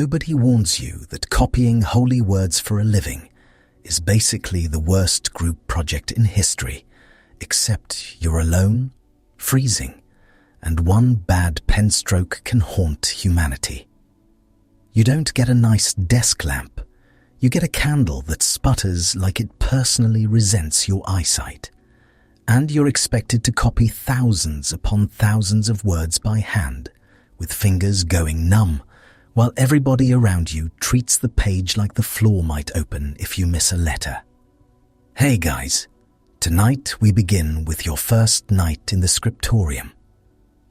Nobody warns you that copying holy words for a living is basically the worst group project in history, except you're alone, freezing, and one bad pen stroke can haunt humanity. You don't get a nice desk lamp. You get a candle that sputters like it personally resents your eyesight. And you're expected to copy thousands upon thousands of words by hand, with fingers going numb, while everybody around you treats the page like the floor might open if you miss a letter. Hey guys, tonight we begin with your first night in the scriptorium.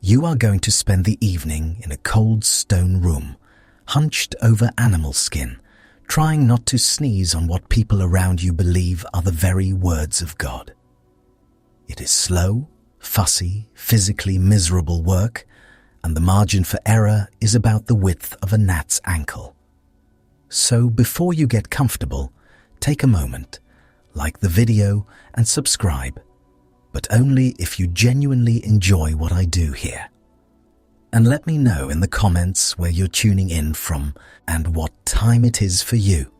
You are going to spend the evening in a cold stone room, hunched over animal skin, trying not to sneeze on what people around you believe are the very words of God. It is slow, fussy, physically miserable work, and the margin for error is about the width of a gnat's ankle. So before you get comfortable, take a moment, like the video and subscribe, but only if you genuinely enjoy what I do here. And let me know in the comments where you're tuning in from and what time it is for you.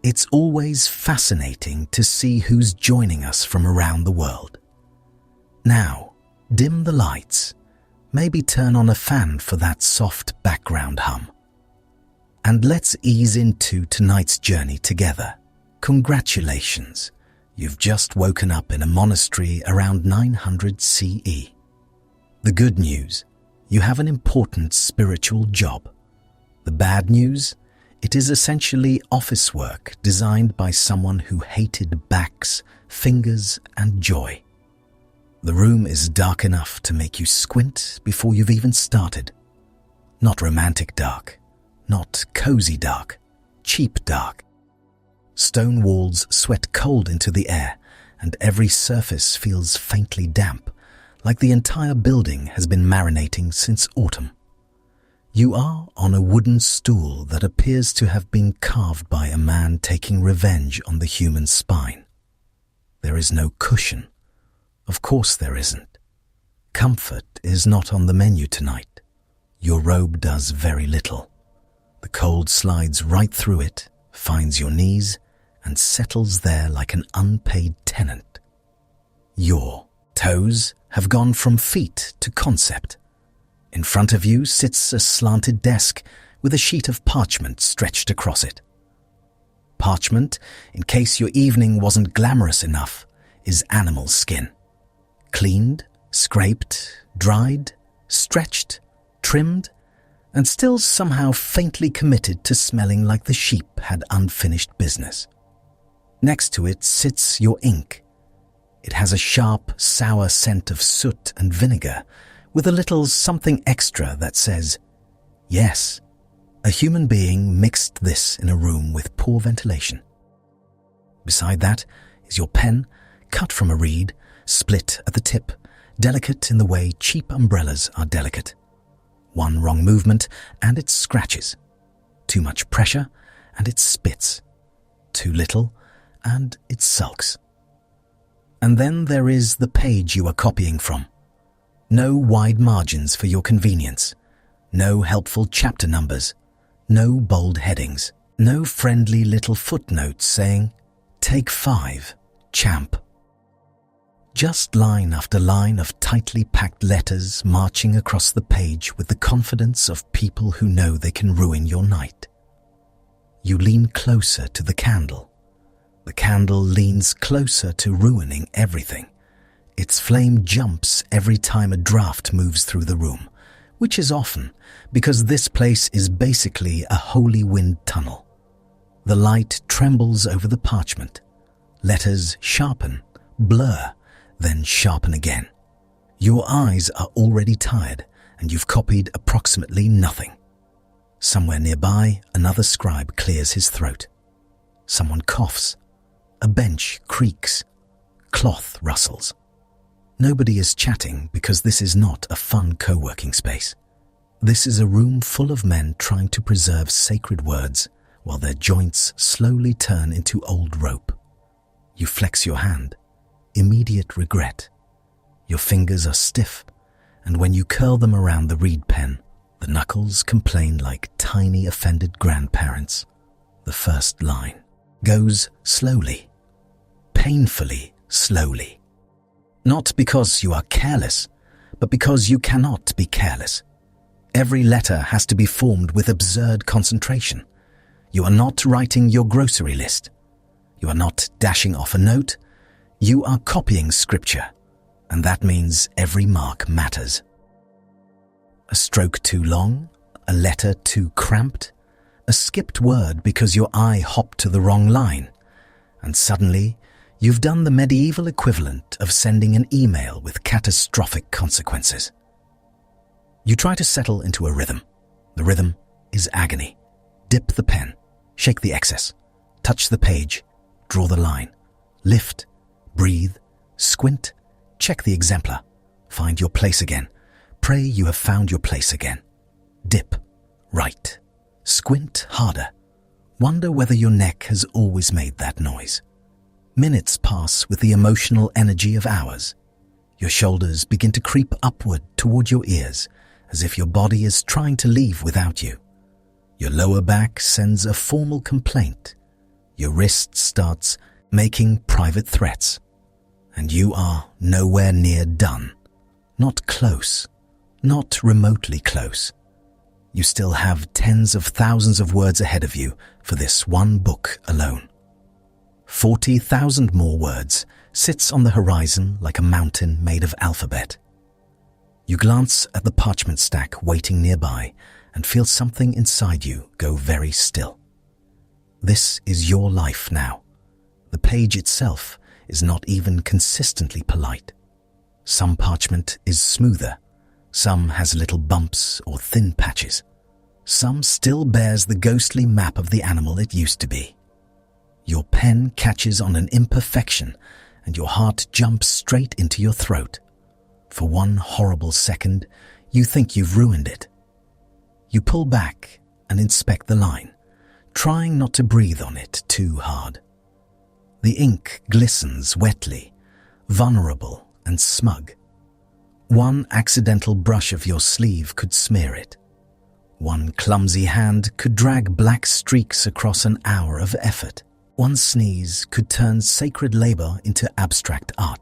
It's always fascinating to see who's joining us from around the world. Now, dim the lights. Maybe turn on a fan for that soft background hum. And let's ease into tonight's journey together. Congratulations, you've just woken up in a monastery around 900 CE. The good news, you have an important spiritual job. The bad news, it is essentially office work designed by someone who hated backs, fingers, and joy. The room is dark enough to make you squint before you've even started. Not romantic dark, not cozy dark, cheap dark. Stone walls sweat cold into the air, and every surface feels faintly damp, like the entire building has been marinating since autumn. You are on a wooden stool that appears to have been carved by a man taking revenge on the human spine. There is no cushion. Of course there isn't. Comfort is not on the menu tonight. Your robe does very little. The cold slides right through it, finds your knees, and settles there like an unpaid tenant. Your toes have gone from feet to concept. In front of you sits a slanted desk with a sheet of parchment stretched across it. Parchment, in case your evening wasn't glamorous enough, is animal skin. Cleaned, scraped, dried, stretched, trimmed, and still somehow faintly committed to smelling like the sheep had unfinished business. Next to it sits your ink. It has a sharp, sour scent of soot and vinegar, with a little something extra that says, "Yes, a human being mixed this in a room with poor ventilation." Beside that is your pen, cut from a reed, split at the tip, delicate in the way cheap umbrellas are delicate. One wrong movement and it scratches. Too much pressure and it spits. Too little and it sulks. And then there is the page you are copying from. No wide margins for your convenience. No helpful chapter numbers. No bold headings. No friendly little footnotes saying, "Take 5, champ." Just line after line of tightly packed letters marching across the page with the confidence of people who know they can ruin your night. You lean closer to the candle. The candle leans closer to ruining everything. Its flame jumps every time a draft moves through the room, which is often because this place is basically a holy wind tunnel. The light trembles over the parchment. Letters sharpen, blur, then sharpen again. Your eyes are already tired and you've copied approximately nothing. Somewhere nearby, another scribe clears his throat. Someone coughs. A bench creaks. Cloth rustles. Nobody is chatting because this is not a fun co-working space. This is a room full of men trying to preserve sacred words while their joints slowly turn into old rope. You flex your hand. Immediate regret. Your fingers are stiff, and when you curl them around the reed pen, The knuckles complain like tiny offended grandparents. The first line goes slowly, painfully slowly. Not because you are careless, but because you cannot be careless. Every letter has to be formed with absurd concentration. You are not writing your grocery list. You are not dashing off a note. You are copying scripture, and that means every mark matters. A stroke too long, a letter too cramped, a skipped word because your eye hopped to the wrong line, and suddenly you've done the medieval equivalent of sending an email with catastrophic consequences. You try to settle into a rhythm. The rhythm is agony. Dip the pen, shake the excess, touch the page, draw the line, lift, breathe, squint, check the exemplar, find your place again. Pray you have found your place again. Dip, write, squint harder. Wonder whether your neck has always made that noise. Minutes pass with the emotional energy of hours. Your shoulders begin to creep upward toward your ears, as if your body is trying to leave without you. Your lower back sends a formal complaint. Your wrist starts making private threats. And you are nowhere near done. Not close. Not remotely close. You still have tens of thousands of words ahead of you for this one book alone. 40,000 more words sits on the horizon like a mountain made of alphabet. You glance at the parchment stack waiting nearby and feel something inside you go very still. This is your life now. The page itself is not even consistently polite. Some parchment is smoother, some has little bumps or thin patches. Some still bears the ghostly map of the animal it used to be. Your pen catches on an imperfection and your heart jumps straight into your throat. For one horrible second, you think you've ruined it. You pull back and inspect the line, trying not to breathe on it too hard. The ink glistens wetly, vulnerable and smug. One accidental brush of your sleeve could smear it. One clumsy hand could drag black streaks across an hour of effort. One sneeze could turn sacred labor into abstract art.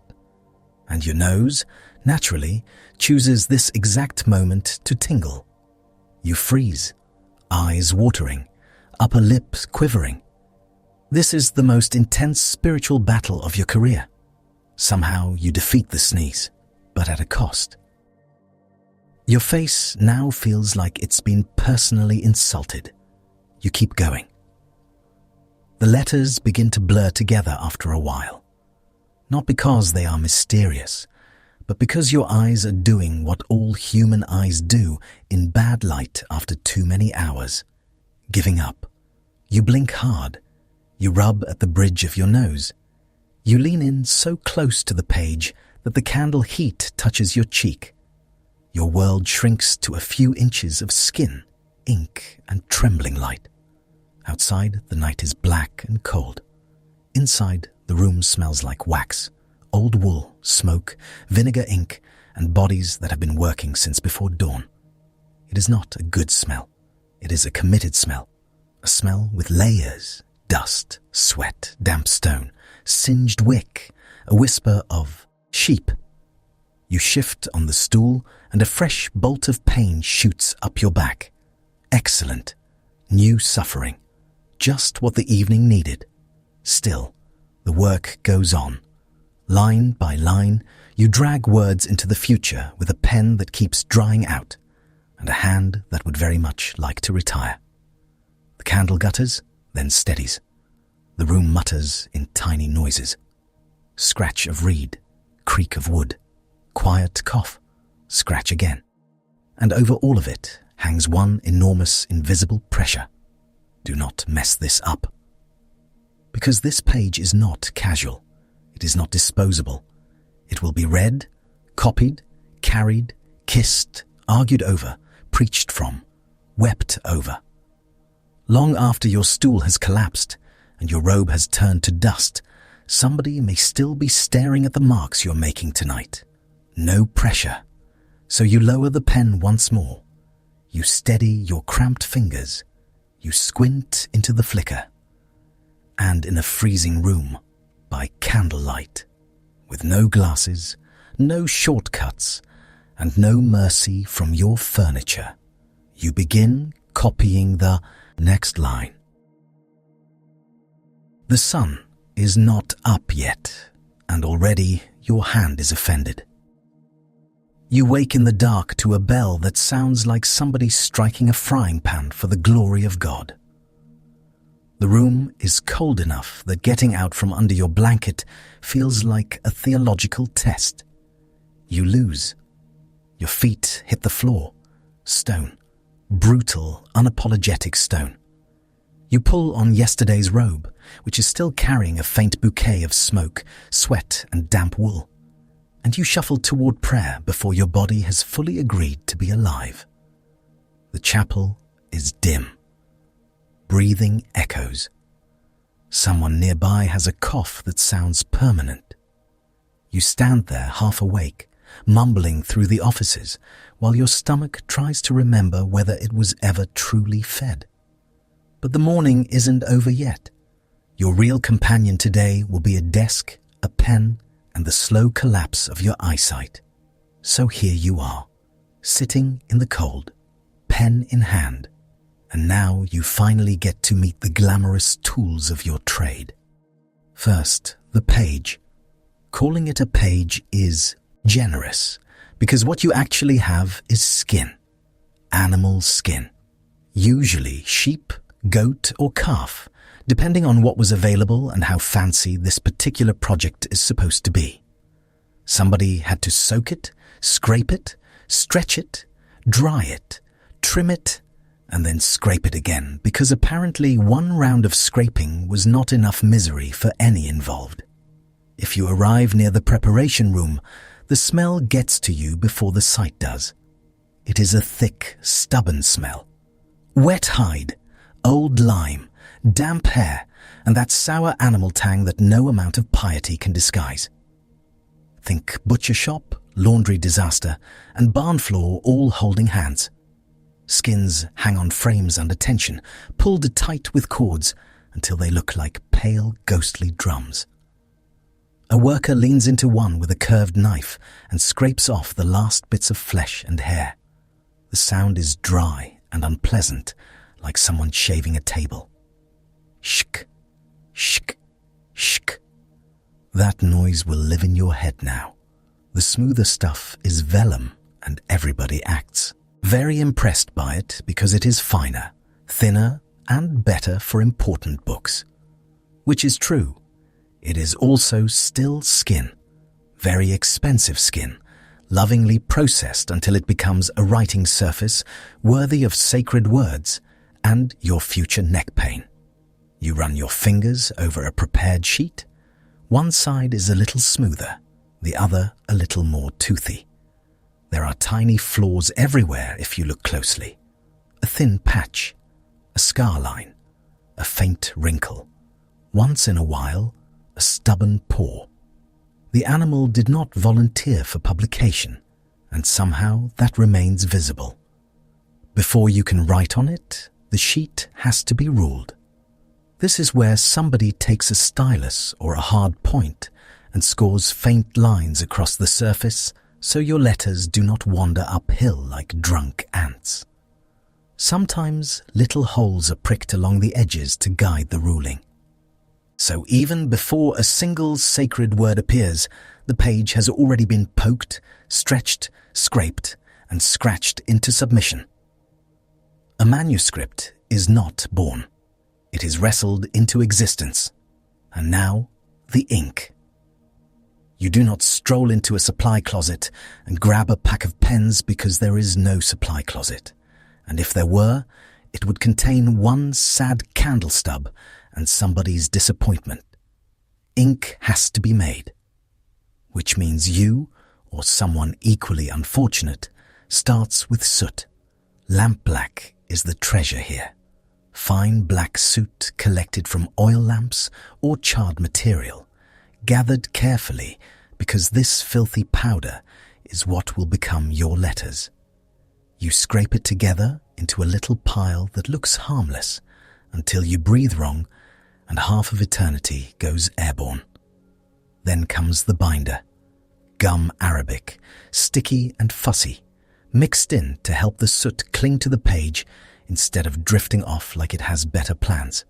And your nose, naturally, chooses this exact moment to tingle. You freeze, eyes watering, upper lip quivering. This is the most intense spiritual battle of your career. Somehow you defeat the sneeze, but at a cost. Your face now feels like it's been personally insulted. You keep going. The letters begin to blur together after a while. Not because they are mysterious, but because your eyes are doing what all human eyes do in bad light after too many hours. Giving up. You blink hard. You rub at the bridge of your nose. You lean in so close to the page that the candle heat touches your cheek. Your world shrinks to a few inches of skin, ink, and trembling light. Outside, the night is black and cold. Inside, the room smells like wax, old wool, smoke, vinegar ink, and bodies that have been working since before dawn. It is not a good smell. It is a committed smell. A smell with layers, dust, sweat, damp stone, singed wick, a whisper of sheep. You shift on the stool and a fresh bolt of pain shoots up your back. Excellent. New suffering. Just what the evening needed. Still, the work goes on. Line by line, you drag words into the future with a pen that keeps drying out and a hand that would very much like to retire. The candle gutters, then steadies. The room mutters in tiny noises. Scratch of reed, creak of wood, quiet cough, scratch again. And over all of it hangs one enormous invisible pressure. Do not mess this up. Because this page is not casual. It is not disposable. It will be read, copied, carried, kissed, argued over, preached from, wept over. Long after your stool has collapsed and your robe has turned to dust, somebody may still be staring at the marks you're making tonight. No pressure. So you lower the pen once more. You steady your cramped fingers. You squint into the flicker. And in a freezing room, by candlelight, with no glasses, no shortcuts, and no mercy from your furniture, you begin copying the next line. The sun is not up yet, and already your hand is offended. You wake in the dark to a bell that sounds like somebody striking a frying pan for the glory of God. The room is cold enough that getting out from under your blanket feels like a theological test. You lose. Your feet hit the floor. Stone. Brutal, unapologetic stone. You pull on yesterday's robe, which is still carrying a faint bouquet of smoke, sweat, and damp wool, and you shuffle toward prayer before your body has fully agreed to be alive. The chapel is dim. Breathing echoes. Someone nearby has a cough that sounds permanent. You stand there half awake, mumbling through the offices, while your stomach tries to remember whether it was ever truly fed. But the morning isn't over yet. Your real companion today will be a desk, a pen, and the slow collapse of your eyesight. So here you are, sitting in the cold, pen in hand, and now you finally get to meet the glamorous tools of your trade. First, the page. Calling it a page is generous, because what you actually have is skin. Animal skin. Usually sheep, goat, or calf, depending on what was available and how fancy this particular project is supposed to be. Somebody had to soak it, scrape it, stretch it, dry it, trim it, and then scrape it again, because apparently one round of scraping was not enough misery for any involved. If you arrive near the preparation room, the smell gets to you before the sight does. It is a thick, stubborn smell. Wet hide, old lime, damp hair, and that sour animal tang that no amount of piety can disguise. Think butcher shop, laundry disaster, and barn floor all holding hands. Skins hang on frames under tension, pulled tight with cords until they look like pale, ghostly drums. A worker leans into one with a curved knife and scrapes off the last bits of flesh and hair. The sound is dry and unpleasant, like someone shaving a table. Shk, shk, shk. That noise will live in your head now. The smoother stuff is vellum, and everybody acts very impressed by it because it is finer, thinner, and better for important books. Which is true. It is also still skin, very expensive skin, lovingly processed until it becomes a writing surface worthy of sacred words and your future neck pain. You run your fingers over a prepared sheet. One side is a little smoother, the other a little more toothy. There are tiny flaws everywhere if you look closely. A thin patch, a scar line, a faint wrinkle. Once in a while, a stubborn paw. The animal did not volunteer for publication, and somehow that remains visible. Before you can write on it, the sheet has to be ruled. This is where somebody takes a stylus or a hard point and scores faint lines across the surface so your letters do not wander uphill like drunk ants. Sometimes little holes are pricked along the edges to guide the ruling. So even before a single sacred word appears, the page has already been poked, stretched, scraped, and scratched into submission. A manuscript is not born. It is wrestled into existence. And now, the ink. You do not stroll into a supply closet and grab a pack of pens because there is no supply closet. And if there were, it would contain one sad candle stub and somebody's disappointment. Ink has to be made. Which means you, or someone equally unfortunate, starts with soot. Lamp black is the treasure here. Fine black soot collected from oil lamps or charred material, gathered carefully because this filthy powder is what will become your letters. You scrape it together into a little pile that looks harmless until you breathe wrong and half of eternity goes airborne. Then comes the binder, gum arabic, sticky and fussy, mixed in to help the soot cling to the page instead of drifting off like it has better plans.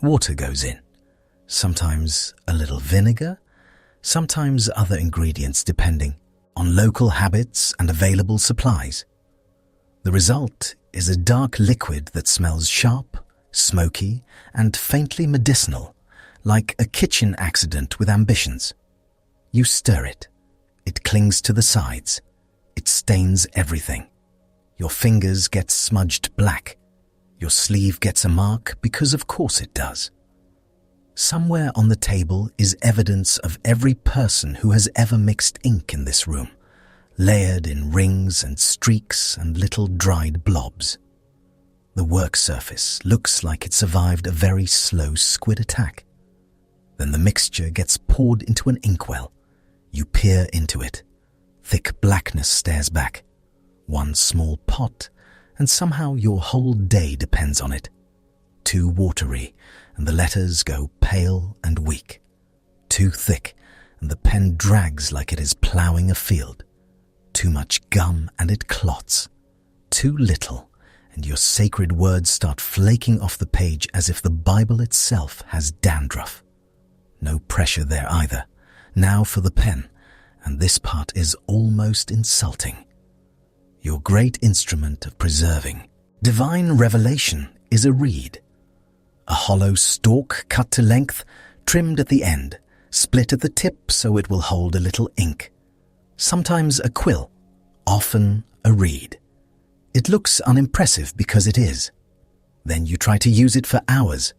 Water goes in, sometimes a little vinegar, sometimes other ingredients depending on local habits and available supplies. The result is a dark liquid that smells sharp, smoky, and faintly medicinal, like a kitchen accident with ambitions. You stir it. It clings to the sides. It stains everything. Your fingers get smudged black. Your sleeve gets a mark because of course it does. Somewhere on the table is evidence of every person who has ever mixed ink in this room, layered in rings and streaks and little dried blobs. The work surface looks like it survived a very slow squid attack. Then the mixture gets poured into an inkwell. You peer into it. Thick blackness stares back. One small pot, and somehow your whole day depends on it. Too watery, and the letters go pale and weak. Too thick, and the pen drags like it is ploughing a field. Too much gum, and it clots. Too little, and your sacred words start flaking off the page as if the Bible itself has dandruff. No pressure there either. Now for the pen, and this part is almost insulting. Your great instrument of preserving divine revelation is a reed. A hollow stalk cut to length, trimmed at the end, split at the tip so it will hold a little ink. Sometimes a quill, often a reed. It looks unimpressive because it is. Then you try to use it for hours.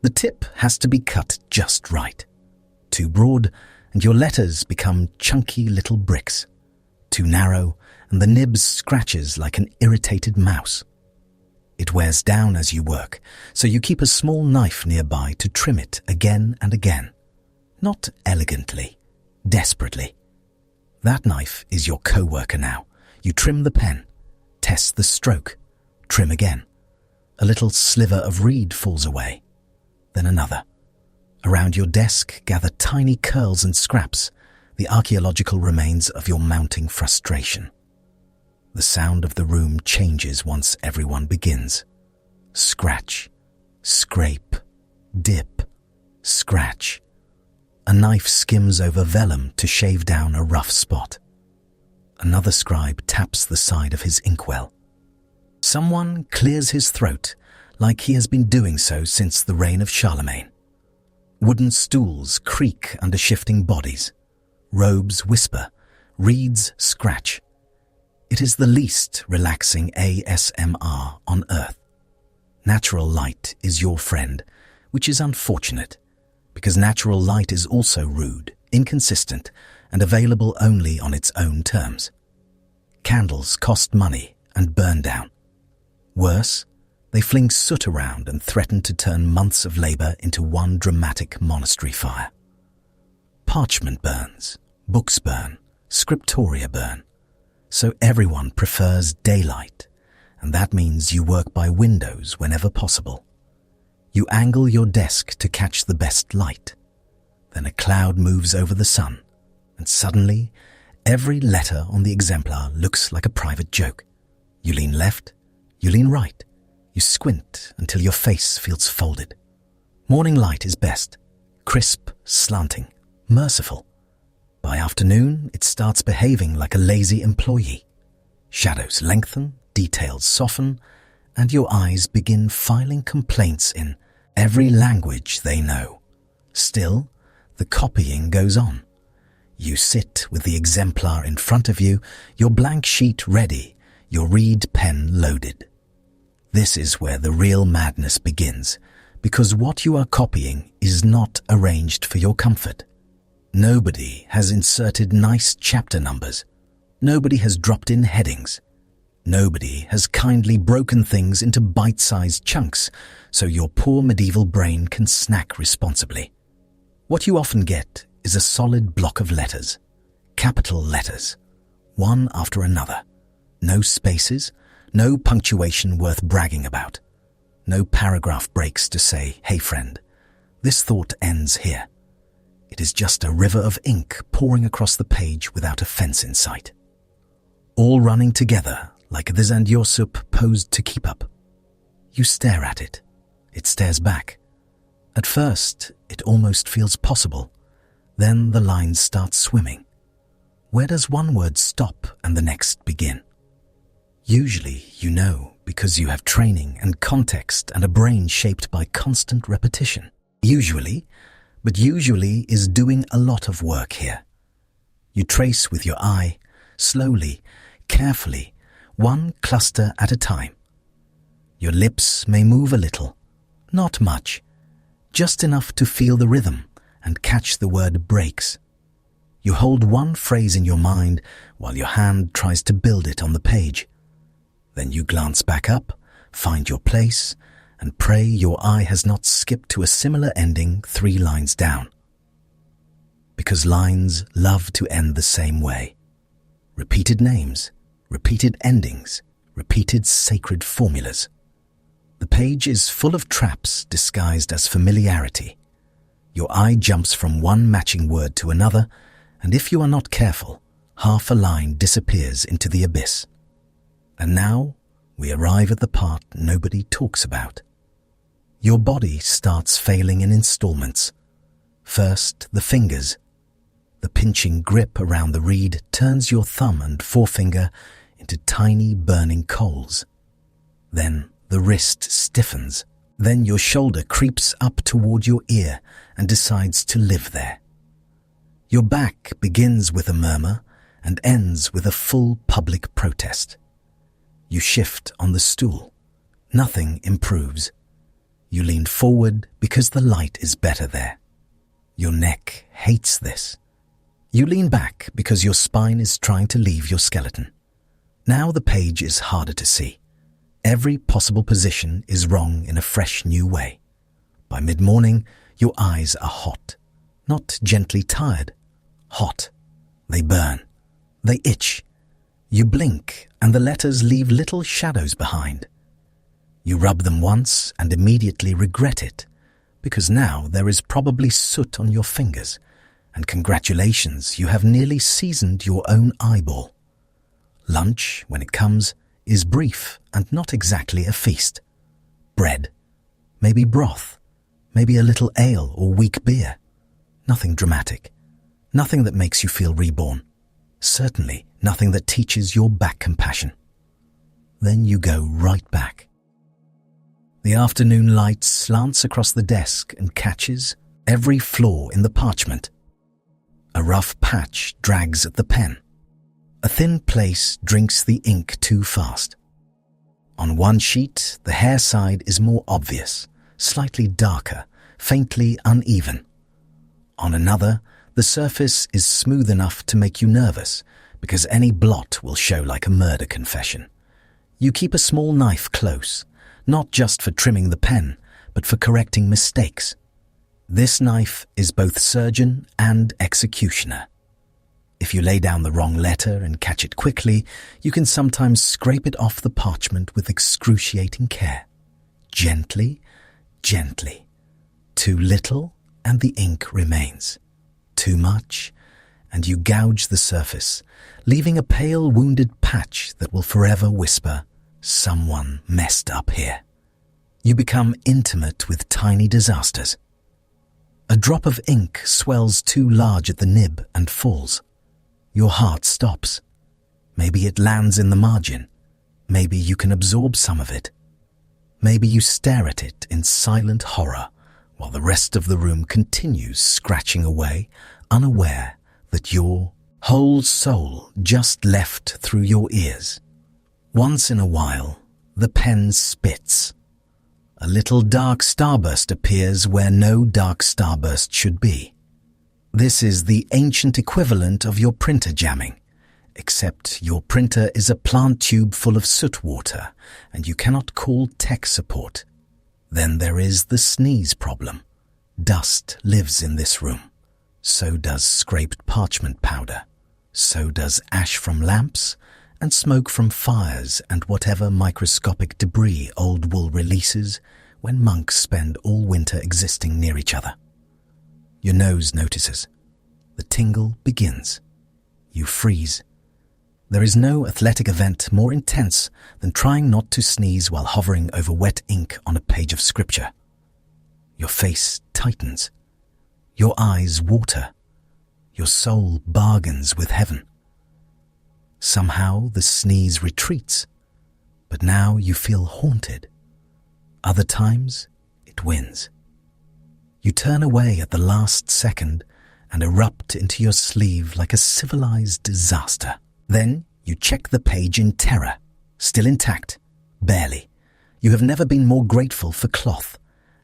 The tip has to be cut just right. Too broad, and your letters become chunky little bricks. Too narrow, and the nib scratches like an irritated mouse. It wears down as you work, so you keep a small knife nearby to trim it again and again. Not elegantly, desperately. That knife is your co-worker now. You trim the pen, test the stroke, trim again. A little sliver of reed falls away. Then another. Around your desk gather tiny curls and scraps, the archaeological remains of your mounting frustration. The sound of the room changes once everyone begins. Scratch, scrape, dip, scratch. A knife skims over vellum to shave down a rough spot. Another scribe taps the side of his inkwell. Someone clears his throat, like he has been doing so since the reign of Charlemagne. Wooden stools creak under shifting bodies. Robes whisper. Reeds scratch. It is the least relaxing ASMR on earth. Natural light is your friend, which is unfortunate, because natural light is also rude, inconsistent, and available only on its own terms. Candles cost money and burn down. Worse, they fling soot around and threaten to turn months of labor into one dramatic monastery fire. Parchment burns, books burn, scriptoria burn. So everyone prefers daylight, and that means you work by windows whenever possible. You angle your desk to catch the best light. Then a cloud moves over the sun, and suddenly, every letter on the exemplar looks like a private joke. You lean left, you lean right. You squint until your face feels folded. Morning light is best, crisp, slanting, merciful. By afternoon, it starts behaving like a lazy employee. Shadows lengthen, details soften, and your eyes begin filing complaints in every language they know. Still, the copying goes on. You sit with the exemplar in front of you, your blank sheet ready, your reed pen loaded. This is where the real madness begins, because what you are copying is not arranged for your comfort. Nobody has inserted nice chapter numbers. Nobody has dropped in headings. Nobody has kindly broken things into bite-sized chunks so your poor medieval brain can snack responsibly. What you often get is a solid block of letters, capital letters, one after another. No spaces, no punctuation worth bragging about. No paragraph breaks to say, "Hey friend, this thought ends here." It is just a river of ink pouring across the page without a fence in sight. All running together like the Antiochus posed to keep up. You stare at it. It stares back. At first, it almost feels possible. Then the lines start swimming. Where does one word stop and the next begin? Usually you know because you have training and context and a brain shaped by constant repetition. Usually, but usually is doing a lot of work here. You trace with your eye, slowly, carefully, one cluster at a time. Your lips may move a little, not much, just enough to feel the rhythm and catch the word breaks. You hold one phrase in your mind while your hand tries to build it on the page. Then you glance back up, find your place, and pray your eye has not skipped to a similar ending 3 lines down. Because lines love to end the same way. Repeated names, repeated endings, repeated sacred formulas. The page is full of traps disguised as familiarity. Your eye jumps from one matching word to another, and if you are not careful, half a line disappears into the abyss. And now we arrive at the part nobody talks about. Your body starts failing in installments. First, the fingers. The pinching grip around the reed turns your thumb and forefinger into tiny burning coals. Then the wrist stiffens. Then your shoulder creeps up toward your ear and decides to live there. Your back begins with a murmur and ends with a full public protest. You shift on the stool. Nothing improves. You lean forward because the light is better there. Your neck hates this. You lean back because your spine is trying to leave your skeleton. Now the page is harder to see. Every possible position is wrong in a fresh new way. By mid-morning, your eyes are hot. Not gently tired. Hot. They burn. They itch. You blink and the letters leave little shadows behind. You rub them once and immediately regret it, because now there is probably soot on your fingers, and congratulations, you have nearly seasoned your own eyeball. Lunch, when it comes, is brief and not exactly a feast. Bread, maybe broth, maybe a little ale or weak beer. Nothing dramatic. Nothing that makes you feel reborn. Certainly nothing that teaches your back compassion. Then you go right back. The afternoon light slants across the desk and catches every flaw in the parchment. A rough patch drags at the pen. A thin place drinks the ink too fast. On one sheet, the hair side is more obvious, slightly darker, faintly uneven. On another, the surface is smooth enough to make you nervous, because any blot will show like a murder confession. You keep a small knife close, not just for trimming the pen, but for correcting mistakes. This knife is both surgeon and executioner. If you lay down the wrong letter and catch it quickly, you can sometimes scrape it off the parchment with excruciating care. Gently, gently. Too little, and the ink remains. Too much, and you gouge the surface, leaving a pale, wounded patch that will forever whisper, "Someone messed up here." You become intimate with tiny disasters. A drop of ink swells too large at the nib and falls. Your heart stops. Maybe it lands in the margin. Maybe you can absorb some of it. Maybe you stare at it in silent horror while the rest of the room continues scratching away, unaware that your whole soul just left through your ears. Once in a while, the pen spits. A little dark starburst appears where no dark starburst should be. This is the ancient equivalent of your printer jamming, except your printer is a plant tube full of soot water and you cannot call tech support. Then there is the sneeze problem. Dust lives in this room. So does scraped parchment powder. So does ash from lamps, and smoke from fires and whatever microscopic debris old wool releases when monks spend all winter existing near each other. Your nose notices. The tingle begins. You freeze. There is no athletic event more intense than trying not to sneeze while hovering over wet ink on a page of scripture. Your face tightens. Your eyes water. Your soul bargains with heaven. Somehow the sneeze retreats, but now you feel haunted. Other times it wins. You turn away at the last second and erupt into your sleeve like a civilized disaster. Then you check the page in terror, still intact, barely. You have never been more grateful for cloth.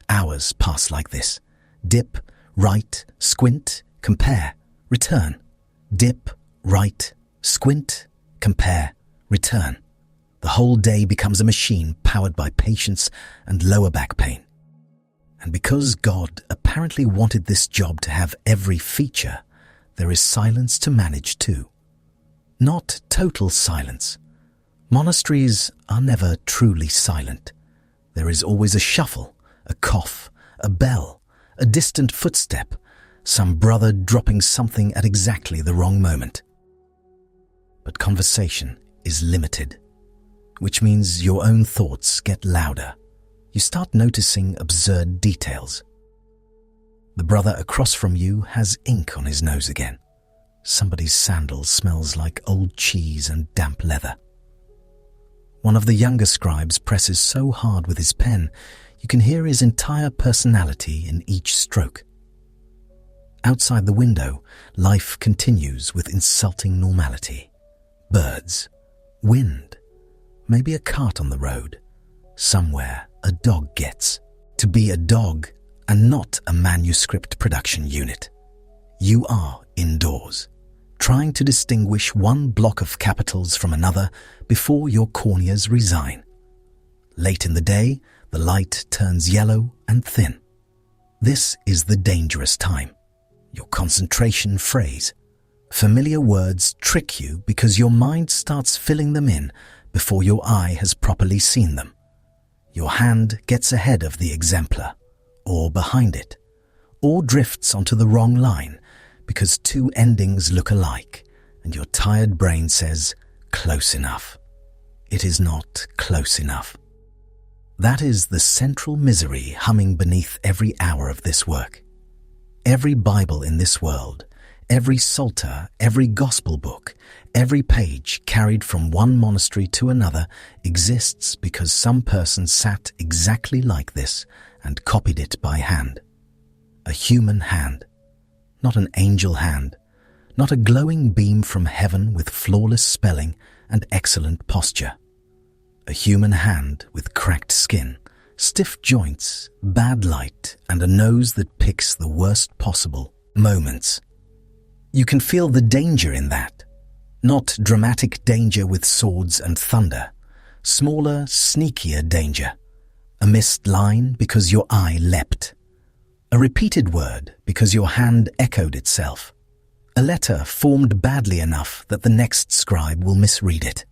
Hours pass like this. Dip, write, squint, compare, return. Dip, write, squint, compare, return. The whole day becomes a machine powered by patience and lower back pain. And because God apparently wanted this job to have every feature, there is silence to manage too. Not total silence. Monasteries are never truly silent. There is always a shuffle, a cough, a bell, a distant footstep, some brother dropping something at exactly the wrong moment. But conversation is limited, which means your own thoughts get louder. You start noticing absurd details. The brother across from you has ink on his nose again. Somebody's sandal smells like old cheese and damp leather. One of the younger scribes presses so hard with his pen, you can hear his entire personality in each stroke. Outside the window, life continues with insulting normality. Birds, wind, maybe a cart on the road. Somewhere a dog gets. To be a dog and not a manuscript production unit. You are indoors, trying to distinguish one block of capitals from another before your corneas resign. Late in the day, the light turns yellow and thin. This is the dangerous time. Your concentration frays. Familiar words trick you because your mind starts filling them in before your eye has properly seen them. Your hand gets ahead of the exemplar, or behind it, or drifts onto the wrong line because two endings look alike, and your tired brain says, close enough. It is not close enough. That is the central misery humming beneath every hour of this work. Every Bible in this world, every psalter, every gospel book, every page carried from one monastery to another exists because some person sat exactly like this and copied it by hand. A human hand, not an angel hand, not a glowing beam from heaven with flawless spelling and excellent posture. A human hand with cracked skin, stiff joints, bad light, and a nose that picks the worst possible moments. You can feel the danger in that. Not dramatic danger with swords and thunder. Smaller, sneakier danger. A missed line because your eye leapt. A repeated word because your hand echoed itself. A letter formed badly enough that the next scribe will misread it.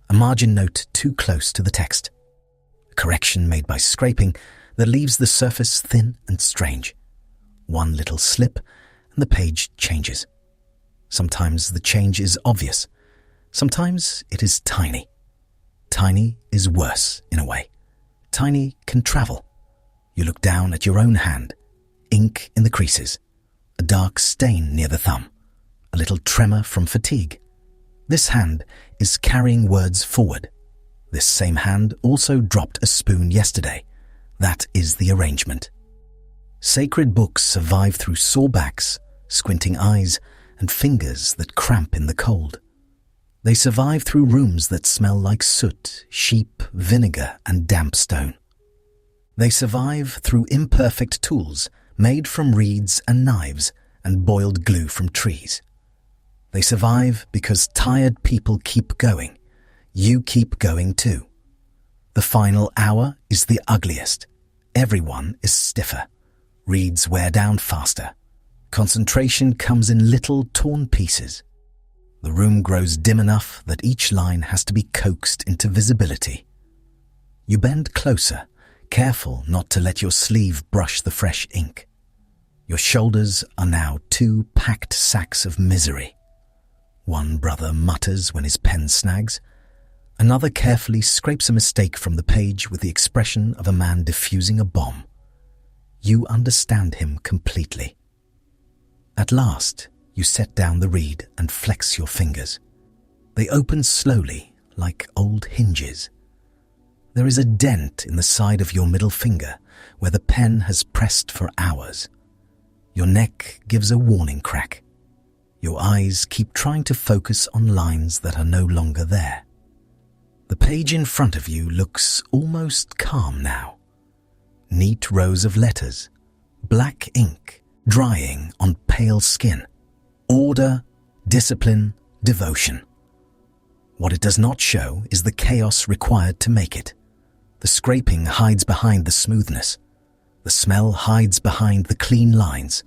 A margin note too close to the text. A correction made by scraping that leaves the surface thin and strange. One little slip and the page changes. Sometimes the change is obvious. Sometimes it is tiny. Tiny is worse, in a way. Tiny can travel. You look down at your own hand. Ink in the creases. A dark stain near the thumb. A little tremor from fatigue. This hand is carrying words forward. This same hand also dropped a spoon yesterday. That is the arrangement. Sacred books survive through sore backs, squinting eyes, and fingers that cramp in the cold. They survive through rooms that smell like soot, sheep, vinegar, and damp stone. They survive through imperfect tools made from reeds and knives and boiled glue from trees. They survive because tired people keep going. You keep going too. The final hour is the ugliest. Everyone is stiffer. Reeds wear down faster. Concentration comes in little torn pieces. The room grows dim enough that each line has to be coaxed into visibility. You bend closer, careful not to let your sleeve brush the fresh ink. Your shoulders are now 2 packed sacks of misery. One brother mutters when his pen snags. Another carefully scrapes a mistake from the page with the expression of a man defusing a bomb. You understand him completely. At last, you set down the reed and flex your fingers. They open slowly, like old hinges. There is a dent in the side of your middle finger where the pen has pressed for hours. Your neck gives a warning crack. Your eyes keep trying to focus on lines that are no longer there. The page in front of you looks almost calm now. Neat rows of letters, black ink drying on pale skin. Order, discipline, devotion. What it does not show is the chaos required to make it. The scraping hides behind the smoothness. The smell hides behind the clean lines.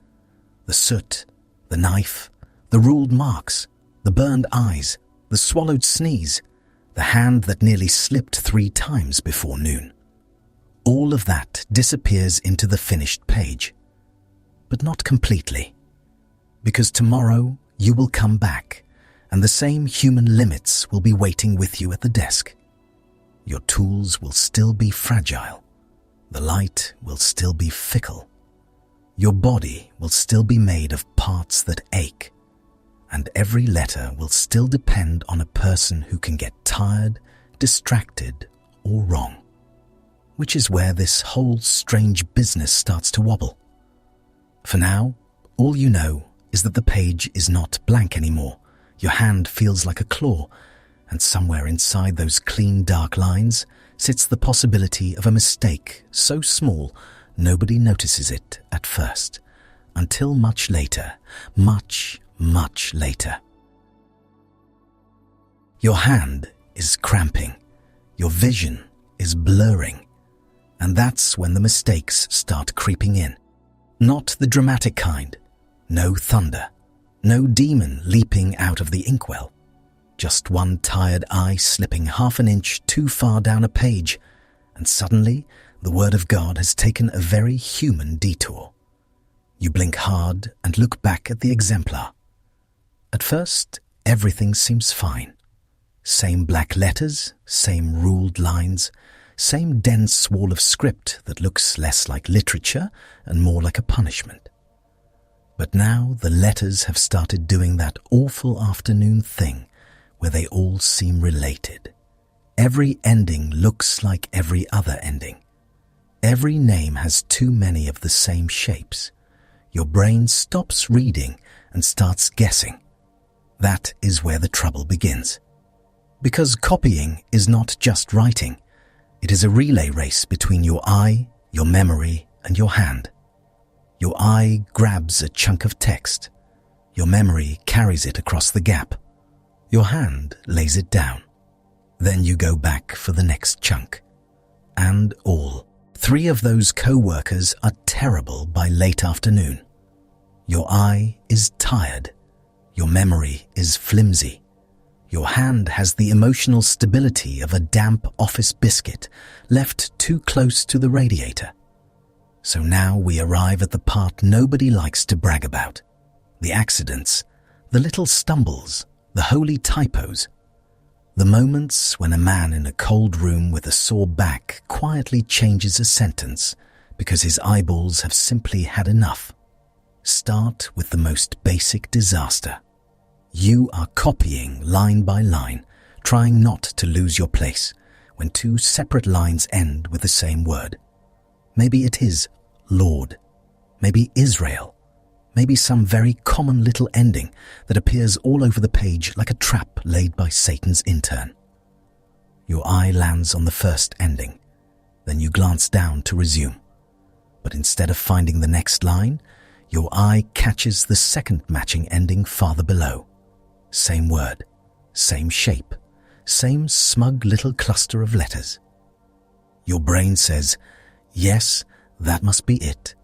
The soot, the knife, the ruled marks, the burned eyes, the swallowed sneeze, the hand that nearly slipped 3 times before noon. All of that disappears into the finished page. But not completely. Because tomorrow you will come back, and the same human limits will be waiting with you at the desk. Your tools will still be fragile. The light will still be fickle. Your body will still be made of parts that ache. And every letter will still depend on a person who can get tired, distracted, or wrong. Which is where this whole strange business starts to wobble. For now, all you know is that the page is not blank anymore. Your hand feels like a claw, and somewhere inside those clean dark lines sits the possibility of a mistake so small nobody notices it at first, until much later, much later. Your hand is cramping, your vision is blurring, and that's when the mistakes start creeping in. Not the dramatic kind, no thunder, no demon leaping out of the inkwell. Just one tired eye slipping half an inch too far down a page, and suddenly the Word of God has taken a very human detour. You blink hard and look back at the exemplar. At first, everything seems fine. Same black letters, same ruled lines, same dense wall of script that looks less like literature and more like a punishment. But now the letters have started doing that awful afternoon thing where they all seem related. Every ending looks like every other ending. Every name has too many of the same shapes. Your brain stops reading and starts guessing. That is where the trouble begins. Because copying is not just writing. It is a relay race between your eye, your memory, and your hand. Your eye grabs a chunk of text. Your memory carries it across the gap. Your hand lays it down. Then you go back for the next chunk. And all 3 of those co-workers are terrible by late afternoon. Your eye is tired. Your memory is flimsy. Your hand has the emotional stability of a damp office biscuit left too close to the radiator. So now we arrive at the part nobody likes to brag about. The accidents, the little stumbles, the holy typos. The moments when a man in a cold room with a sore back quietly changes a sentence because his eyeballs have simply had enough. Start with the most basic disaster. You are copying line by line, trying not to lose your place when 2 separate lines end with the same word. Maybe it is Lord, maybe Israel, maybe some very common little ending that appears all over the page like a trap laid by Satan's intern. Your eye lands on the first ending, then you glance down to resume. But instead of finding the next line, your eye catches the second matching ending farther below. Same word, same shape, same smug little cluster of letters. Your brain says, yes, that must be it,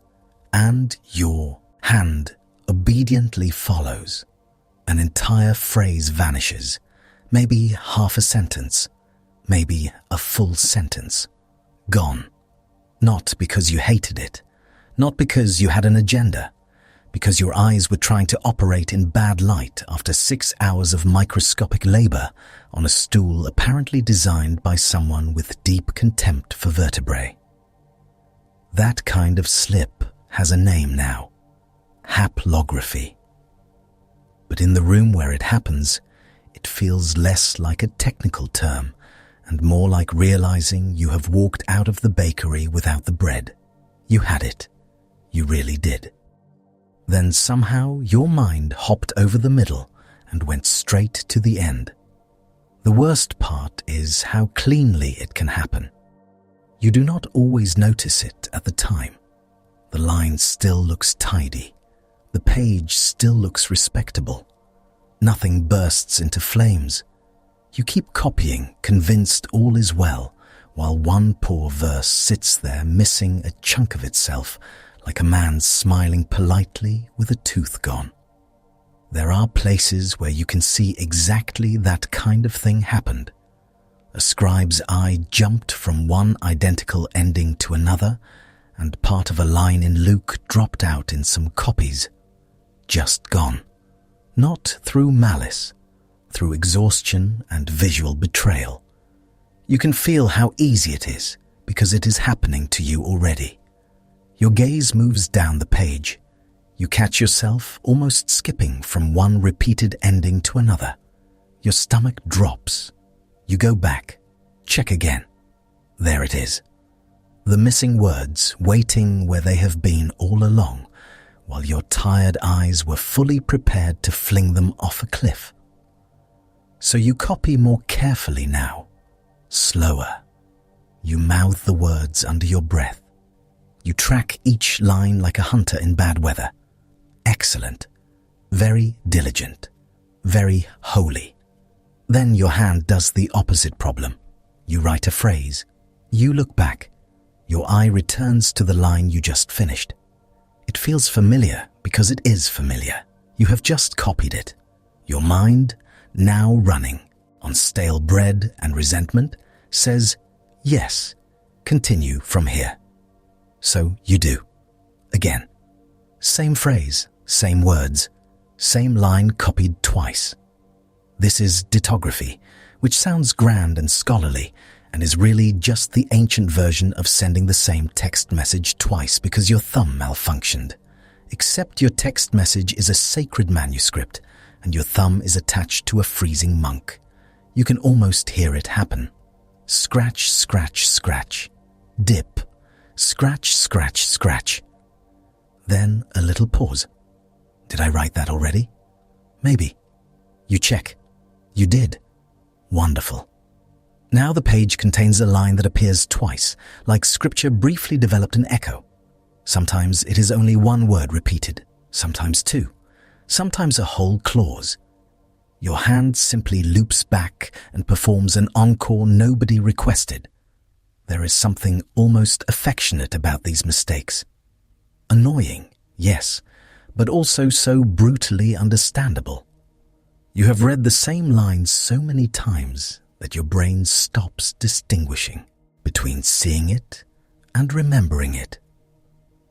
and your hand obediently follows. An entire phrase vanishes, maybe half a sentence, maybe a full sentence. Gone. Not because you hated it, not because you had an agenda, because your eyes were trying to operate in bad light after 6 hours of microscopic labor on a stool apparently designed by someone with deep contempt for vertebrae. That kind of slip has a name now: haplography. But in the room where it happens, it feels less like a technical term and more like realizing you have walked out of the bakery without the bread. You had it. You really did. Then somehow your mind hopped over the middle and went straight to the end. The worst part is how cleanly it can happen. You do not always notice it at the time. The line still looks tidy. The page still looks respectable. Nothing bursts into flames. You keep copying, convinced all is well, while one poor verse sits there missing a chunk of itself, like a man smiling politely with a tooth gone. There are places where you can see exactly that kind of thing happened. A scribe's eye jumped from one identical ending to another, and part of a line in Luke dropped out in some copies. Just gone. Not through malice, through exhaustion and visual betrayal. You can feel how easy it is because it is happening to you already. Your gaze moves down the page. You catch yourself almost skipping from one repeated ending to another. Your stomach drops. You go back, check again. There it is. The missing words waiting where they have been all along, while your tired eyes were fully prepared to fling them off a cliff. So you copy more carefully now, slower. You mouth the words under your breath. You track each line like a hunter in bad weather. Excellent. Very diligent. Very holy. Then your hand does the opposite problem. You write a phrase. You look back. Your eye returns to the line you just finished. It feels familiar because it is familiar. You have just copied it. Your mind, now running on stale bread and resentment, says, yes, continue from here. So you do. Again. Same phrase, same words, same line copied twice. This is ditography, which sounds grand and scholarly, and is really just the ancient version of sending the same text message twice because your thumb malfunctioned. Except your text message is a sacred manuscript, and your thumb is attached to a freezing monk. You can almost hear it happen. Scratch, scratch, scratch. Dip. Scratch, scratch, scratch. Then a little pause. Did I write that already? Maybe. You check. You did. Wonderful. Now the page contains a line that appears twice, like scripture briefly developed an echo. Sometimes it is only one word repeated, sometimes two, sometimes a whole clause. Your hand simply loops back and performs an encore nobody requested. There is something almost affectionate about these mistakes. Annoying, yes, but also so brutally understandable. You have read the same lines so many times that your brain stops distinguishing between seeing it and remembering it.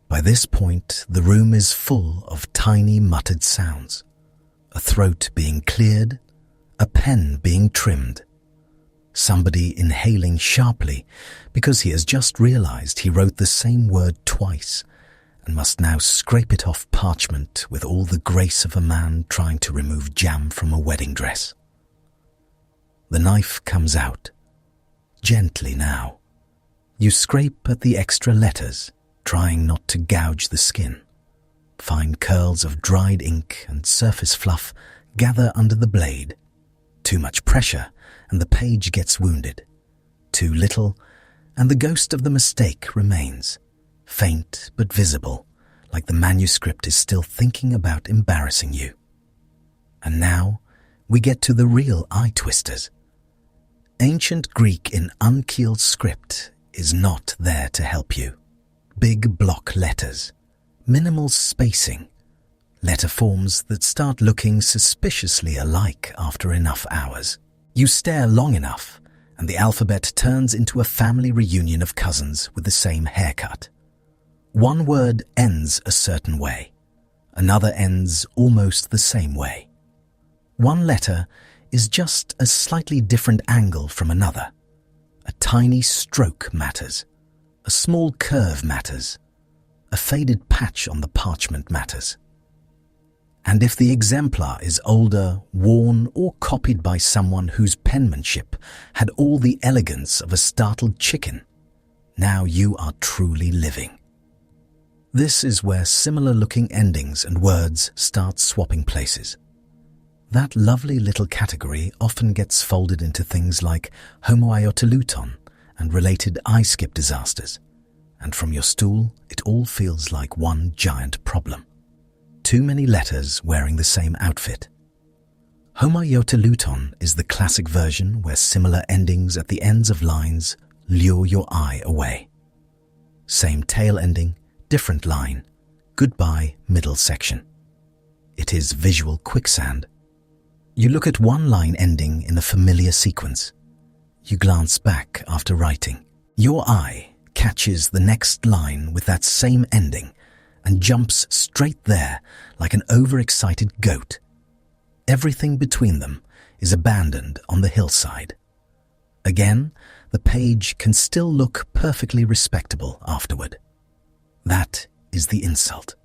By this point, the room is full of tiny muttered sounds, a throat being cleared, a pen being trimmed, somebody inhaling sharply because he has just realized he wrote the same word twice and must now scrape it off parchment with all the grace of a man trying to remove jam from a wedding dress. The knife comes out, gently now. You scrape at the extra letters, trying not to gouge the skin. Fine curls of dried ink and surface fluff gather under the blade. Too much pressure, and the page gets wounded. Too little, and the ghost of the mistake remains, faint but visible, like the manuscript is still thinking about embarrassing you. And now we get to the real eye twisters. Ancient Greek in unkeeled script is not there to help you. Big block letters, minimal spacing, letter forms that start looking suspiciously alike after enough hours. You stare long enough, and the alphabet turns into a family reunion of cousins with the same haircut. One word ends a certain way. Another ends almost the same way. One letter is just a slightly different angle from another. A tiny stroke matters. A small curve matters. A faded patch on the parchment matters. And if the exemplar is older, worn, or copied by someone whose penmanship had all the elegance of a startled chicken, now you are truly living. This is where similar-looking endings and words start swapping places. That lovely little category often gets folded into things like homoioteluton and related eye-skip disasters, and from your stool it all feels like one giant problem. Too many letters wearing the same outfit. Homoioteluton is the classic version where similar endings at the ends of lines lure your eye away. Same tail ending, different line, goodbye middle section. It is visual quicksand. You look at one line ending in a familiar sequence. You glance back after writing. Your eye catches the next line with that same ending and jumps straight there like an overexcited goat. Everything between them is abandoned on the hillside. Again, the page can still look perfectly respectable afterward. That is the insult.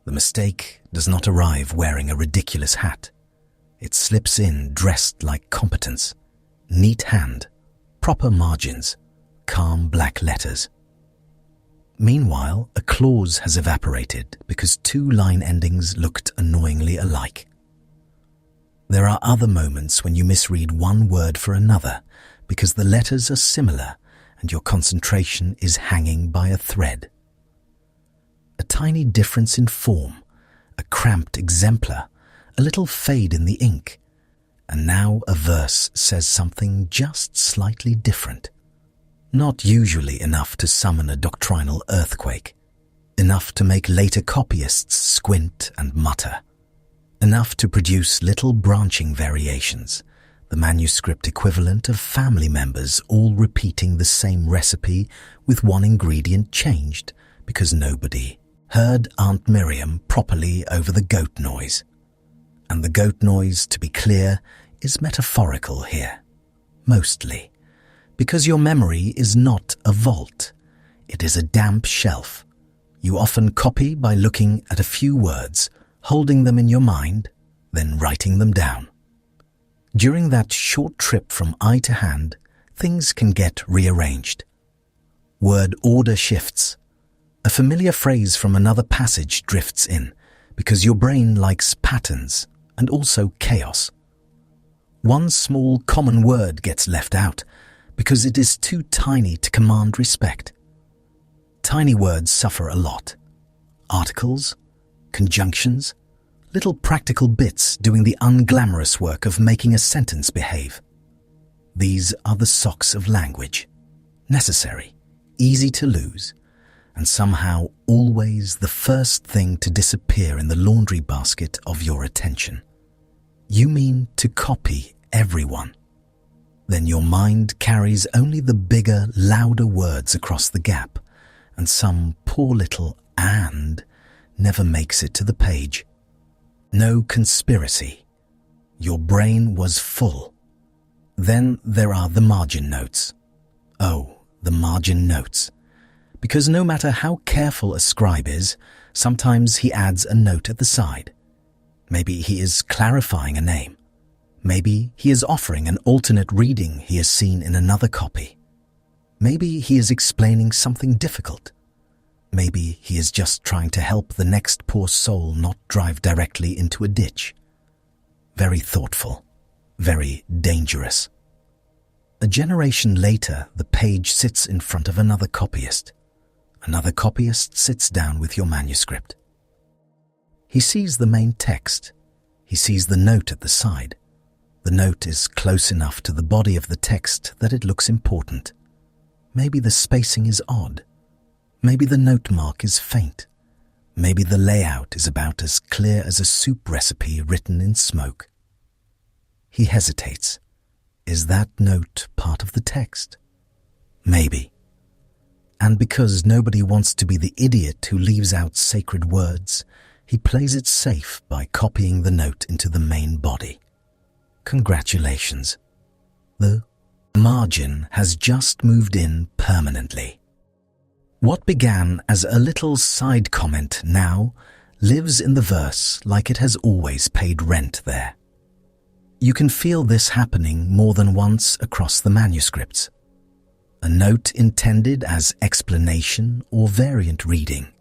The mistake does not arrive wearing a ridiculous hat. It slips in dressed like competence. Neat hand, proper margins, calm black letters. Meanwhile, a clause has evaporated because two line endings looked annoyingly alike. There are other moments when you misread one word for another because the letters are similar and your concentration is hanging by a thread. A tiny difference in form, a cramped exemplar, a little fade in the ink, and now a verse says something just slightly different. Not usually enough to summon a doctrinal earthquake, enough to make later copyists squint and mutter, enough to produce little branching variations, the manuscript equivalent of family members all repeating the same recipe with one ingredient changed because nobody heard Aunt Miriam properly over the goat noise. And the goat noise, to be clear, is metaphorical here, mostly, because your memory is not a vault. It is a damp shelf. You often copy by looking at a few words, holding them in your mind, then writing them down. During that short trip from eye to hand, things can get rearranged. Word order shifts. A familiar phrase from another passage drifts in, because your brain likes patterns and also chaos. One small common word gets left out because it is too tiny to command respect. Tiny words suffer a lot. Articles, conjunctions, little practical bits doing the unglamorous work of making a sentence behave. These are the socks of language. Necessary, easy to lose, and somehow always the first thing to disappear in the laundry basket of your attention. You mean to copy everyone. Then your mind carries only the bigger, louder words across the gap, and some poor little "and" never makes it to the page. No conspiracy. Your brain was full. Then there are the margin notes. Oh, the margin notes. Because no matter how careful a scribe is, sometimes he adds a note at the side. Maybe he is clarifying a name. Maybe he is offering an alternate reading he has seen in another copy. Maybe he is explaining something difficult. Maybe he is just trying to help the next poor soul not drive directly into a ditch. Very thoughtful, very dangerous. A generation later, the page sits in front of another copyist. Another copyist sits down with your manuscript. He sees the main text. He sees the note at the side. The note is close enough to the body of the text that it looks important. Maybe the spacing is odd. Maybe the note mark is faint. Maybe the layout is about as clear as a soup recipe written in smoke. He hesitates. Is that note part of the text? Maybe. And because nobody wants to be the idiot who leaves out sacred words, he plays it safe by copying the note into the main body. Congratulations. The margin has just moved in permanently. What began as a little side comment now lives in the verse like it has always paid rent there. You can feel this happening more than once across the manuscripts. A note intended as explanation or variant reading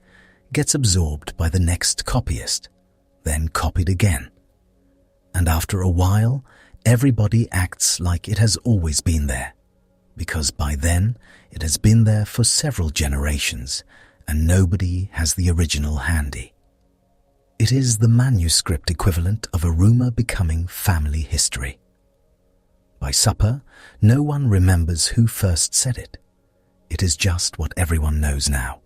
gets absorbed by the next copyist, then copied again. And after a while, everybody acts like it has always been there, because by then it has been there for several generations and nobody has the original handy. It is the manuscript equivalent of a rumor becoming family history. By supper, no one remembers who first said it. It is just what everyone knows now.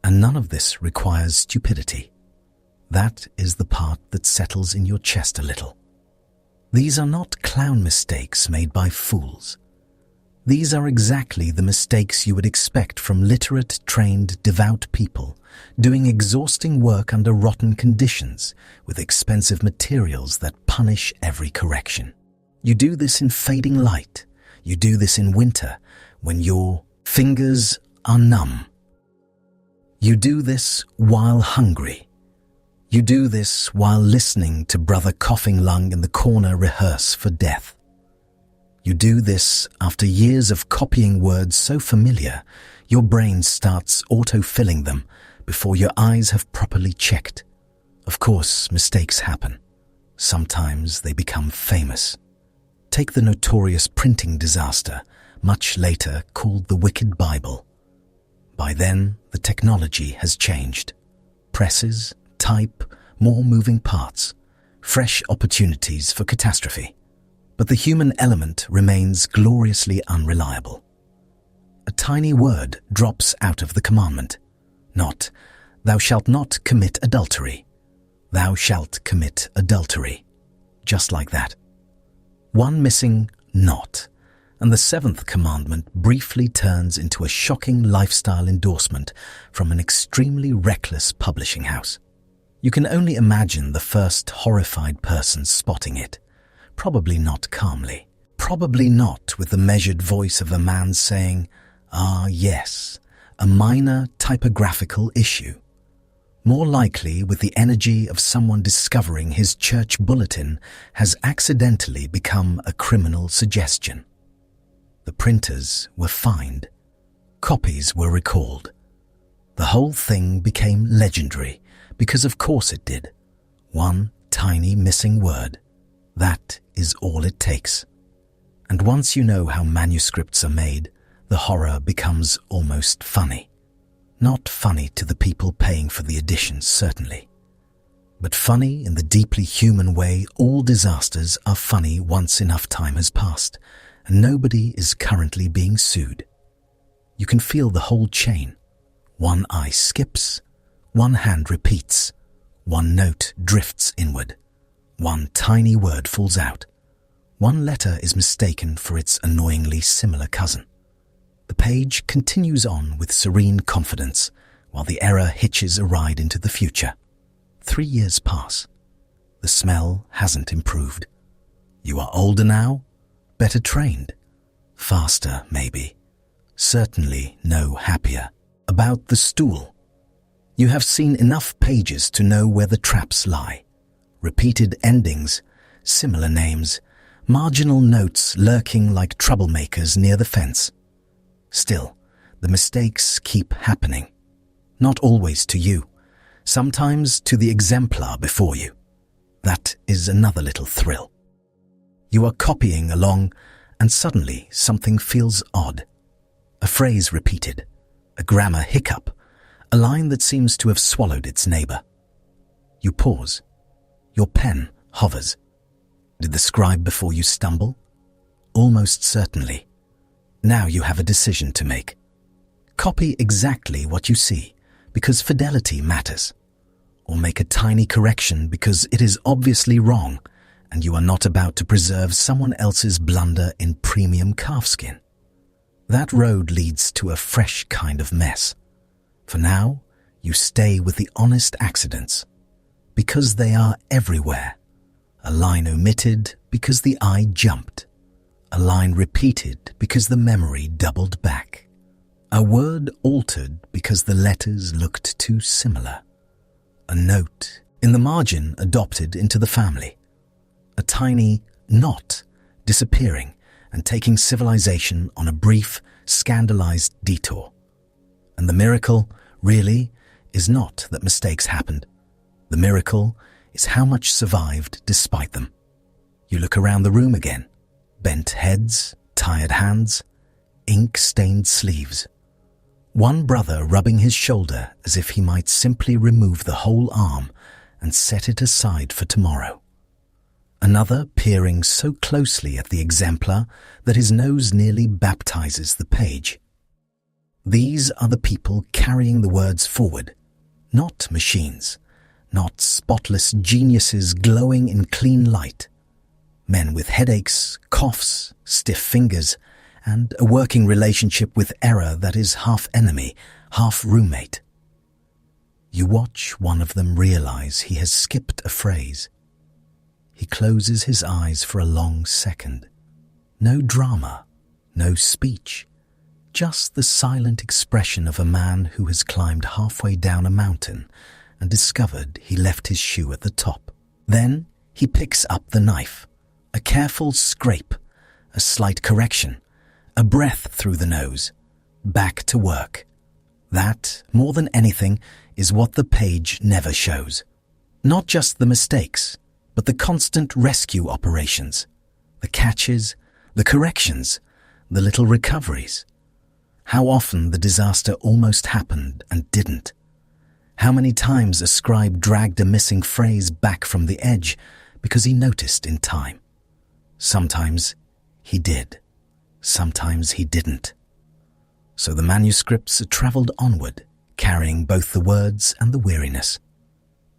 And none of this requires stupidity. That is the part that settles in your chest a little. These are not clown mistakes made by fools. These are exactly the mistakes you would expect from literate, trained, devout people doing exhausting work under rotten conditions with expensive materials that punish every correction. You do this in fading light. You do this in winter when your fingers are numb. You do this while hungry. You do this while listening to Brother Coughing Lung in the corner rehearse for death. You do this after years of copying words so familiar, your brain starts auto-filling them before your eyes have properly checked. Of course, mistakes happen. Sometimes they become famous. Take the notorious printing disaster, much later called the Wicked Bible. By then, the technology has changed. Presses, type, more moving parts, fresh opportunities for catastrophe. But the human element remains gloriously unreliable. A tiny word drops out of the commandment. Not, "Thou shalt not commit adultery." "Thou shalt commit adultery." Just like that. One missing "not," and the seventh commandment briefly turns into a shocking lifestyle endorsement from an extremely reckless publishing house. You can only imagine the first horrified person spotting it. Probably not calmly. Probably not with the measured voice of a man saying, "Ah, yes, a minor typographical issue." More likely with the energy of someone discovering his church bulletin has accidentally become a criminal suggestion. The printers were fined. Copies were recalled. The whole thing became legendary, because of course it did. One tiny missing word. That is all it takes. And once you know how manuscripts are made, the horror becomes almost funny. Not funny to the people paying for the editions, certainly. But funny in the deeply human way all disasters are funny once enough time has passed, and nobody is currently being sued. You can feel the whole chain. One eye skips, one hand repeats, one note drifts inward, one tiny word falls out, one letter is mistaken for its annoyingly similar cousin. The page continues on with serene confidence, while the error hitches a ride into the future. 3 years pass. The smell hasn't improved. You are older now, better trained, faster maybe, certainly no happier. About the stool. You have seen enough pages to know where the traps lie. Repeated endings, similar names, marginal notes lurking like troublemakers near the fence. Still, the mistakes keep happening. Not always to you, sometimes to the exemplar before you. That is another little thrill. You are copying along, and suddenly something feels odd. A phrase repeated, a grammar hiccup, a line that seems to have swallowed its neighbor. You pause. Your pen hovers. Did the scribe before you stumble? Almost certainly. Now you have a decision to make. Copy exactly what you see, because fidelity matters. or make a tiny correction because it is obviously wrong and you are not about to preserve someone else's blunder in premium calfskin. That road leads to a fresh kind of mess. For now, you stay with the honest accidents, because they are everywhere. A line omitted because the eye jumped. A line repeated because the memory doubled back. A word altered because the letters looked too similar. A note in the margin adopted into the family. A tiny knot disappearing and taking civilization on a brief, scandalized detour. And the miracle, really, is not that mistakes happened. The miracle is how much survived despite them. You look around the room again. Bent heads, tired hands, ink-stained sleeves. One brother rubbing his shoulder as if he might simply remove the whole arm and set it aside for tomorrow. Another peering so closely at the exemplar that his nose nearly baptizes the page. These are the people carrying the words forward, not machines, not spotless geniuses glowing in clean light. Men with headaches, coughs, stiff fingers, and a working relationship with error that is half enemy, half roommate. You watch one of them realize he has skipped a phrase. He closes his eyes for a long second. No drama, no speech, just the silent expression of a man who has climbed halfway down a mountain and discovered he left his shoe at the top. Then he picks up the knife. A careful scrape, a slight correction, a breath through the nose. Back to work. That, more than anything, is what the page never shows. Not just the mistakes, but the constant rescue operations, the catches, the corrections, the little recoveries. How often the disaster almost happened and didn't. How many times a scribe dragged a missing phrase back from the edge because he noticed in time. Sometimes he did, sometimes he didn't. So the manuscripts travelled onward, carrying both the words and the weariness.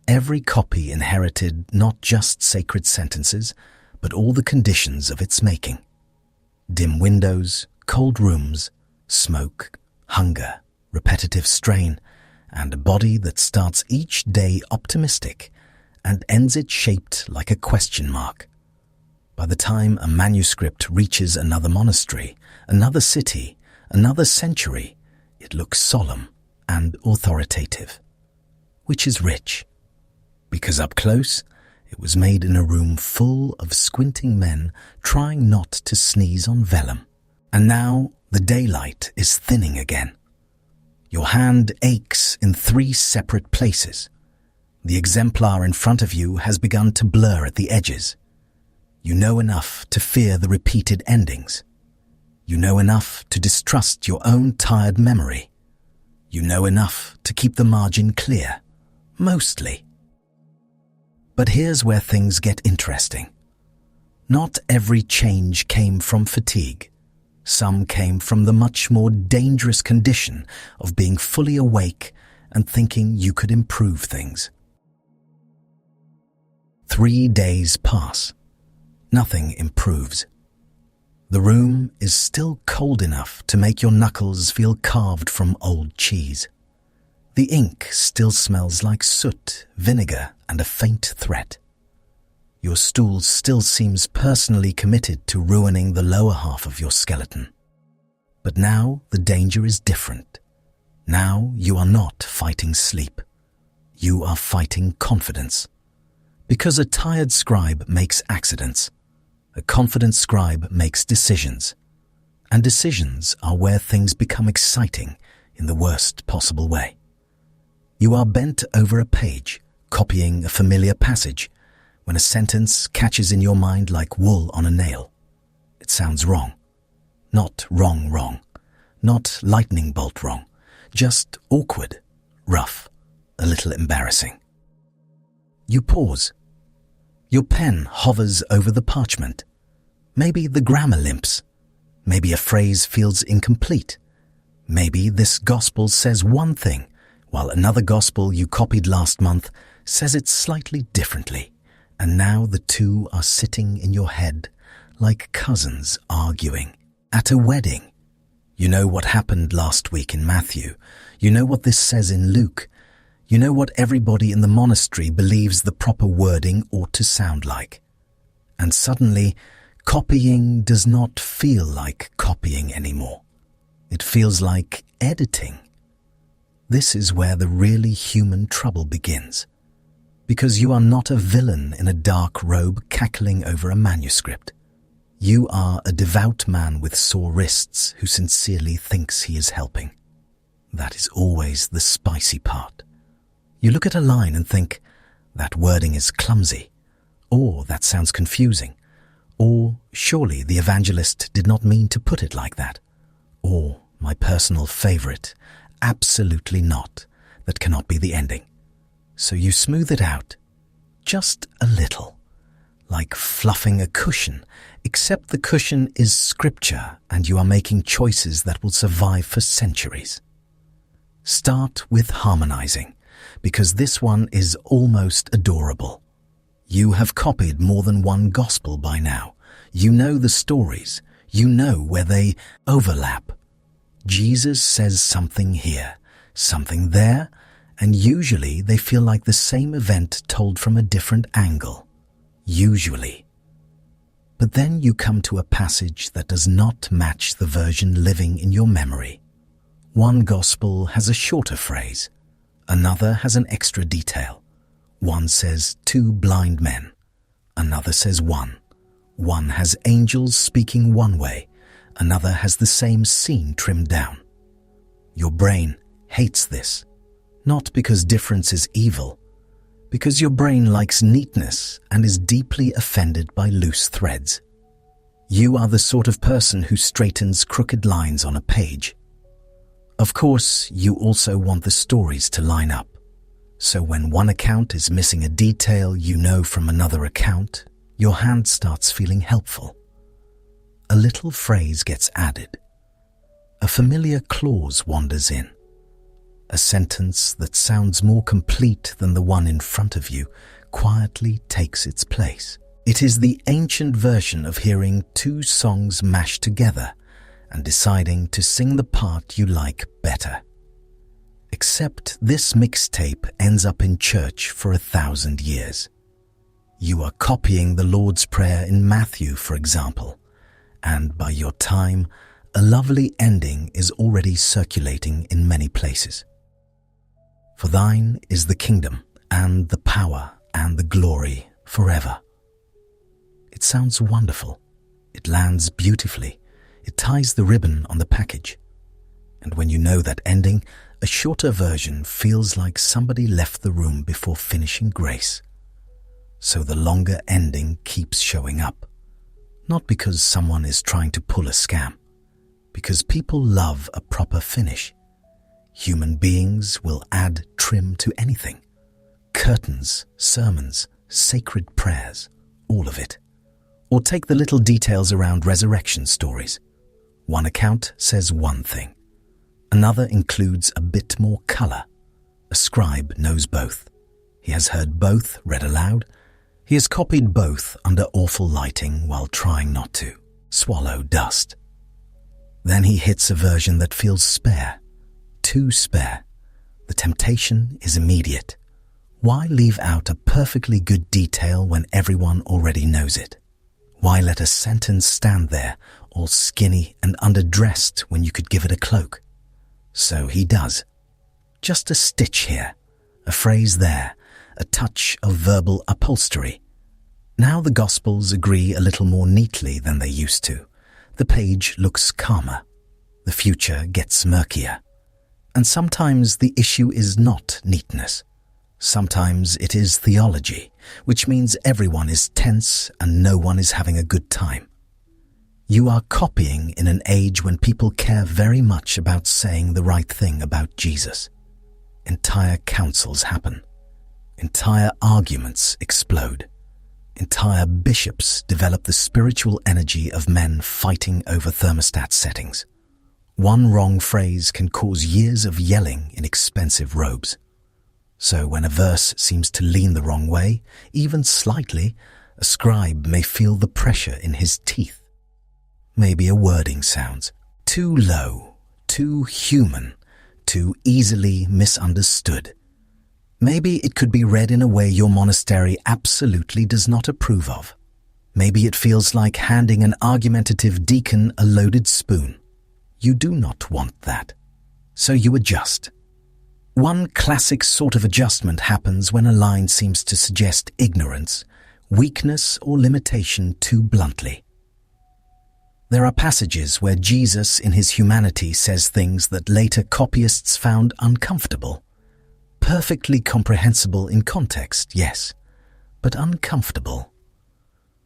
Every copy inherited not just sacred sentences, but all the conditions of its making. Dim windows, cold rooms, smoke, hunger, repetitive strain, and a body that starts each day optimistic and ends it shaped like a question mark. By the time a manuscript reaches another monastery, another city, another century, it looks solemn and authoritative, which is rich. Because up close, it was made in a room full of squinting men trying not to sneeze on vellum. And now the daylight is thinning again. Your hand aches in 3 separate places. The exemplar in front of you has begun to blur at the edges. You know enough to fear the repeated endings. You know enough to distrust your own tired memory. You know enough to keep the margin clear, mostly. But here's where things get interesting. Not every change came from fatigue. Some came from the much more dangerous condition of being fully awake and thinking you could improve things. 3 days pass. Nothing improves. The room is still cold enough to make your knuckles feel carved from old cheese. The ink still smells like soot, vinegar, and a faint threat. Your stool still seems personally committed to ruining the lower half of your skeleton. But now the danger is different. Now you are not fighting sleep. You are fighting confidence. Because a tired scribe makes accidents. A confident scribe makes decisions. And decisions are where things become exciting in the worst possible way. You are bent over a page, copying a familiar passage, when a sentence catches in your mind like wool on a nail. It sounds wrong. Not wrong. Not lightning bolt wrong. Just awkward, rough, a little embarrassing. You pause. Your pen hovers over the parchment. Maybe the grammar limps. Maybe a phrase feels incomplete. Maybe this gospel says one thing while another gospel you copied last month says it slightly differently, and now the two are sitting in your head like cousins arguing. At a wedding, you know what happened last week in Matthew, you know what this says in Luke, you know what everybody in the monastery believes the proper wording ought to sound like. And suddenly, copying does not feel like copying anymore. It feels like editing. This is where the really human trouble begins, because you are not a villain in a dark robe cackling over a manuscript. You are a devout man with sore wrists who sincerely thinks he is helping. That is always the spicy part. You look at a line and think, that wording is clumsy, or that sounds confusing, or surely the evangelist did not mean to put it like that, or my personal favorite, absolutely not, that cannot be the ending. So you smooth it out, just a little, like fluffing a cushion, except the cushion is scripture and you are making choices that will survive for centuries. Start with harmonizing, because this one is almost adorable. You have copied more than one gospel by now. You know the stories. You know where they overlap. Jesus says something here, something there, and usually they feel like the same event told from a different angle. Usually. But then you come to a passage that does not match the version living in your memory. One gospel has a shorter phrase. Another has an extra detail. One says 2 blind men. Another says 1. One has angels speaking one way. Another has the same scene trimmed down. Your brain hates this, not because difference is evil, because your brain likes neatness and is deeply offended by loose threads. You are the sort of person who straightens crooked lines on a page. Of course, you also want the stories to line up. So when one account is missing a detail you know from another account, your hand starts feeling helpful. A little phrase gets added. A familiar clause wanders in. A sentence that sounds more complete than the one in front of you quietly takes its place. It is the ancient version of hearing 2 songs mashed together and deciding to sing the part you like better. Except this mixtape ends up in church for 1,000 years. You are copying the Lord's Prayer in Matthew, for example, and by your time, a lovely ending is already circulating in many places. For thine is the kingdom, and the power, and the glory forever. It sounds wonderful. It lands beautifully. It ties the ribbon on the package. And when you know that ending, a shorter version feels like somebody left the room before finishing grace. So the longer ending keeps showing up. Not because someone is trying to pull a scam, because people love a proper finish. Human beings will add trim to anything. Curtains, sermons, sacred prayers, all of it. Or take the little details around resurrection stories. One account says one thing. Another includes a bit more color. A scribe knows both. He has heard both read aloud. He has copied both under awful lighting while trying not to swallow dust. Then he hits a version that feels spare. Too spare. The temptation is immediate. Why leave out a perfectly good detail when everyone already knows it? Why let a sentence stand there, all skinny and underdressed when you could give it a cloak? So he does. Just a stitch here, a phrase there, a touch of verbal upholstery. Now the Gospels agree a little more neatly than they used to. The page looks calmer. The future gets murkier. And sometimes the issue is not neatness. Sometimes it is theology, which means everyone is tense and no one is having a good time. You are copying in an age when people care very much about saying the right thing about Jesus. Entire councils happen. Entire arguments explode. Entire bishops develop the spiritual energy of men fighting over thermostat settings. One wrong phrase can cause years of yelling in expensive robes. So when a verse seems to lean the wrong way, even slightly, a scribe may feel the pressure in his teeth. Maybe a wording sounds too low, too human, too easily misunderstood. Maybe it could be read in a way your monastery absolutely does not approve of. Maybe it feels like handing an argumentative deacon a loaded spoon. You do not want that. So you adjust. One classic sort of adjustment happens when a line seems to suggest ignorance, weakness, or limitation too bluntly. There are passages where Jesus in his humanity says things that later copyists found uncomfortable. Perfectly comprehensible in context, yes, but uncomfortable.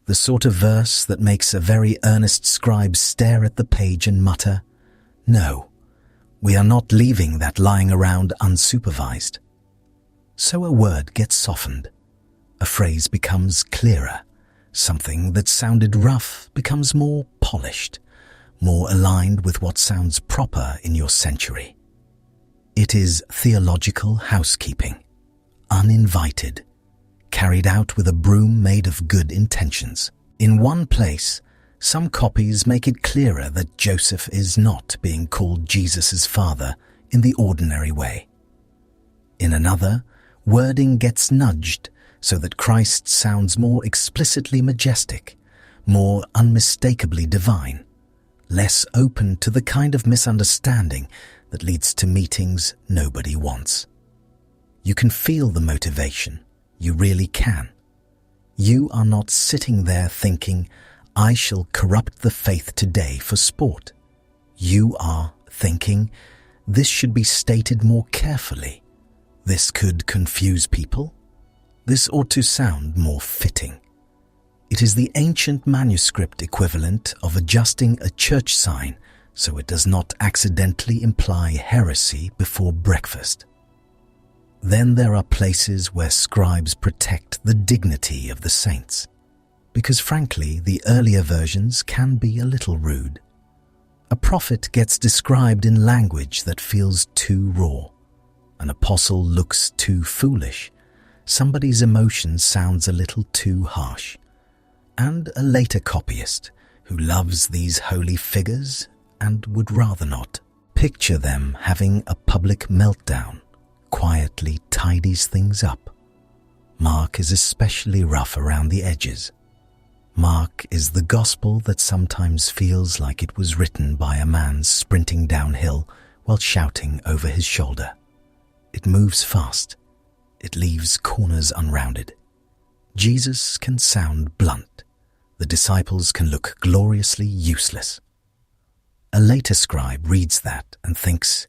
The sort of verse that makes a very earnest scribe stare at the page and mutter, "No, we are not leaving that lying around unsupervised." So a word gets softened. A phrase becomes clearer. Something that sounded rough becomes more polished, more aligned with what sounds proper in your century. It is theological housekeeping, uninvited, carried out with a broom made of good intentions. In one place, some copies make it clearer that Joseph is not being called Jesus' father in the ordinary way. In another, wording gets nudged so that Christ sounds more explicitly majestic, more unmistakably divine, less open to the kind of misunderstanding that leads to meetings nobody wants. You can feel the motivation, you really can. You are not sitting there thinking, "I shall corrupt the faith today for sport." You are thinking, "This should be stated more carefully. This could confuse people. This ought to sound more fitting." It is the ancient manuscript equivalent of adjusting a church sign so it does not accidentally imply heresy before breakfast. Then there are places where scribes protect the dignity of the saints, because frankly, the earlier versions can be a little rude. A prophet gets described in language that feels too raw. An apostle looks too foolish. Somebody's emotion sounds a little too harsh. And a later copyist who loves these holy figures and would rather not. Picture them having a public meltdown, quietly tidies things up. Mark is especially rough around the edges. Mark is the gospel that sometimes feels like it was written by a man sprinting downhill while shouting over his shoulder. It moves fast. It leaves corners unrounded. Jesus can sound blunt. The disciples can look gloriously useless. A later scribe reads that and thinks,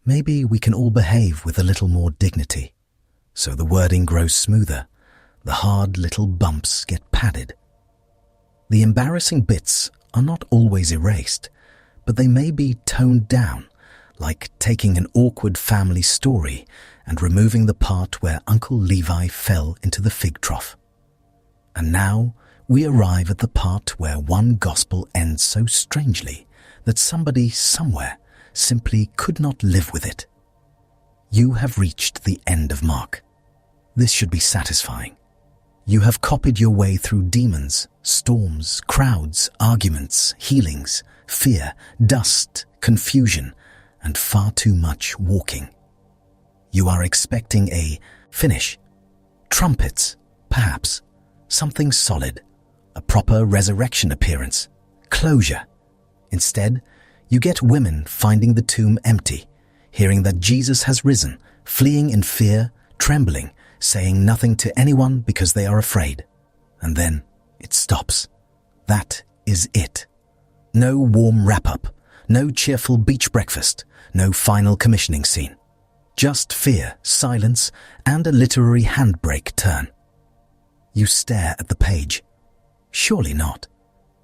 maybe we can all behave with a little more dignity. So the wording grows smoother. The hard little bumps get padded. The embarrassing bits are not always erased, but they may be toned down, like taking an awkward family story and removing the part where Uncle Levi fell into the fig trough. And now we arrive at the part where one gospel ends so strangely that somebody somewhere simply could not live with it. You have reached the end of Mark. This should be satisfying. You have copied your way through demons, storms, crowds, arguments, healings, fear, dust, confusion, and far too much walking. You are expecting a finish, trumpets, perhaps, something solid, a proper resurrection appearance, closure. Instead, you get women finding the tomb empty, hearing that Jesus has risen, fleeing in fear, trembling, saying nothing to anyone because they are afraid. And then it stops. That is it. No warm wrap-up, no cheerful beach breakfast, no final commissioning scene. Just fear, silence, and a literary handbrake turn. You stare at the page. Surely not.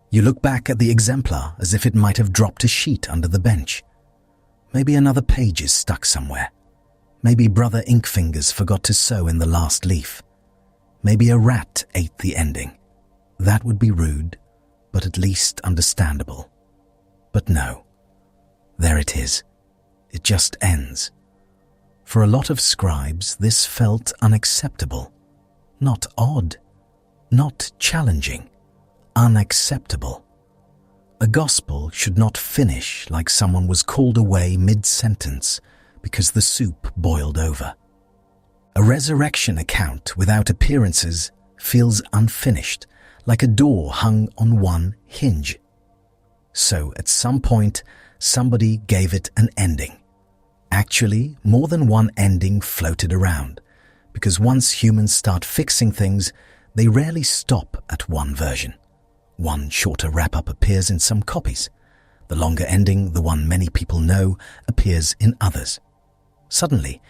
You look back at the exemplar as if it might have dropped a sheet under the bench. Maybe another page is stuck somewhere. Maybe Brother Inkfingers forgot to sew in the last leaf. Maybe a rat ate the ending. That would be rude, but at least understandable. But no. There it is. It just ends. For a lot of scribes, this felt unacceptable. Not odd, not challenging, unacceptable. A gospel should not finish like someone was called away mid-sentence because the soup boiled over. A resurrection account without appearances feels unfinished, like a door hung on one hinge. So at some point, somebody gave it an ending. Actually, more than one ending floated around, because once humans start fixing things, they rarely stop at one version. One shorter wrap-up appears in some copies. The longer ending, the one many people know, appears in others. Suddenly,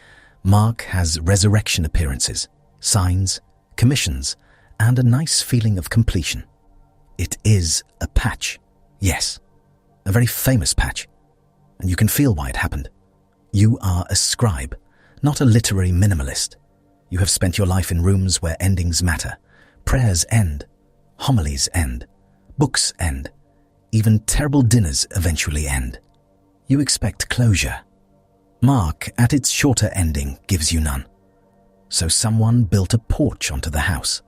Mark has resurrection appearances, signs, commissions, and a nice feeling of completion. It is a patch. Yes, a very famous patch. And you can feel why it happened. You are a scribe, not a literary minimalist. You have spent your life in rooms where endings matter. Prayers end. Homilies end. Books end. Even terrible dinners eventually end. You expect closure. Mark, at its shorter ending, gives you none. So someone built a porch onto the house.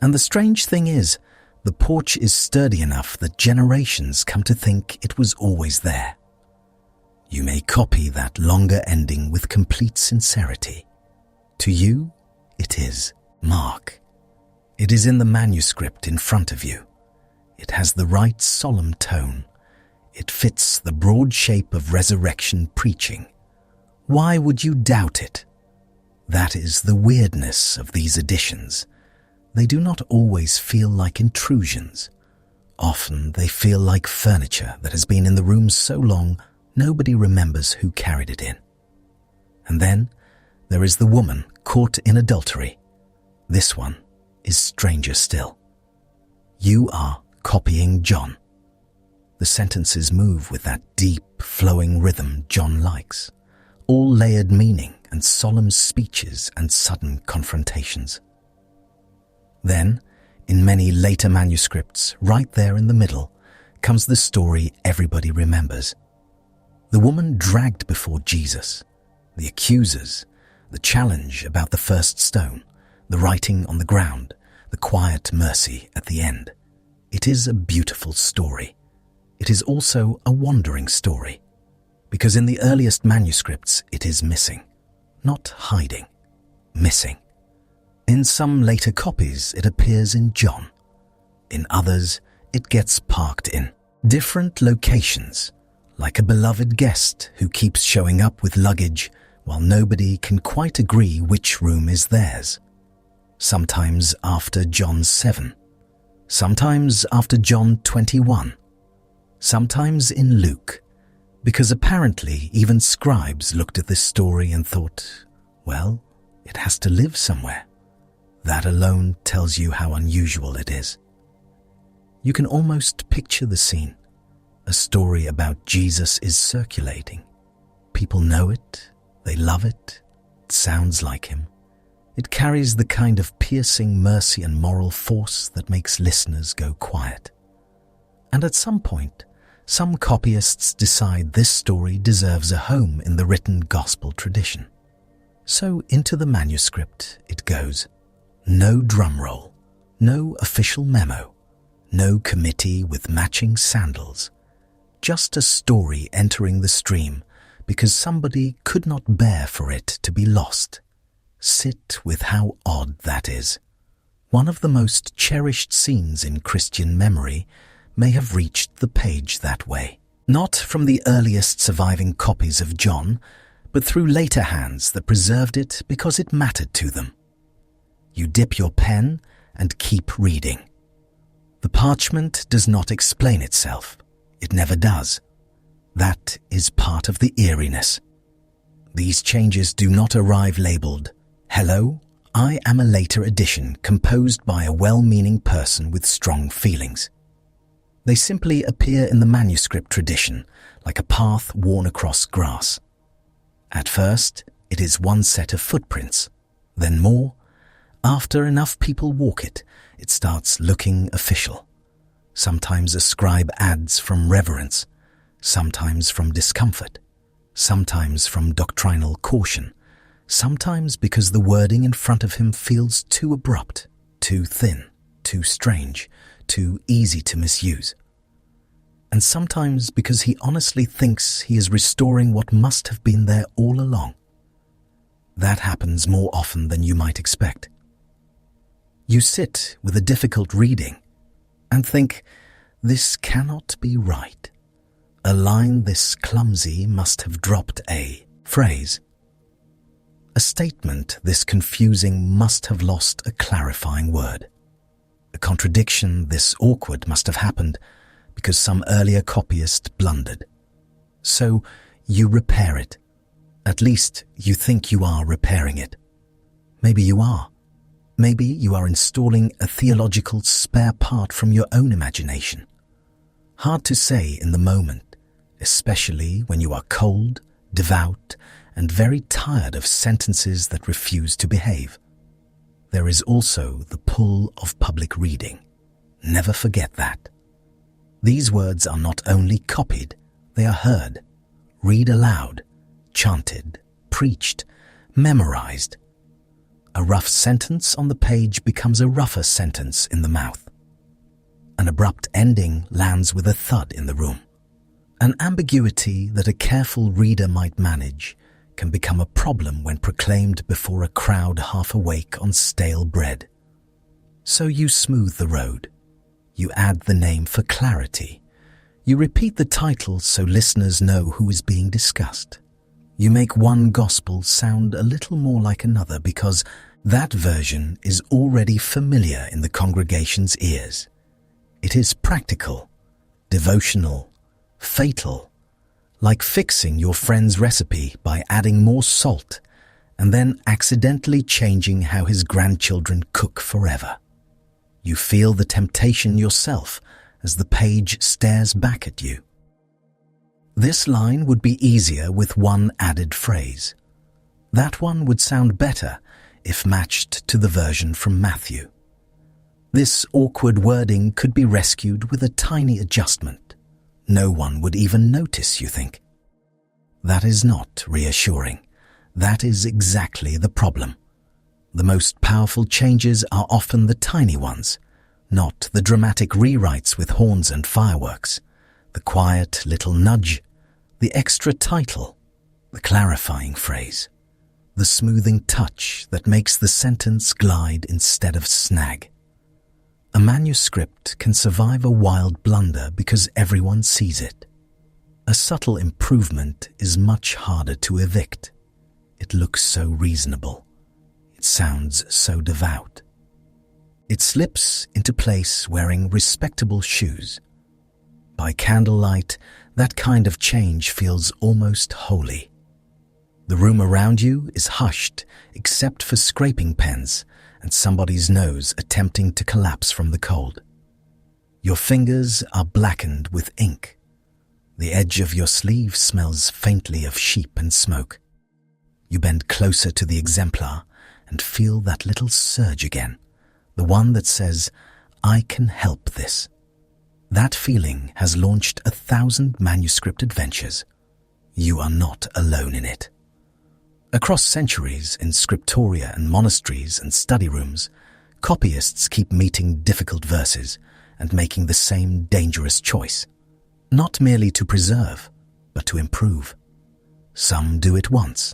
And the strange thing is, the porch is sturdy enough that generations come to think it was always there. You may copy that longer ending with complete sincerity. To you, it is Mark. It is in the manuscript in front of you. It has the right solemn tone. It fits the broad shape of resurrection preaching. Why would you doubt it? That is the weirdness of these editions. They do not always feel like intrusions. Often they feel like furniture that has been in the room so long nobody remembers who carried it in. And then there is the woman caught in adultery. This one is stranger still. You are copying John. The sentences move with that deep, flowing rhythm John likes, all layered meaning and solemn speeches and sudden confrontations. Then, in many later manuscripts, right there in the middle, comes the story everybody remembers. The woman dragged before Jesus, the accusers, the challenge about the first stone, the writing on the ground, the quiet mercy at the end. It is a beautiful story. It is also a wandering story, because in the earliest manuscripts it is missing, not hiding, missing. In some later copies it appears in John. In others it gets parked in different locations, like a beloved guest who keeps showing up with luggage while nobody can quite agree which room is theirs. Sometimes after John 7, sometimes after John 21, sometimes in Luke, because apparently even scribes looked at this story and thought, well, it has to live somewhere. That alone tells you how unusual it is. You can almost picture the scene. A story about Jesus is circulating. People know it, they love it, it sounds like him. It carries the kind of piercing mercy and moral force that makes listeners go quiet. And at some point, some copyists decide this story deserves a home in the written gospel tradition. So into the manuscript it goes. No drum roll, no official memo, no committee with matching sandals. Just a story entering the stream because somebody could not bear for it to be lost. Sit with how odd that is. One of the most cherished scenes in Christian memory may have reached the page that way. Not from the earliest surviving copies of John, but through later hands that preserved it because it mattered to them. You dip your pen and keep reading. The parchment does not explain itself. It never does. That is part of the eeriness. These changes do not arrive labeled, "Hello, I am a later edition composed by a well-meaning person with strong feelings." They simply appear in the manuscript tradition like a path worn across grass. At first, it is one set of footprints, then more. After enough people walk it, it starts looking official. Sometimes a scribe adds from reverence. sometimes from discomfort, sometimes from doctrinal caution, sometimes because the wording in front of him feels too abrupt, too thin, too strange, too easy to misuse. And sometimes because he honestly thinks he is restoring what must have been there all along. That happens more often than you might expect. You sit with a difficult reading and think, this cannot be right. A line this clumsy must have dropped a phrase. A statement this confusing must have lost a clarifying word. A contradiction this awkward must have happened because some earlier copyist blundered. So you repair it. At least you think you are repairing it. Maybe you are. Maybe you are installing a theological spare part from your own imagination. Hard to say in the moment, especially when you are cold, devout, and very tired of sentences that refuse to behave. There is also the pull of public reading. Never forget that. These words are not only copied, they are heard, read aloud, chanted, preached, memorized. A rough sentence on the page becomes a rougher sentence in the mouth. An abrupt ending lands with a thud in the room. An ambiguity that a careful reader might manage can become a problem when proclaimed before a crowd half awake on stale bread. So you smooth the road. You add the name for clarity. You repeat the title so listeners know who is being discussed. You make one gospel sound a little more like another because that version is already familiar in the congregation's ears. It is practical, devotional, fatal, like fixing your friend's recipe by adding more salt and then accidentally changing how his grandchildren cook forever. You feel the temptation yourself as the page stares back at you. This line would be easier with one added phrase. That one would sound better if matched to the version from Matthew. This awkward wording could be rescued with a tiny adjustment. No one would even notice, you think. That is not reassuring. That is exactly the problem. The most powerful changes are often the tiny ones, not the dramatic rewrites with horns and fireworks, the quiet little nudge, the extra title, the clarifying phrase, the smoothing touch that makes the sentence glide instead of snag. A manuscript can survive a wild blunder because everyone sees it. A subtle improvement is much harder to evict. It looks so reasonable. It sounds so devout. It slips into place wearing respectable shoes. By candlelight, that kind of change feels almost holy. The room around you is hushed except for scraping pens and somebody's nose attempting to collapse from the cold. Your fingers are blackened with ink. The edge of your sleeve smells faintly of sheep and smoke. You bend closer to the exemplar and feel that little surge again, the one that says, I can help this. That feeling has launched 1,000 manuscript adventures. You are not alone in it. Across centuries in scriptoria and monasteries and study rooms, copyists keep meeting difficult verses and making the same dangerous choice, not merely to preserve, but to improve. Some do it once,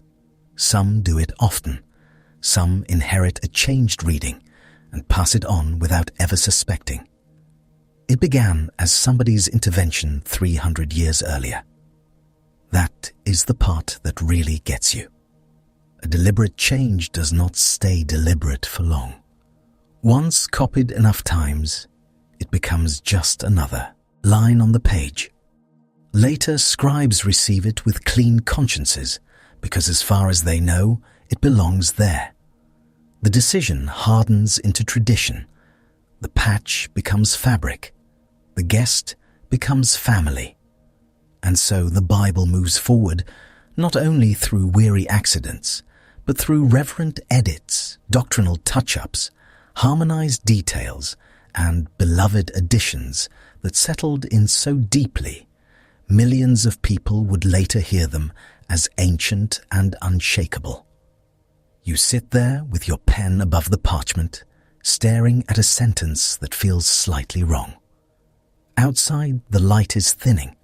some do it often, some inherit a changed reading and pass it on without ever suspecting. It began as somebody's intervention 300 years earlier. That is the part that really gets you. A deliberate change does not stay deliberate for long. Once copied enough times, it becomes just another line on the page. Later, scribes receive it with clean consciences because as far as they know, it belongs there. The decision hardens into tradition. The patch becomes fabric. The guest becomes family. And so the Bible moves forward not only through weary accidents, but through reverent edits, doctrinal touch-ups, harmonized details, and beloved additions that settled in so deeply, millions of people would later hear them as ancient and unshakable. You sit there with your pen above the parchment, staring at a sentence that feels slightly wrong. Outside, the light is thinning.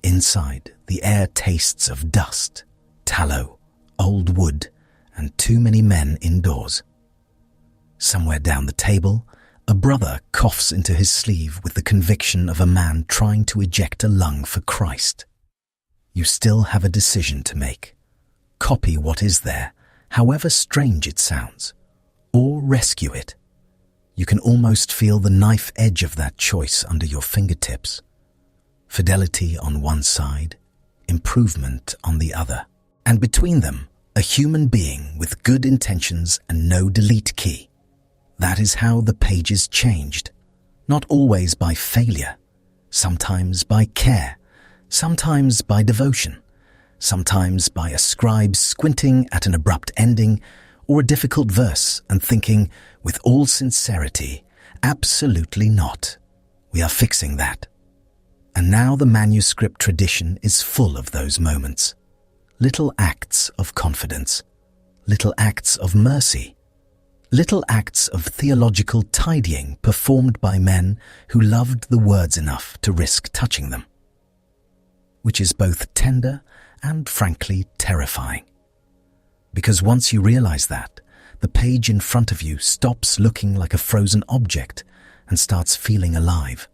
Inside, the air tastes of dust, tallow, old wood, and too many men indoors. Somewhere down the table, a brother coughs into his sleeve with the conviction of a man trying to eject a lung for Christ. You still have a decision to make. Copy what is there, however strange it sounds, or rescue it. You can almost feel the knife edge of that choice under your fingertips. Fidelity on one side, improvement on the other. And between them, a human being with good intentions and no delete key. That is how the pages changed. Not always by failure, sometimes by care, sometimes by devotion, sometimes by a scribe squinting at an abrupt ending or a difficult verse and thinking, with all sincerity, absolutely not. We are fixing that. And now the manuscript tradition is full of those moments. Little acts of confidence, little acts of mercy, little acts of theological tidying performed by men who loved the words enough to risk touching them. Which is both tender and frankly terrifying. Because once you realize that, the page in front of you stops looking like a frozen object and starts feeling alive,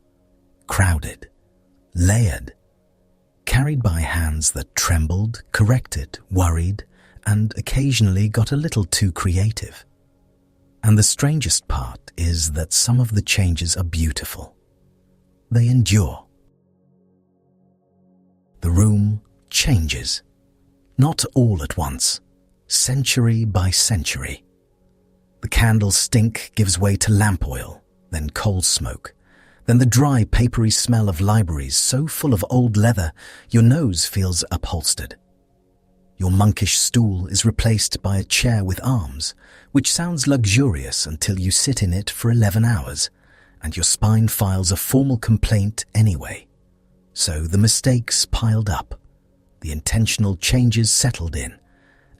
crowded, layered, carried by hands that trembled, corrected, worried, and occasionally got a little too creative. And the strangest part is that some of the changes are beautiful. They endure. The room changes, not all at once, century by century. The candle stink gives way to lamp oil, then coal smoke, then the dry, papery smell of libraries so full of old leather your nose feels upholstered. Your monkish stool is replaced by a chair with arms, which sounds luxurious until you sit in it for 11 hours, and your spine files a formal complaint anyway. So the mistakes piled up, the intentional changes settled in,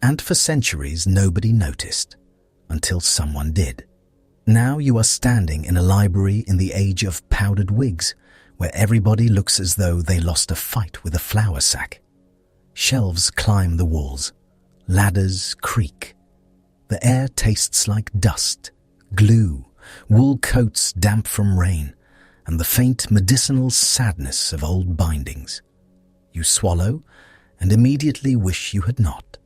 and for centuries nobody noticed, until someone did. Now you are standing in a library in the age of powdered wigs, where everybody looks as though they lost a fight with a flour sack. Shelves climb the walls, ladders creak. The air tastes like dust, glue, wool coats damp from rain, and the faint medicinal sadness of old bindings. You swallow and immediately wish you had not.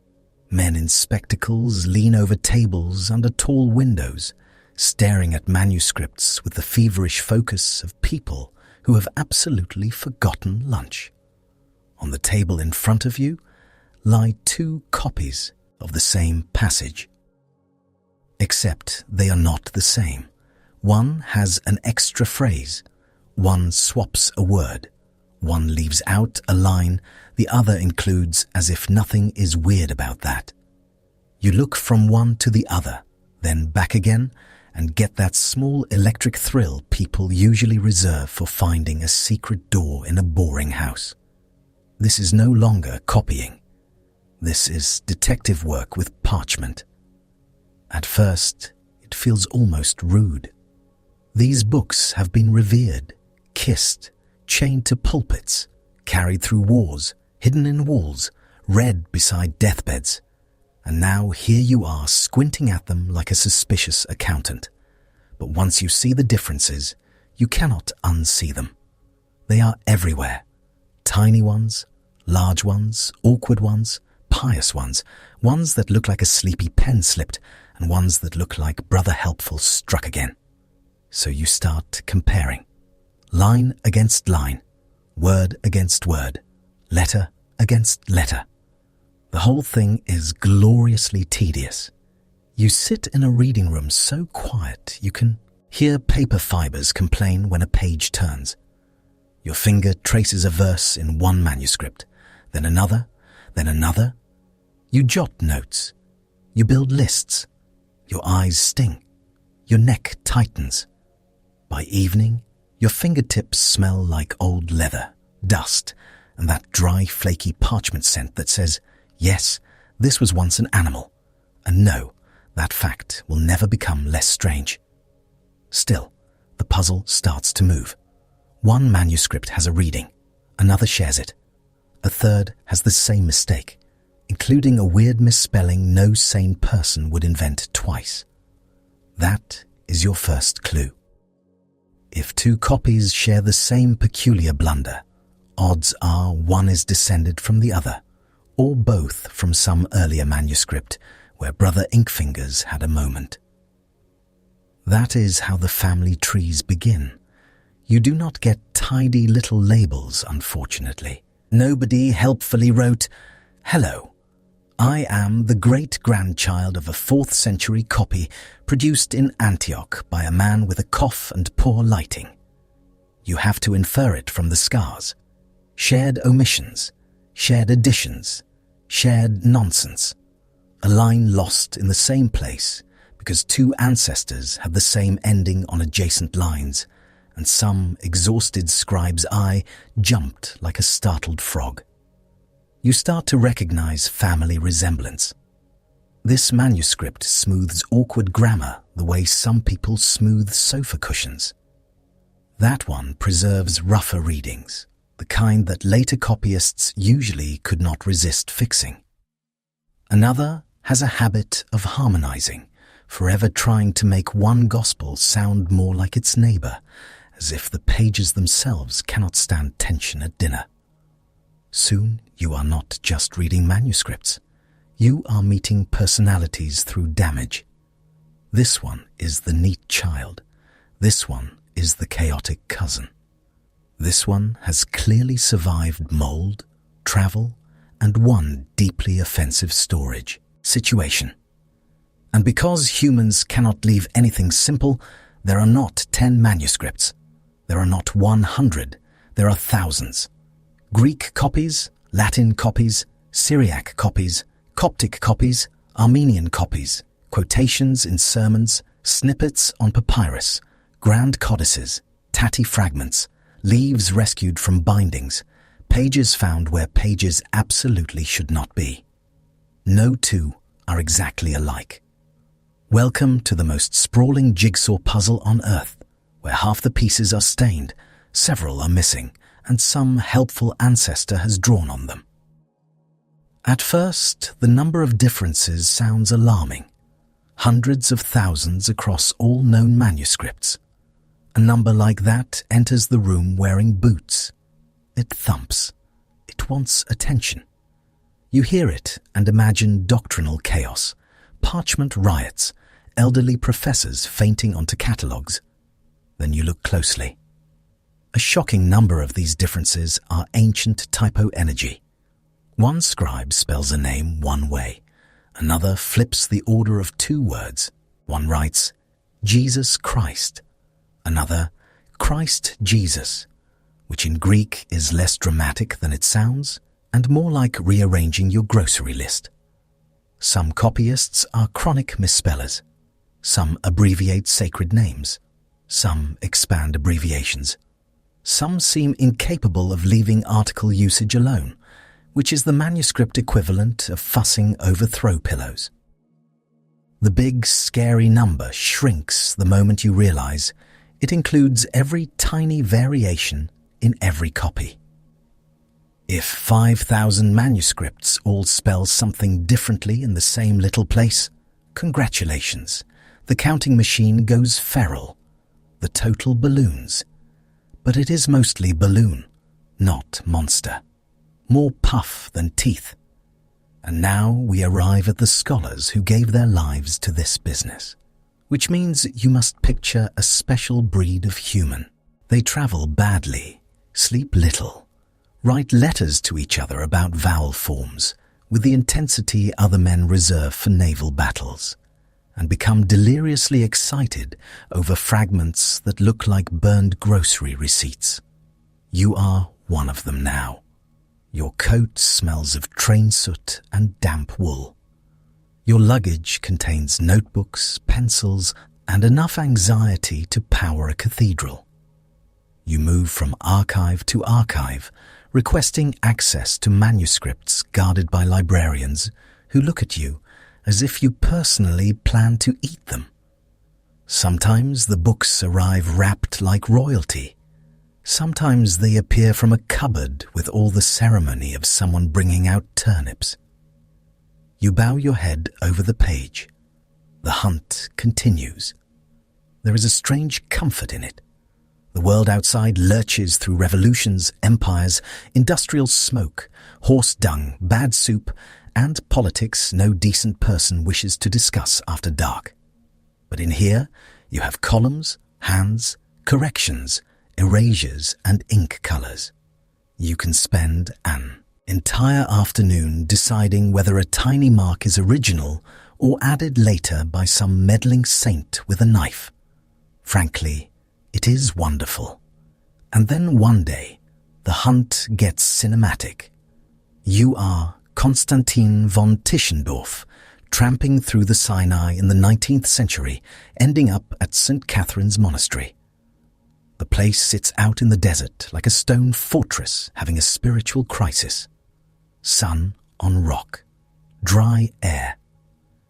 Men in spectacles lean over tables under tall windows, staring at manuscripts with the feverish focus of people who have absolutely forgotten lunch. On the table in front of you lie 2 copies of the same passage. Except they are not the same. One has an extra phrase, one swaps a word, one leaves out a line, the other includes as if nothing is weird about that. You look from one to the other, then back again, and get that small electric thrill people usually reserve for finding a secret door in a boring house. This is no longer copying. This is detective work with parchment. At first, it feels almost rude. These books have been revered, kissed, chained to pulpits, carried through wars, hidden in walls, read beside deathbeds. And now here you are squinting at them like a suspicious accountant. But once you see the differences, you cannot unsee them. They are everywhere. Tiny ones, large ones, awkward ones, pious ones, ones that look like a sleepy pen slipped, and ones that look like Brother Helpful struck again. So you start comparing. Line against line, word against word, letter against letter. The whole thing is gloriously tedious. You sit in a reading room so quiet you can hear paper fibers complain when a page turns. Your finger traces a verse in one manuscript, then another, then another. You jot notes. You build lists. Your eyes sting. Your neck tightens. By evening, your fingertips smell like old leather, dust, and that dry, flaky parchment scent that says, yes, this was once an animal, and no, that fact will never become less strange. Still, the puzzle starts to move. One manuscript has a reading, another shares it. A third has the same mistake, including a weird misspelling no sane person would invent twice. That is your first clue. If two copies share the same peculiar blunder, odds are one is descended from the other, or both from some earlier manuscript where Brother Inkfingers had a moment. That is how the family trees begin. You do not get tidy little labels, unfortunately. Nobody helpfully wrote, "Hello, I am the great-grandchild of a 4th century copy produced in Antioch by a man with a cough and poor lighting." You have to infer it from the scars. Shared omissions, shared additions, shared nonsense. A line lost in the same place because two ancestors had the same ending on adjacent lines, and some exhausted scribe's eye jumped like a startled frog. You start to recognize family resemblance. This manuscript smooths awkward grammar the way some people smooth sofa cushions. That one preserves rougher readings, the kind that later copyists usually could not resist fixing. Another has a habit of harmonizing, forever trying to make one gospel sound more like its neighbor, as if the pages themselves cannot stand tension at dinner. Soon you are not just reading manuscripts. You are meeting personalities through damage. This one is the neat child. This one is the chaotic cousin. This one has clearly survived mold, travel, and one deeply offensive storage situation. And because humans cannot leave anything simple, there are not 10 manuscripts. There are not 100. There are thousands. Greek copies, Latin copies, Syriac copies, Coptic copies, Armenian copies, quotations in sermons, snippets on papyrus, grand codices, tatty fragments, leaves rescued from bindings, pages found where pages absolutely should not be. No two are exactly alike. Welcome to the most sprawling jigsaw puzzle on earth, where half the pieces are stained, several are missing, and some helpful ancestor has drawn on them. At first, the number of differences sounds alarming. Hundreds of thousands across all known manuscripts. A number like that enters the room wearing boots. It thumps. It wants attention. You hear it and imagine doctrinal chaos, parchment riots, elderly professors fainting onto catalogues. Then you look closely. A shocking number of these differences are ancient typo energy. One scribe spells a name one way. Another flips the order of two words. One writes, Jesus Christ. Another, Christ Jesus, which in Greek is less dramatic than it sounds and more like rearranging your grocery list. Some copyists are chronic misspellers. Some abbreviate sacred names. Some expand abbreviations. Some seem incapable of leaving article usage alone, which is the manuscript equivalent of fussing over throw pillows. The big, scary number shrinks the moment you realize it includes every tiny variation in every copy. If 5,000 manuscripts all spell something differently in the same little place, congratulations, the counting machine goes feral. The total balloons. But it is mostly balloon, not monster. More puff than teeth. And now we arrive at the scholars who gave their lives to this business, which means you must picture a special breed of human. They travel badly, sleep little, write letters to each other about vowel forms with the intensity other men reserve for naval battles, and become deliriously excited over fragments that look like burned grocery receipts. You are one of them now. Your coat smells of train soot and damp wool. Your luggage contains notebooks, pencils, and enough anxiety to power a cathedral. You move from archive to archive, requesting access to manuscripts guarded by librarians who look at you as if you personally plan to eat them. Sometimes the books arrive wrapped like royalty. Sometimes they appear from a cupboard with all the ceremony of someone bringing out turnips. You bow your head over the page. The hunt continues. There is a strange comfort in it. The world outside lurches through revolutions, empires, industrial smoke, horse dung, bad soup, and politics no decent person wishes to discuss after dark. But in here, you have columns, hands, corrections, erasures, and ink colors. You can spend an entire afternoon deciding whether a tiny mark is original or added later by some meddling saint with a knife. Frankly, it is wonderful. And then one day, the hunt gets cinematic. You are Konstantin von Tischendorf, tramping through the Sinai in the 19th century, ending up at St. Catherine's Monastery. The place sits out in the desert like a stone fortress having a spiritual crisis. Sun on rock, dry air,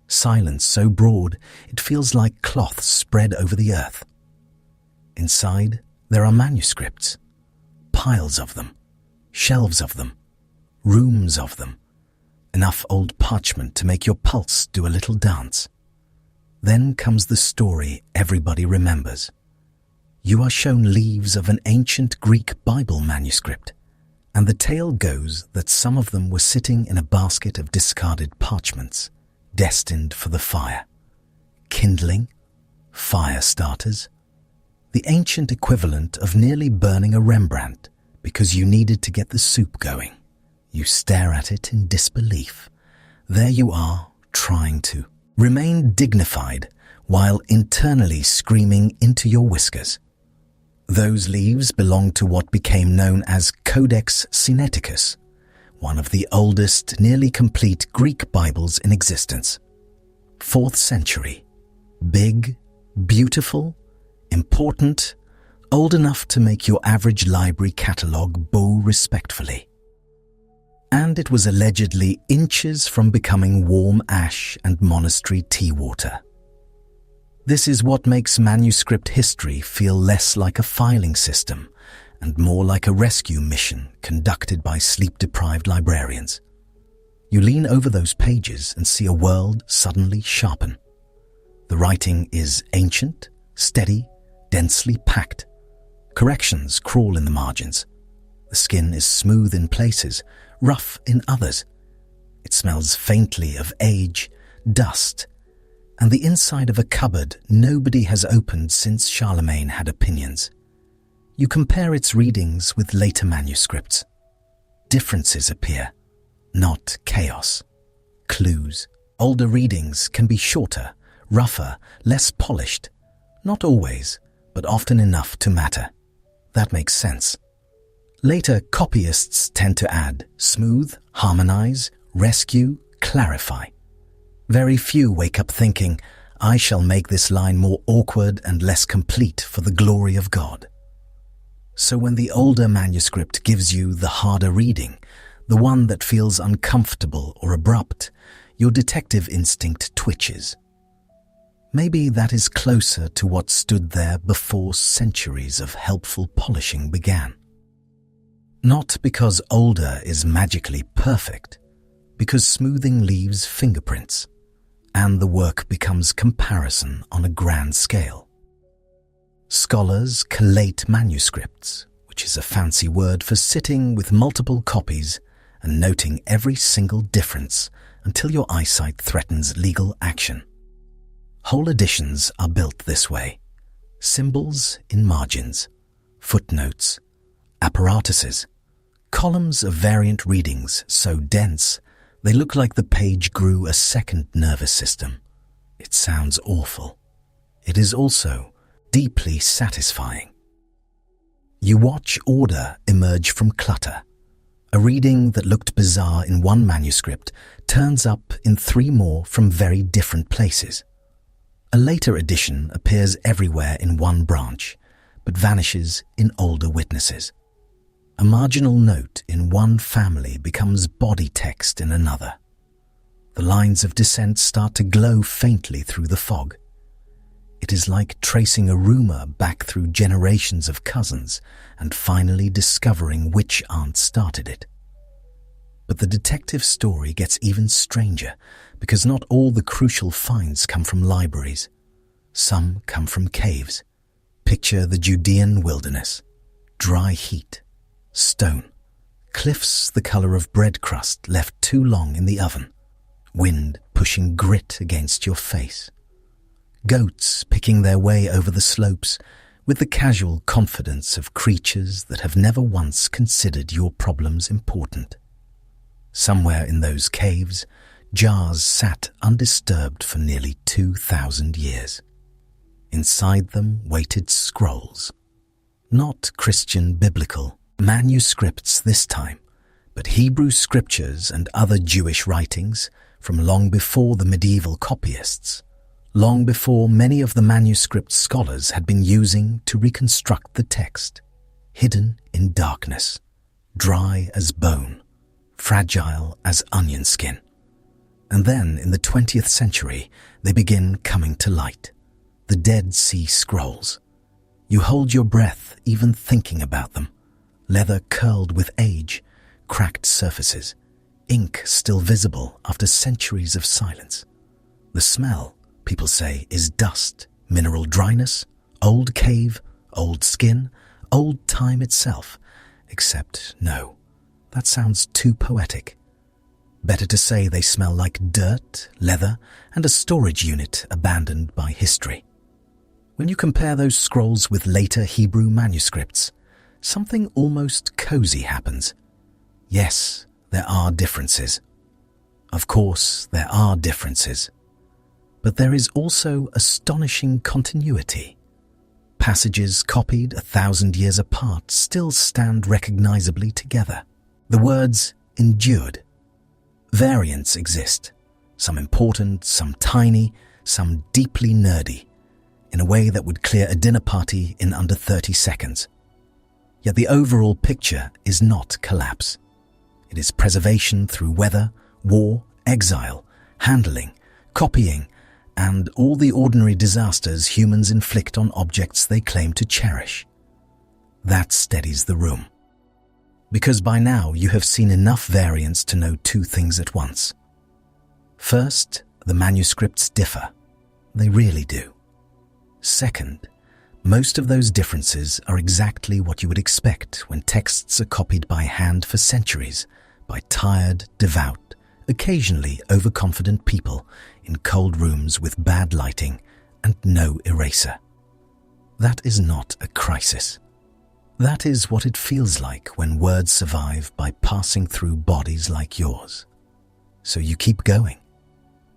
silence so broad it feels like cloth spread over the earth. Inside, there are manuscripts, piles of them, shelves of them, rooms of them, enough old parchment to make your pulse do a little dance. Then comes the story everybody remembers. You are shown leaves of an ancient Greek Bible manuscript, and the tale goes that some of them were sitting in a basket of discarded parchments, destined for the fire. Kindling, fire starters, the ancient equivalent of nearly burning a Rembrandt because you needed to get the soup going. You stare at it in disbelief. There you are, trying to remain dignified while internally screaming into your whiskers. Those leaves belong to what became known as Codex Sinaiticus, one of the oldest, nearly complete Greek Bibles in existence. 4th century. Big, beautiful, important, old enough to make your average library catalogue bow respectfully. And it was allegedly inches from becoming warm ash and monastery tea water. This is what makes manuscript history feel less like a filing system and more like a rescue mission conducted by sleep-deprived librarians. You lean over those pages and see a world suddenly sharpen. The writing is ancient, steady, densely packed. Corrections crawl in the margins. The skin is smooth in places, rough in others. It smells faintly of age, dust, and the inside of a cupboard nobody has opened since Charlemagne had opinions. You compare its readings with later manuscripts. Differences appear, not chaos. Clues. Older readings can be shorter, rougher, less polished. Not always, but often enough to matter. That makes sense. Later copyists tend to add, smooth, harmonize, rescue, clarify. Very few wake up thinking, I shall make this line more awkward and less complete for the glory of God. So when the older manuscript gives you the harder reading, the one that feels uncomfortable or abrupt, your detective instinct twitches. Maybe that is closer to what stood there before centuries of helpful polishing began. Not because older is magically perfect, because smoothing leaves fingerprints, and the work becomes comparison on a grand scale. Scholars collate manuscripts, which is a fancy word for sitting with multiple copies and noting every single difference until your eyesight threatens legal action. Whole editions are built this way. Symbols in margins, footnotes, apparatuses, columns of variant readings so dense they look like the page grew a second nervous system. It sounds awful. It is also deeply satisfying. You watch order emerge from clutter. A reading that looked bizarre in one manuscript turns up in 3 more from very different places. A later edition appears everywhere in one branch, but vanishes in older witnesses. A marginal note in one family becomes body text in another. The lines of descent start to glow faintly through the fog. It is like tracing a rumor back through generations of cousins and finally discovering which aunt started it. But the detective story gets even stranger because not all the crucial finds come from libraries. Some come from caves. Picture the Judean wilderness. Dry heat. Stone. Cliffs the color of bread crust left too long in the oven. Wind pushing grit against your face. Goats picking their way over the slopes with the casual confidence of creatures that have never once considered your problems important. Somewhere in those caves, jars sat undisturbed for nearly 2,000 years. Inside them waited scrolls. Not Christian biblical manuscripts this time, but Hebrew scriptures and other Jewish writings from long before the medieval copyists, long before many of the manuscript scholars had been using to reconstruct the text, hidden in darkness, dry as bone, fragile as onion skin. And then, in the 20th century, they begin coming to light. The Dead Sea Scrolls. You hold your breath even thinking about them. Leather curled with age, cracked surfaces, ink still visible after centuries of silence. The smell, people say, is dust, mineral dryness, old cave, old skin, old time itself. Except, no, that sounds too poetic. Better to say they smell like dirt, leather, and a storage unit abandoned by history. When you compare those scrolls with later Hebrew manuscripts, something almost cozy happens. Yes, there are differences. Of course, there are differences. But there is also astonishing continuity. Passages copied 1,000 years apart still stand recognizably together. The words endured. Variants exist, some important, some tiny, some deeply nerdy, in a way that would clear a dinner party in under 30 seconds. Yet the overall picture is not collapse. It is preservation through weather, war, exile, handling, copying, and all the ordinary disasters humans inflict on objects they claim to cherish. That steadies the room. Because by now you have seen enough variants to know two things at once. First, the manuscripts differ. They really do. Second, most of those differences are exactly what you would expect when texts are copied by hand for centuries by tired, devout, occasionally overconfident people in cold rooms with bad lighting and no eraser. That is not a crisis. That is what it feels like when words survive by passing through bodies like yours. So you keep going.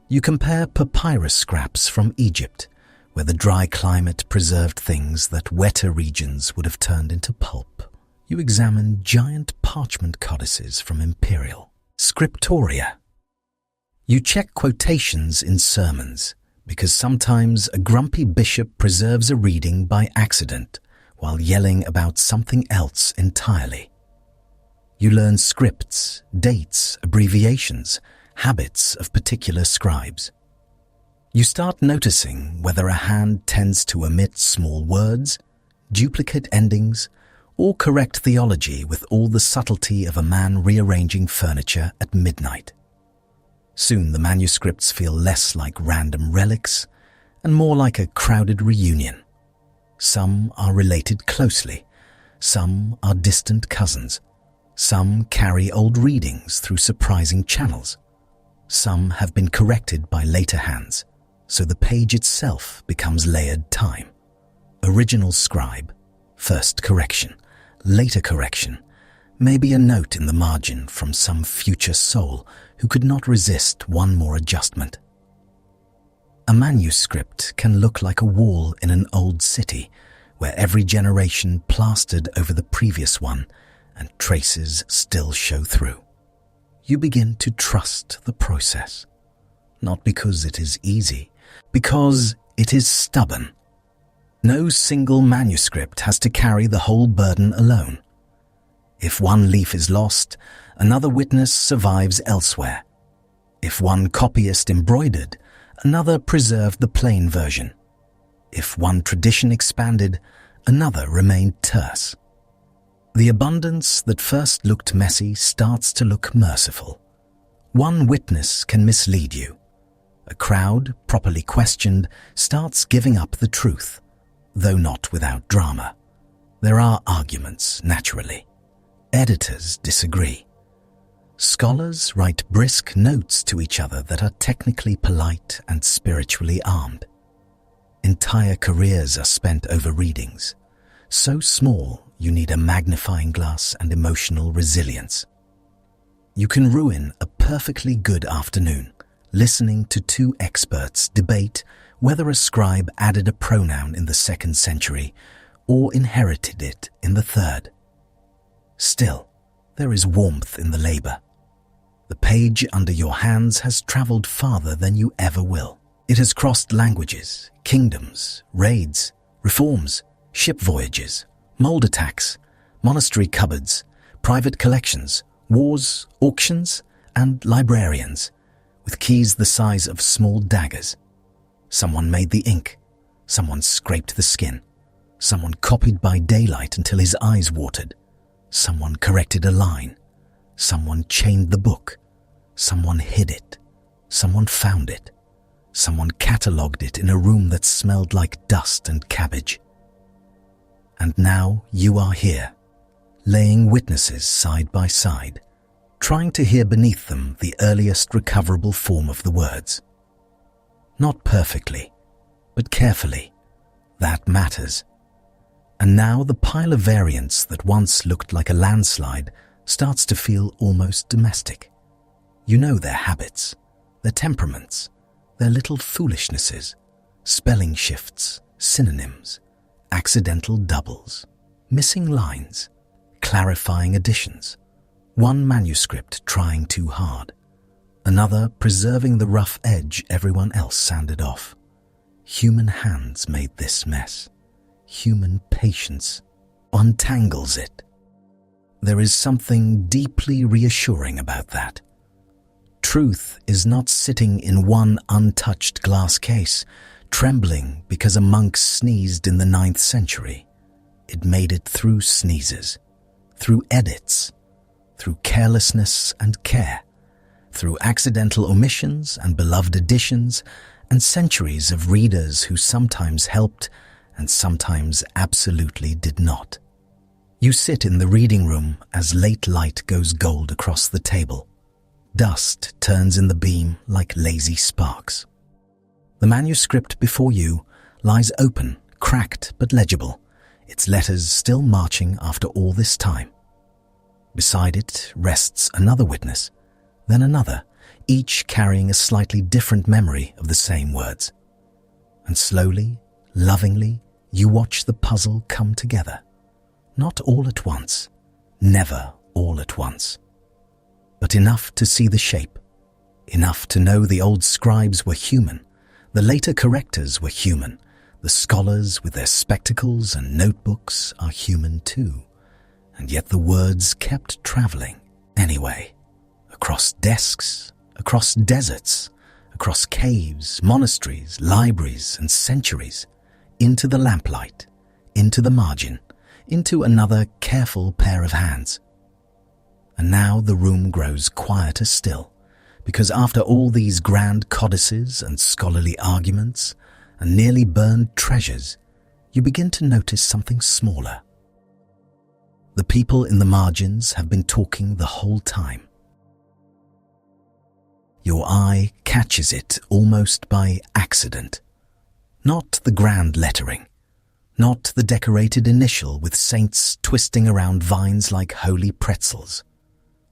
You compare papyrus scraps from Egypt, where the dry climate preserved things that wetter regions would have turned into pulp. You examine giant parchment codices from imperial scriptoria. You check quotations in sermons, because sometimes a grumpy bishop preserves a reading by accident while yelling about something else entirely. You learn scripts, dates, abbreviations, habits of particular scribes. You start noticing whether a hand tends to omit small words, duplicate endings, or correct theology with all the subtlety of a man rearranging furniture at midnight. Soon the manuscripts feel less like random relics and more like a crowded reunion. Some are related closely, some are distant cousins, some carry old readings through surprising channels, some have been corrected by later hands, so the page itself becomes layered time. Original scribe, first correction, later correction, maybe a note in the margin from some future soul who could not resist one more adjustment. A manuscript can look like a wall in an old city where every generation plastered over the previous one and traces still show through. You begin to trust the process, not because it is easy, because it is stubborn. No single manuscript has to carry the whole burden alone. If one leaf is lost, another witness survives elsewhere. If one copyist embroidered, another preserved the plain version. If one tradition expanded, another remained terse. The abundance that first looked messy starts to look merciful. One witness can mislead you. A crowd, properly questioned, starts giving up the truth, though not without drama. There are arguments, naturally. Editors disagree. Scholars write brisk notes to each other that are technically polite and spiritually armed. Entire careers are spent over readings, so small you need a magnifying glass and emotional resilience. You can ruin a perfectly good afternoon listening to two experts debate whether a scribe added a pronoun in the 2nd century or inherited it in the 3rd. Still, there is warmth in the labor. The page under your hands has traveled farther than you ever will. It has crossed languages, kingdoms, raids, reforms, ship voyages, mold attacks, monastery cupboards, private collections, wars, auctions, and librarians, with keys the size of small daggers. Someone made the ink, someone scraped the skin, someone copied by daylight until his eyes watered, someone corrected a line, someone chained the book, someone hid it, someone found it, someone catalogued it in a room that smelled like dust and cabbage. And now you are here, laying witnesses side by side, trying to hear beneath them the earliest recoverable form of the words. Not perfectly, but carefully. That matters. And now the pile of variants that once looked like a landslide starts to feel almost domestic. You know their habits, their temperaments, their little foolishnesses, spelling shifts, synonyms, accidental doubles, missing lines, clarifying additions. One manuscript trying too hard, another preserving the rough edge everyone else sanded off. Human hands made this mess. Human patience untangles it. There is something deeply reassuring about that. Truth is not sitting in one untouched glass case, trembling because a monk sneezed in the 9th century. It made it through sneezes, through edits, through carelessness and care, through accidental omissions and beloved additions, and centuries of readers who sometimes helped and sometimes absolutely did not. You sit in the reading room as late light goes gold across the table. Dust turns in the beam like lazy sparks. The manuscript before you lies open, cracked but legible, its letters still marching after all this time. Beside it rests another witness, then another, each carrying a slightly different memory of the same words. And slowly, lovingly, you watch the puzzle come together. Not all at once, never all at once, but enough to see the shape, enough to know the old scribes were human, the later correctors were human, the scholars with their spectacles and notebooks are human too, and yet the words kept traveling anyway, across desks, across deserts, across caves, monasteries, libraries, and centuries, into the lamplight, into the margin, into another careful pair of hands. And now the room grows quieter still, because after all these grand codices and scholarly arguments and nearly burned treasures, you begin to notice something smaller. The people in the margins have been talking the whole time. Your eye catches it almost by accident. Not the grand lettering, not the decorated initial with saints twisting around vines like holy pretzels.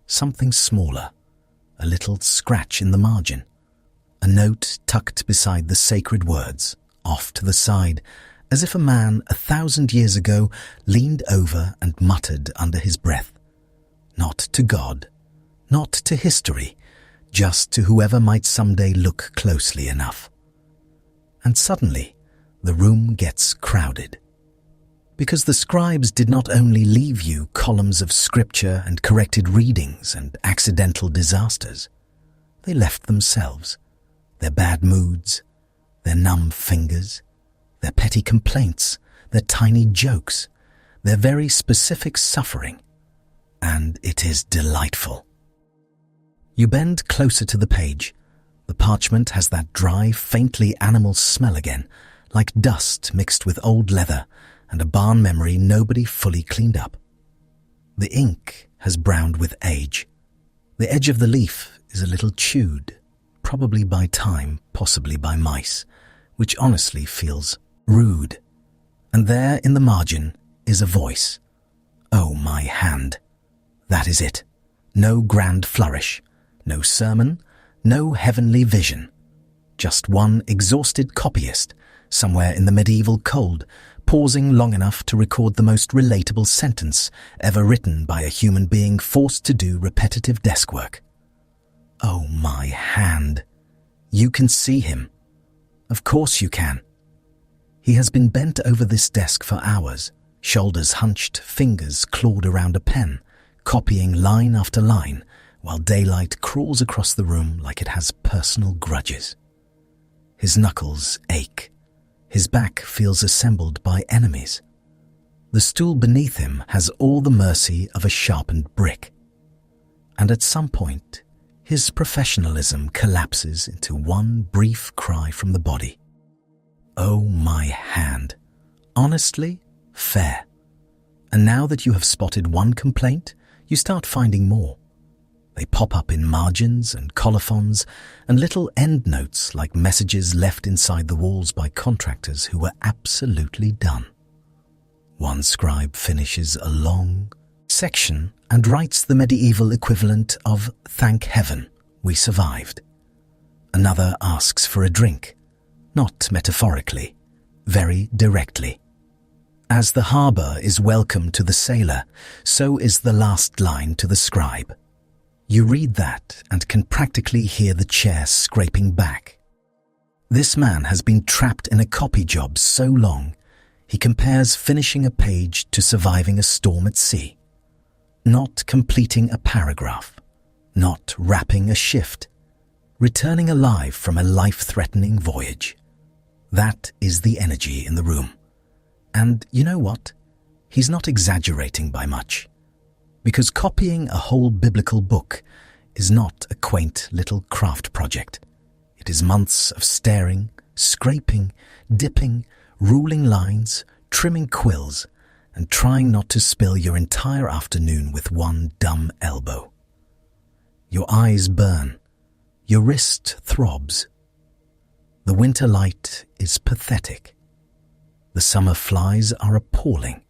Something smaller, a little scratch in the margin, a note tucked beside the sacred words, off to the side, as if a man 1,000 years ago leaned over and muttered under his breath. Not to God, not to history, just to whoever might someday look closely enough. And suddenly, the room gets crowded. Because the scribes did not only leave you columns of scripture and corrected readings and accidental disasters, they left themselves, their bad moods, their numb fingers, their petty complaints, their tiny jokes, their very specific suffering, and it is delightful. You bend closer to the page. The parchment has that dry, faintly animal smell again, like dust mixed with old leather and a barn memory nobody fully cleaned up. The ink has browned with age. The edge of the leaf is a little chewed, probably by time, possibly by mice, which honestly feels rude. And there in the margin is a voice. Oh, my hand. That is it. No grand flourish, no sermon, no heavenly vision. Just one exhausted copyist, somewhere in the medieval cold, pausing long enough to record the most relatable sentence ever written by a human being forced to do repetitive desk work. Oh, my hand. You can see him. Of course you can. He has been bent over this desk for hours, shoulders hunched, fingers clawed around a pen, copying line after line, while daylight crawls across the room like it has personal grudges. His knuckles ache. His back feels assembled by enemies. The stool beneath him has all the mercy of a sharpened brick. And at some point, his professionalism collapses into one brief cry from the body. Oh, my hand. Honestly, fair. And now that you have spotted one complaint, you start finding more. They pop up in margins and colophons and little endnotes like messages left inside the walls by contractors who were absolutely done. One scribe finishes a long section and writes the medieval equivalent of "Thank heaven, we survived." Another asks for a drink, not metaphorically, very directly. As the harbour is welcome to the sailor, so is the last line to the scribe. You read that and can practically hear the chair scraping back. This man has been trapped in a copy job so long, he compares finishing a page to surviving a storm at sea. Not completing a paragraph, not wrapping a shift, returning alive from a life-threatening voyage. That is the energy in the room. And you know what? He's not exaggerating by much. Because copying a whole biblical book is not a quaint little craft project. It is months of staring, scraping, dipping, ruling lines, trimming quills, and trying not to spill your entire afternoon with one dumb elbow. Your eyes burn. Your wrist throbs. The winter light is pathetic. The summer flies are appalling.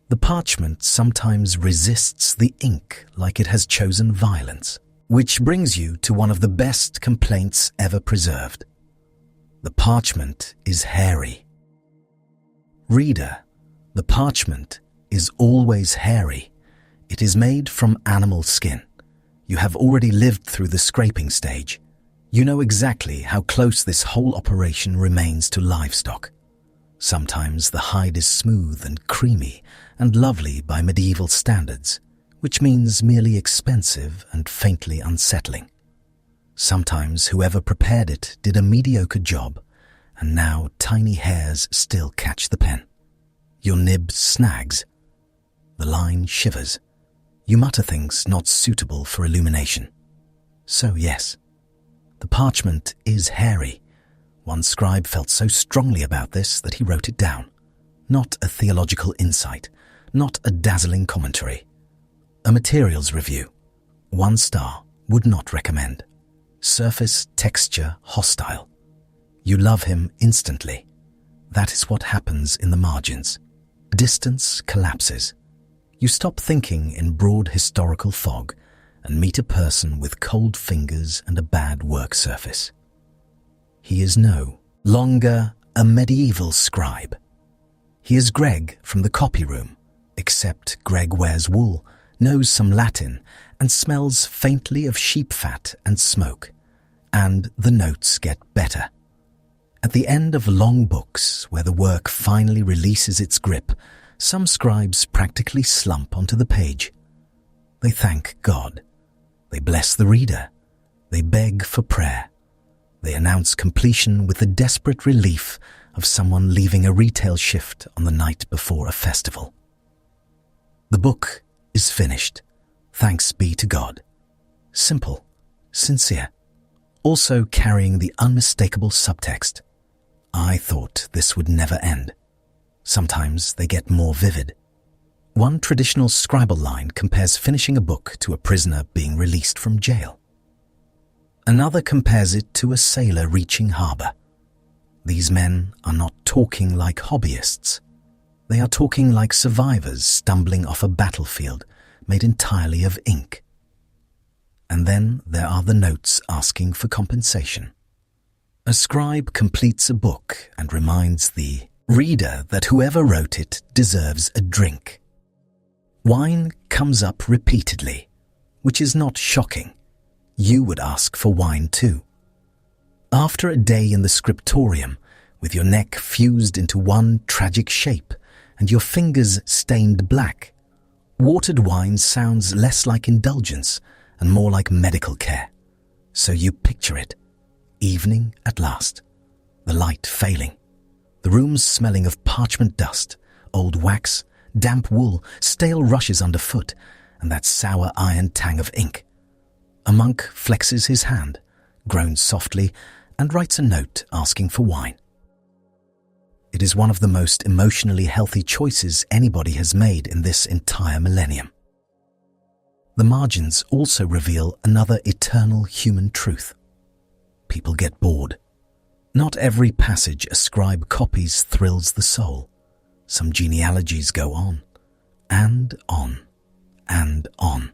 The parchment sometimes resists the ink like it has chosen violence, which brings you to one of the best complaints ever preserved. The parchment is hairy. Reader, the parchment is always hairy. It is made from animal skin. You have already lived through the scraping stage. You know exactly how close this whole operation remains to livestock. Sometimes the hide is smooth and creamy and lovely by medieval standards, which means merely expensive and faintly unsettling. Sometimes whoever prepared it did a mediocre job, and now tiny hairs still catch the pen. Your nib snags. The line shivers. You mutter things not suitable for illumination. So yes, the parchment is hairy. One scribe felt so strongly about this that he wrote it down. Not a theological insight, not a dazzling commentary. A materials review. 1 star, would not recommend. Surface texture hostile. You love him instantly. That is what happens in the margins. Distance collapses. You stop thinking in broad historical fog and meet a person with cold fingers and a bad work surface. He is no longer a medieval scribe. He is Greg from the copy room, except Greg wears wool, knows some Latin, and smells faintly of sheep fat and smoke. And the notes get better. At the end of long books, where the work finally releases its grip, some scribes practically slump onto the page. They thank God. They bless the reader. They beg for prayer. They announce completion with the desperate relief of someone leaving a retail shift on the night before a festival. The book is finished. Thanks be to God. Simple, sincere, also carrying the unmistakable subtext. I thought this would never end. Sometimes they get more vivid. One traditional Scribal line compares finishing a book to a prisoner being released from jail. Another compares it to a sailor reaching harbour. These men are not talking like hobbyists. They are talking like survivors stumbling off a battlefield made entirely of ink. And then there are the notes asking for compensation. A scribe completes a book and reminds the reader that whoever wrote it deserves a drink. Wine comes up repeatedly, which is not shocking. You would ask for wine too. After a day in the scriptorium, with your neck fused into one tragic shape and your fingers stained black, watered wine sounds less like indulgence and more like medical care. So you picture it. Evening at last, the light failing, the rooms smelling of parchment dust, old wax, damp wool, stale rushes underfoot, and that sour iron tang of ink. A monk flexes his hand, groans softly, and writes a note asking for wine. It is one of the most emotionally healthy choices anybody has made in this entire millennium. The margins also reveal another eternal human truth. People get bored. Not every passage a scribe copies thrills the soul. Some genealogies go on, and on, and on.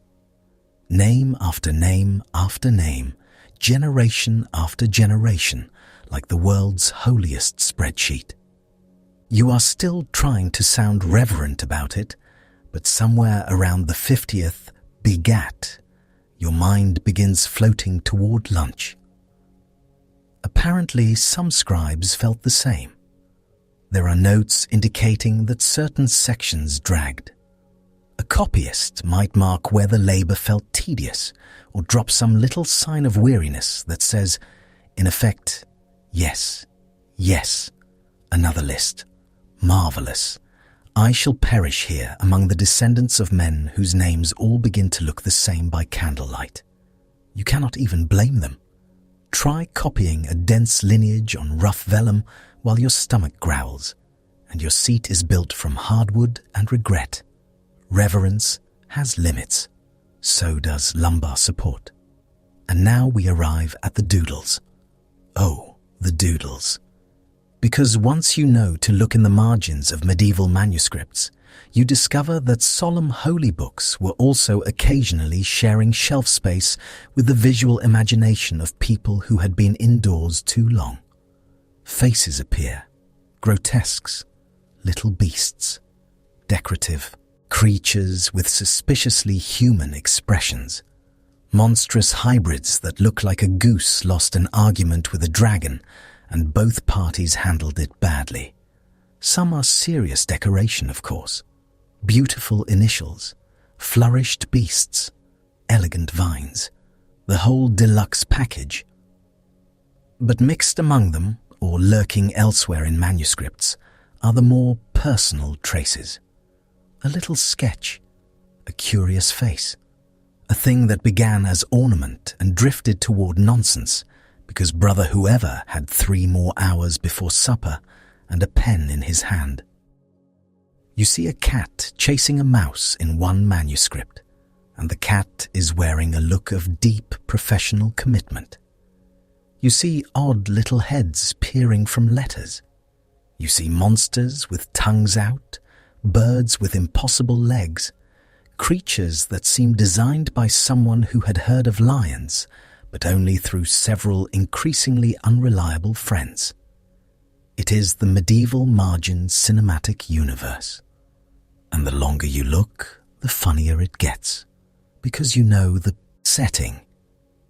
Name after name after name, generation after generation, like the world's holiest spreadsheet. You are still trying to sound reverent about it, but somewhere around the 50th begat, your mind begins floating toward lunch. Apparently, some scribes felt the same. There are notes indicating that certain sections dragged. A copyist might mark where the labor felt tedious or drop some little sign of weariness that says, in effect, yes, yes, another list. Marvelous. I shall perish here among the descendants of men whose names all begin to look the same by candlelight. You cannot even blame them. Try copying a dense lineage on rough vellum while your stomach growls, and your seat is built from hardwood and regret. Reverence has limits. So does lumbar support. And now we arrive at the doodles. Oh, the doodles. Because once you know to look in the margins of medieval manuscripts, you discover that solemn holy books were also occasionally sharing shelf space with the visual imagination of people who had been indoors too long. Faces appear, grotesques, little beasts, decorative, creatures with suspiciously human expressions, monstrous hybrids that look like a goose lost an argument with a dragon, and both parties handled it badly. Some are serious decoration, of course. Beautiful initials, flourished beasts, elegant vines, the whole deluxe package. But mixed among them, or lurking elsewhere in manuscripts, are the more personal traces. A little sketch, a curious face, a thing that began as ornament and drifted toward nonsense because brother whoever had 3 more hours before supper and a pen in his hand. You see a cat chasing a mouse in one manuscript, and the cat is wearing a look of deep professional commitment. You see odd little heads peering from letters. You see monsters with tongues out, birds with impossible legs, creatures that seem designed by someone who had heard of lions, but only through several increasingly unreliable friends. It is the medieval margin cinematic universe. And the longer you look, the funnier it gets, because you know the setting.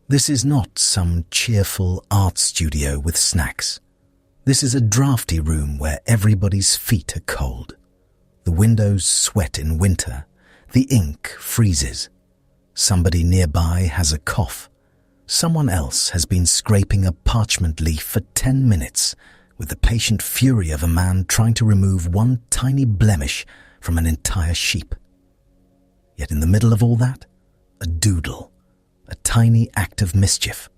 This is not some cheerful art studio with snacks. This is a drafty room where everybody's feet are cold. The windows sweat in winter. The ink freezes. Somebody nearby has a cough. Someone else has been scraping a parchment leaf for 10 minutes with the patient fury of a man trying to remove one tiny blemish from an entire sheep. Yet in the middle of all that, a doodle, a tiny act of mischief,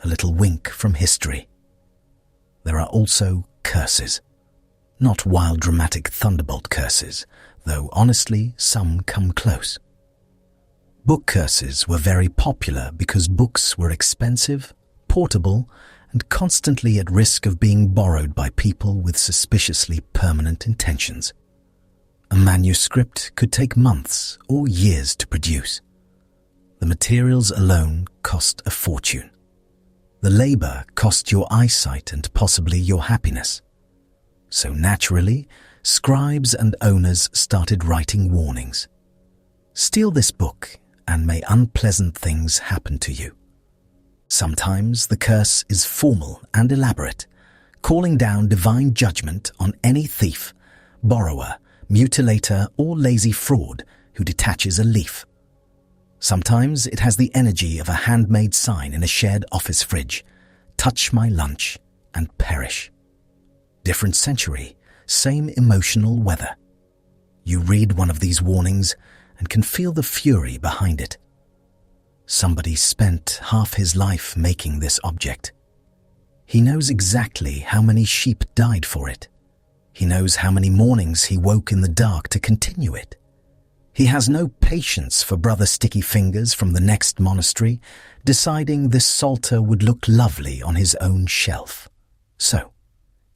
a little wink from history. There are also curses. Not wild dramatic thunderbolt curses, though honestly some come close. Book curses were very popular because books were expensive, portable, and constantly at risk of being borrowed by people with suspiciously permanent intentions. A manuscript could take months or years to produce. The materials alone cost a fortune. The labor cost your eyesight and possibly your happiness. So naturally, scribes and owners started writing warnings. Steal this book, and may unpleasant things happen to you. Sometimes the curse is formal and elaborate, calling down divine judgment on any thief, borrower, mutilator, or lazy fraud who detaches a leaf. Sometimes it has the energy of a handmade sign in a shared office fridge: touch my lunch and perish. Different century, same emotional weather. You read one of these warnings and can feel the fury behind it. Somebody spent half his life making this object. He knows exactly how many sheep died for it. He knows how many mornings he woke in the dark to continue it. He has no patience for Brother Sticky Fingers from the next monastery deciding this psalter would look lovely on his own shelf. So,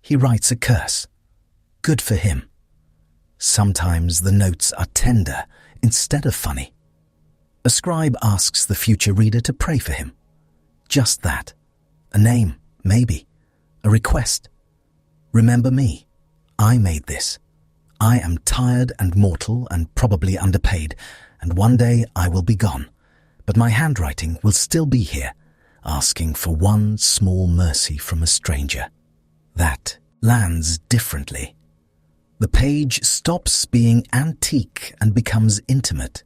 he writes a curse. Good for him. Sometimes the notes are tender instead of funny. A scribe asks the future reader to pray for him. Just that. A name, maybe. A request. Remember me. I made this. I am tired and mortal and probably underpaid, and one day I will be gone. But my handwriting will still be here, asking for one small mercy from a stranger. That lands differently. The page stops being antique and becomes intimate.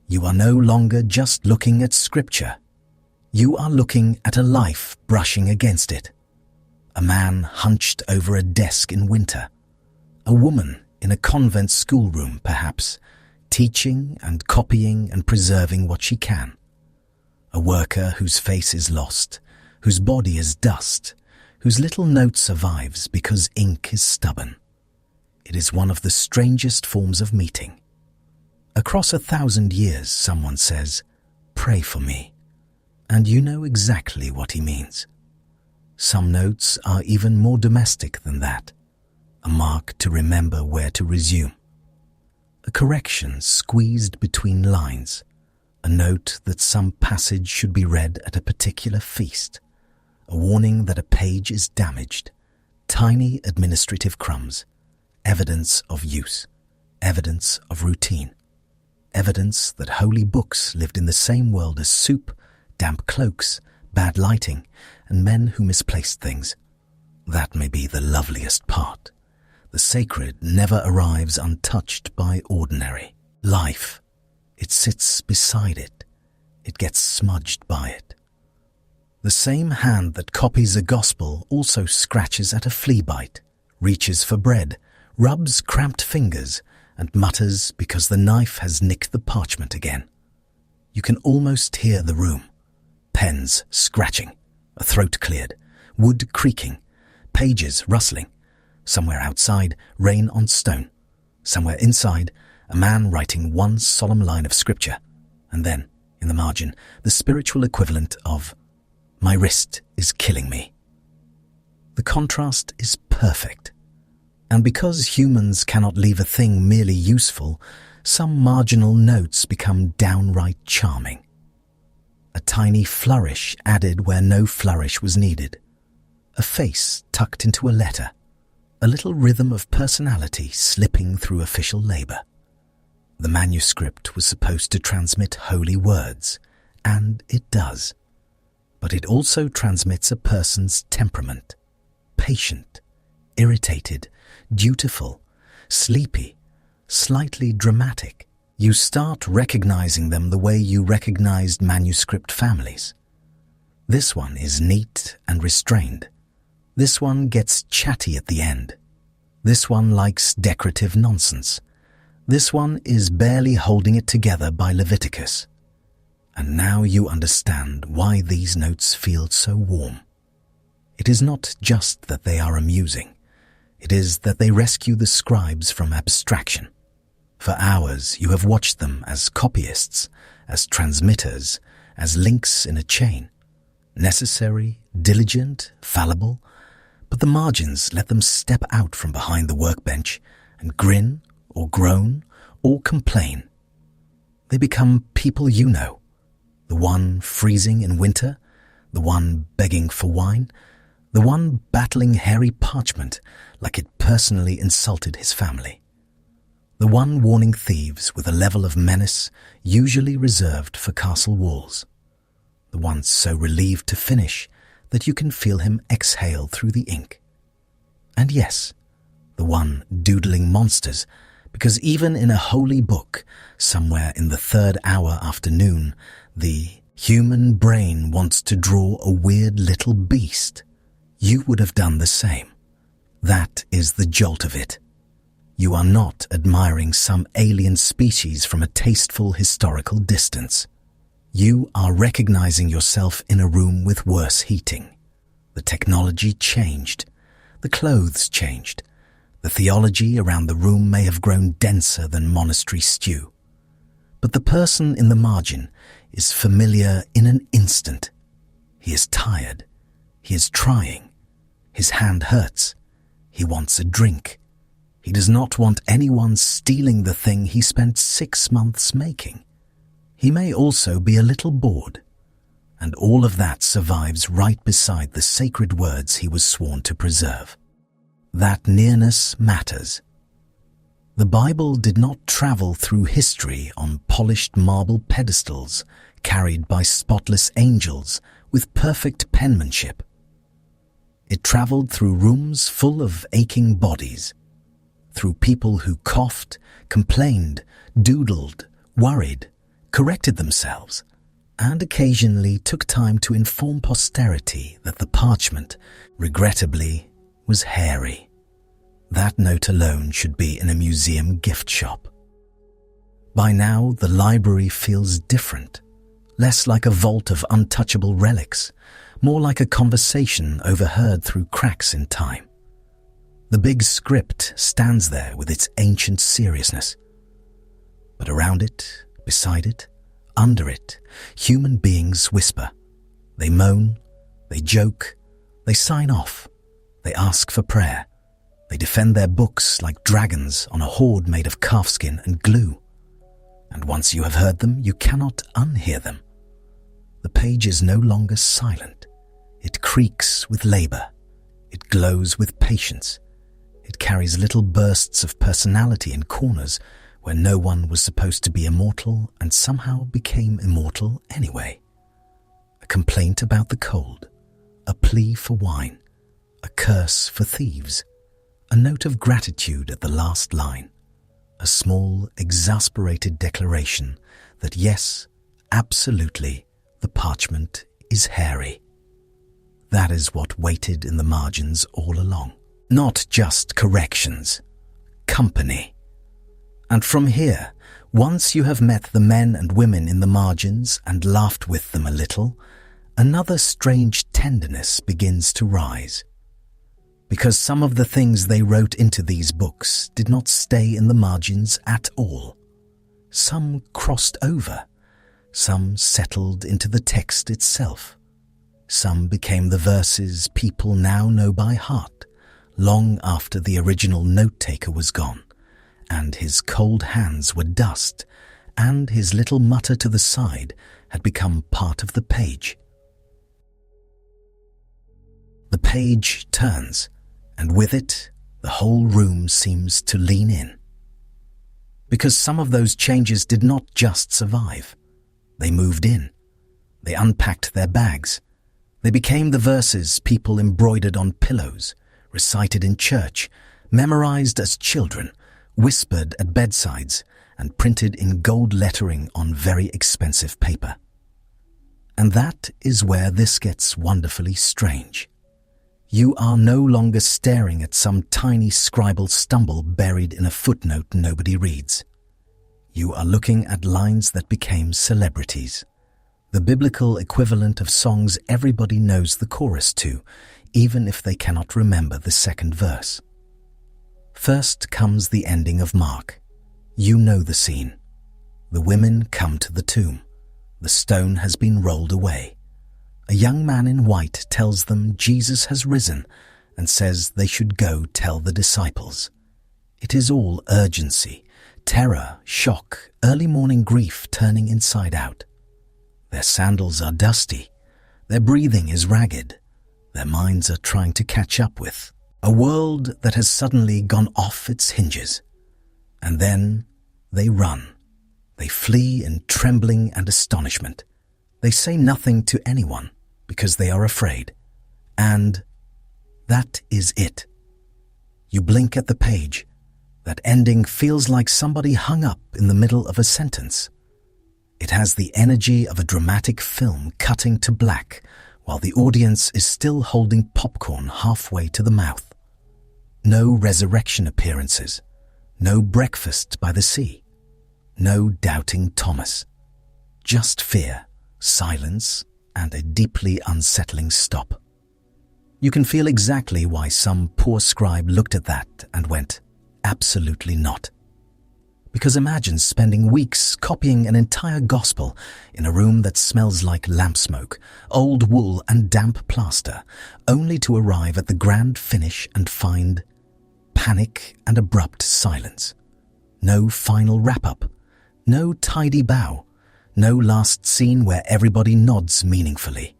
You are no longer just looking at scripture. You are looking at a life brushing against it. A man hunched over a desk in winter. A woman in a convent schoolroom, perhaps, teaching and copying and preserving what she can. A worker whose face is lost, whose body is dust, whose little note survives because ink is stubborn. It is one of the strangest forms of meeting. Across 1,000 years, someone says, "Pray for me," and you know exactly what he means. Some notes are even more domestic than that, a mark to remember where to resume. A correction squeezed between lines, a note that some passage should be read at a particular feast, a warning that a page is damaged, tiny administrative crumbs, evidence of use, evidence of routine, evidence that holy books lived in the same world as soup, damp cloaks, bad lighting, and men who misplaced things. That may be the loveliest part. The sacred never arrives untouched by ordinary life. It sits beside it. It gets smudged by it. The same hand that copies a gospel also scratches at a flea bite, reaches for bread, rubs cramped fingers, and mutters because the knife has nicked the parchment again. You can almost hear the room. Pens scratching, a throat cleared, wood creaking, pages rustling. Somewhere outside, rain on stone. Somewhere inside, a man writing one solemn line of scripture. And then, in the margin, the spiritual equivalent of, "My wrist is killing me." The contrast is perfect. And because humans cannot leave a thing merely useful, some marginal notes become downright charming. A tiny flourish added where no flourish was needed. A face tucked into a letter. A little rhythm of personality slipping through official labor. The manuscript was supposed to transmit holy words, and it does. But it also transmits a person's temperament, impatient, irritated, dutiful, sleepy, slightly dramatic. You start recognizing them the way you recognized manuscript families. This one is neat and restrained. This one gets chatty at the end. This one likes decorative nonsense. This one is barely holding it together by Leviticus. And now you understand why these notes feel so warm. It is not just that they are amusing. It is that they rescue the scribes from abstraction. For hours you have watched them as copyists, as transmitters, as links in a chain. Necessary, diligent, fallible, but the margins let them step out from behind the workbench and grin or groan or complain. They become people you know, the one freezing in winter, the one begging for wine, the one battling hairy parchment like it personally insulted his family, the one warning thieves with a level of menace usually reserved for castle walls, the one so relieved to finish that you can feel him exhale through the ink. And yes, the one doodling monsters, because even in a holy book, somewhere in the third hour after noon, the human brain wants to draw a weird little beast. You would have done the same. That is the jolt of it. You are not admiring some alien species from a tasteful historical distance. You are recognizing yourself in a room with worse heating. The technology changed. The clothes changed. The theology around the room may have grown denser than monastery stew. But the person in the margin is familiar in an instant. He is tired. He is trying. His hand hurts. He wants a drink. He does not want anyone stealing the thing he spent 6 months making. He may also be a little bored. And all of that survives right beside the sacred words he was sworn to preserve. That nearness matters. The Bible did not travel through history on polished marble pedestals carried by spotless angels with perfect penmanship. It traveled through rooms full of aching bodies, through people who coughed, complained, doodled, worried, corrected themselves, and occasionally took time to inform posterity that the parchment, regrettably, was hairy. That note alone should be in a museum gift shop. By now, the library feels different, less like a vault of untouchable relics, more like a conversation overheard through cracks in time. The big script stands there with its ancient seriousness. But around it, beside it, under it, human beings whisper. They moan, they joke, they sign off, they ask for prayer. They defend their books like dragons on a hoard made of calfskin and glue. And once you have heard them, you cannot unhear them. The page is no longer silent. It creaks with labor. It glows with patience. It carries little bursts of personality in corners where no one was supposed to be immortal and somehow became immortal anyway. A complaint about the cold, a plea for wine, a curse for thieves, a note of gratitude at the last line, a small, exasperated declaration that yes, absolutely, the parchment is hairy. That is what waited in the margins all along. Not just corrections, company. And from here, once you have met the men and women in the margins and laughed with them a little, another strange tenderness begins to rise. Because some of the things they wrote into these books did not stay in the margins at all. Some crossed over. Some settled into the text itself. Some became the verses people now know by heart, long after the original note-taker was gone, and his cold hands were dust, and his little mutter to the side had become part of the page. The page turns, and with it, the whole room seems to lean in. Because some of those changes did not just survive. They moved in. They unpacked their bags. They became the verses people embroidered on pillows, recited in church, memorized as children, whispered at bedsides, and printed in gold lettering on very expensive paper. And that is where this gets wonderfully strange. You are no longer staring at some tiny scribal stumble buried in a footnote nobody reads. You are looking at lines that became celebrities, the biblical equivalent of songs everybody knows the chorus to, even if they cannot remember the second verse. First comes the ending of Mark. You know the scene. The women come to the tomb. The stone has been rolled away. A young man in white tells them Jesus has risen and says they should go tell the disciples. It is all urgency, terror, shock, early morning grief turning inside out. Their sandals are dusty. Their breathing is ragged. Their minds are trying to catch up with a world that has suddenly gone off its hinges. And then they run. They flee in trembling and astonishment. They say nothing to anyone because they are afraid. And that is it. You blink at the page. That ending feels like somebody hung up in the middle of a sentence. It has the energy of a dramatic film cutting to black while the audience is still holding popcorn halfway to the mouth. No resurrection appearances. No breakfast by the sea. No doubting Thomas. Just fear, silence, and a deeply unsettling stop. You can feel exactly why some poor scribe looked at that and went, absolutely not. Because imagine spending weeks copying an entire gospel in a room that smells like lamp smoke, old wool and damp plaster, only to arrive at the grand finish and find panic and abrupt silence. No final wrap-up, no tidy bow, no last scene where everybody nods meaningfully,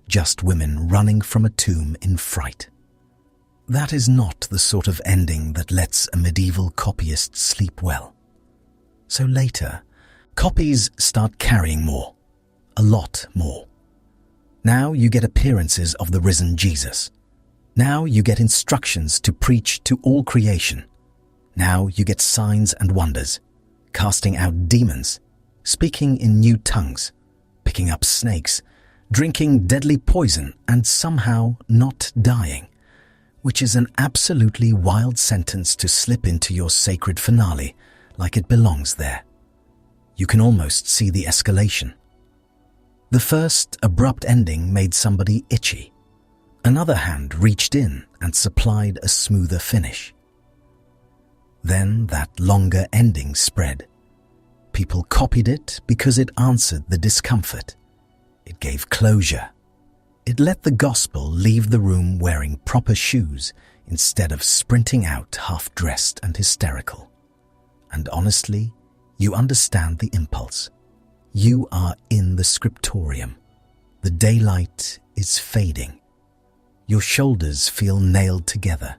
just women running from a tomb in fright. That is not the sort of ending that lets a medieval copyist sleep well. So later, copies start carrying more, a lot more. Now you get appearances of the risen Jesus. Now you get instructions to preach to all creation. Now you get signs and wonders, casting out demons, speaking in new tongues, picking up snakes, drinking deadly poison and somehow not dying, which is an absolutely wild sentence to slip into your sacred finale like it belongs there. You can almost see the escalation. The first abrupt ending made somebody itchy. Another hand reached in and supplied a smoother finish. Then that longer ending spread. People copied it because it answered the discomfort. It gave closure. It let the gospel leave the room wearing proper shoes instead of sprinting out half-dressed and hysterical. And honestly, you understand the impulse. You are in the scriptorium. The daylight is fading. Your shoulders feel nailed together.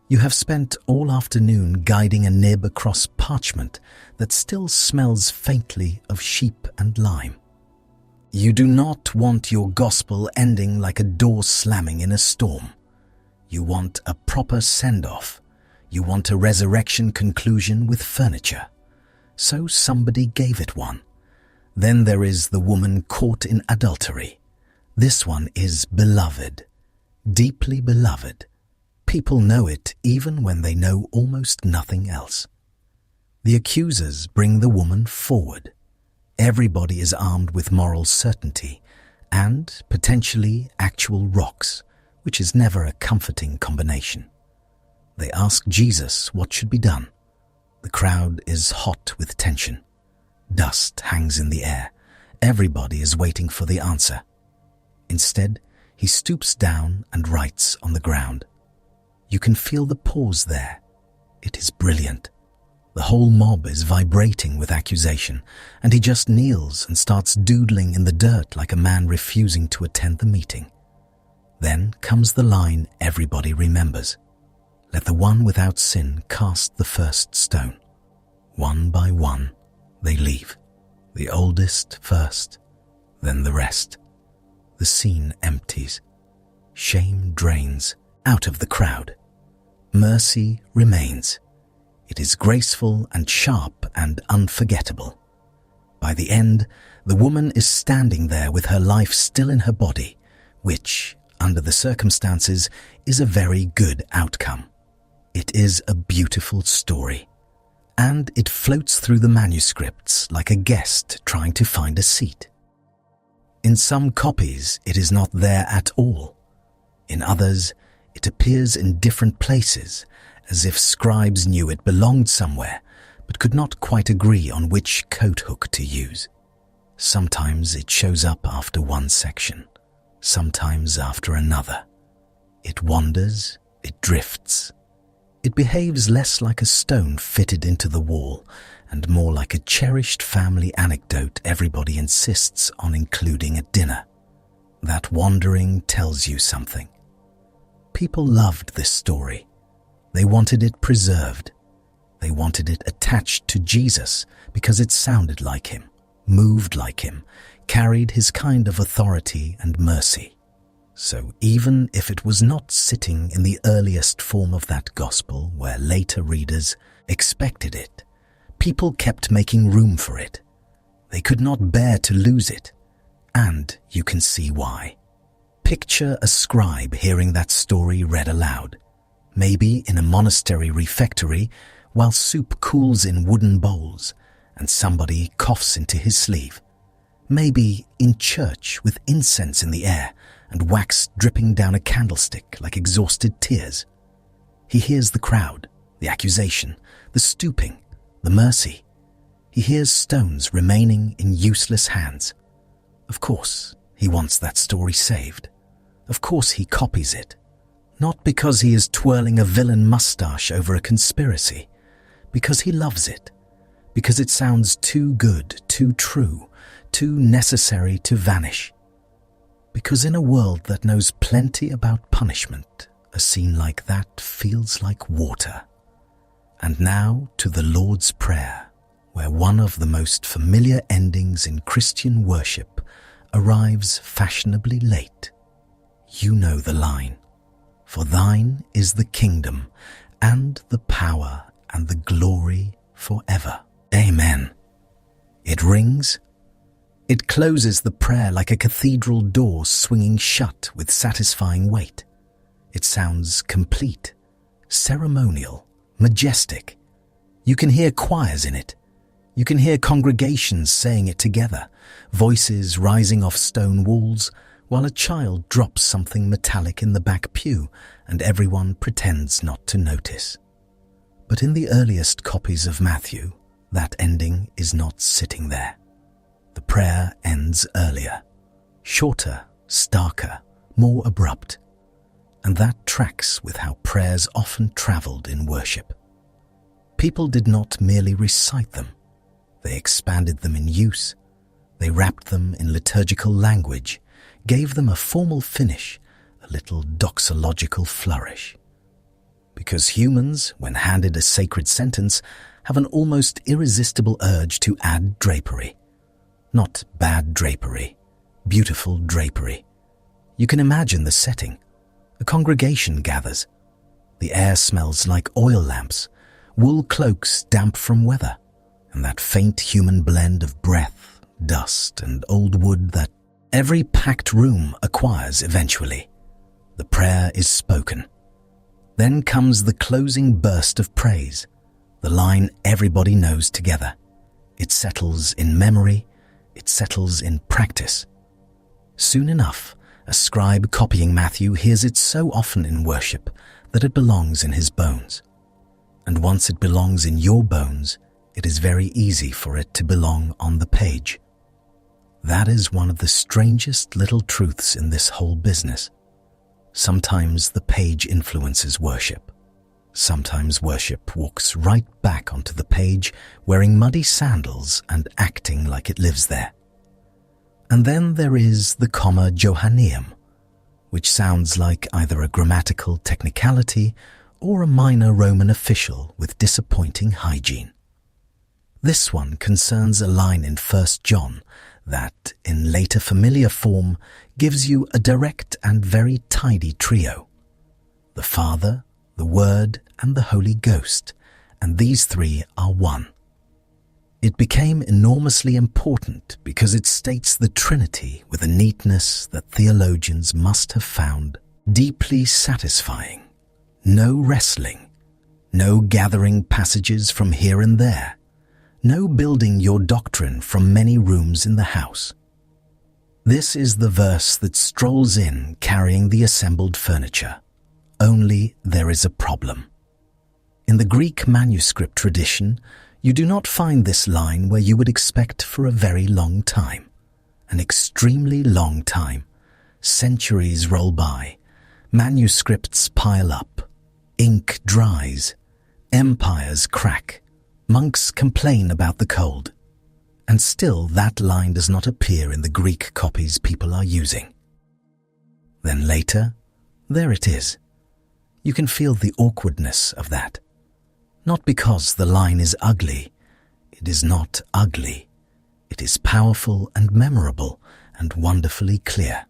You have spent all afternoon guiding a nib across parchment that still smells faintly of sheep and lime. You do not want your gospel ending like a door slamming in a storm. You want a proper send-off. You want a resurrection conclusion with furniture. So somebody gave it one. Then there is the woman caught in adultery. This one is beloved, deeply beloved. People know it even when they know almost nothing else. The accusers bring the woman forward. Everybody is armed with moral certainty and, potentially, actual rocks, which is never a comforting combination. They ask Jesus what should be done. The crowd is hot with tension. Dust hangs in the air. Everybody is waiting for the answer. Instead, he stoops down and writes on the ground. You can feel the pause there. It is brilliant. The whole mob is vibrating with accusation, and he just kneels and starts doodling in the dirt like a man refusing to attend the meeting. Then comes the line everybody remembers. Let the one without sin cast the first stone. One by one, they leave. The oldest first, then the rest. The scene empties. Shame drains, out of the crowd. Mercy remains. It is graceful and sharp and unforgettable. By the end, the woman is standing there with her life still in her body, which, under the circumstances, is a very good outcome. It is a beautiful story, and it floats through the manuscripts like a guest trying to find a seat. In some copies, it is not there at all. In others, it appears in different places, as if scribes knew it belonged somewhere, but could not quite agree on which coat hook to use. Sometimes it shows up after one section, sometimes after another. It wanders, it drifts. It behaves less like a stone fitted into the wall and more like a cherished family anecdote everybody insists on including at dinner. That wandering tells you something. People loved this story. They wanted it preserved. They wanted it attached to Jesus because it sounded like him, moved like him, carried his kind of authority and mercy. So even if it was not sitting in the earliest form of that gospel where later readers expected it, people kept making room for it. They could not bear to lose it, and you can see why. Picture a scribe hearing that story read aloud, maybe in a monastery refectory while soup cools in wooden bowls and somebody coughs into his sleeve. Maybe in church with incense in the air and wax dripping down a candlestick like exhausted tears. He hears the crowd, the accusation, the stooping, the mercy. He hears stones remaining in useless hands. Of course, he wants that story saved. Of course he copies it. Not because he is twirling a villain mustache over a conspiracy, because he loves it, because it sounds too good, too true, too necessary to vanish. Because in a world that knows plenty about punishment, a scene like that feels like water. And now to the Lord's Prayer, where one of the most familiar endings in Christian worship arrives fashionably late. You know the line. For thine is the kingdom, and the power, and the glory forever. Amen. It rings. It closes the prayer like a cathedral door swinging shut with satisfying weight. It sounds complete, ceremonial, majestic. You can hear choirs in it. You can hear congregations saying it together, voices rising off stone walls, while a child drops something metallic in the back pew and everyone pretends not to notice. But in the earliest copies of Matthew, that ending is not sitting there. The prayer ends earlier, shorter, starker, more abrupt. And that tracks with how prayers often traveled in worship. People did not merely recite them. They expanded them in use. They wrapped them in liturgical language, gave them a formal finish, a little doxological flourish. Because humans, when handed a sacred sentence, have an almost irresistible urge to add drapery. Not bad drapery, beautiful drapery. You can imagine the setting. A congregation gathers. The air smells like oil lamps, wool cloaks damp from weather, and that faint human blend of breath, dust, and old wood that every packed room acquires eventually. The prayer is spoken. Then comes the closing burst of praise, the line everybody knows together. It settles in memory, it settles in practice. Soon enough, a scribe copying Matthew hears it so often in worship that it belongs in his bones. And once it belongs in your bones, it is very easy for it to belong on the page. That is one of the strangest little truths in this whole business. Sometimes the page influences worship. Sometimes worship walks right back onto the page, wearing muddy sandals and acting like it lives there. And then there is the comma Johanneum, which sounds like either a grammatical technicality or a minor Roman official with disappointing hygiene. This one concerns a line in 1 John that, in later familiar form, gives you a direct and very tidy trio. the Father, the Word, and the Holy Ghost, and these three are one. It became enormously important because it states the Trinity with a neatness that theologians must have found deeply satisfying. No wrestling, no gathering passages from here and there, no building your doctrine from many rooms in the house. This is the verse that strolls in carrying the assembled furniture. Only there is a problem. In the Greek manuscript tradition, you do not find this line where you would expect for a very long time. An extremely long time. Centuries roll by. Manuscripts pile up. Ink dries. Empires crack. Monks complain about the cold. And still that line does not appear in the Greek copies people are using. Then later, there it is. You can feel the awkwardness of that. Not because the line is ugly. It is not ugly. It is powerful and memorable and wonderfully clear,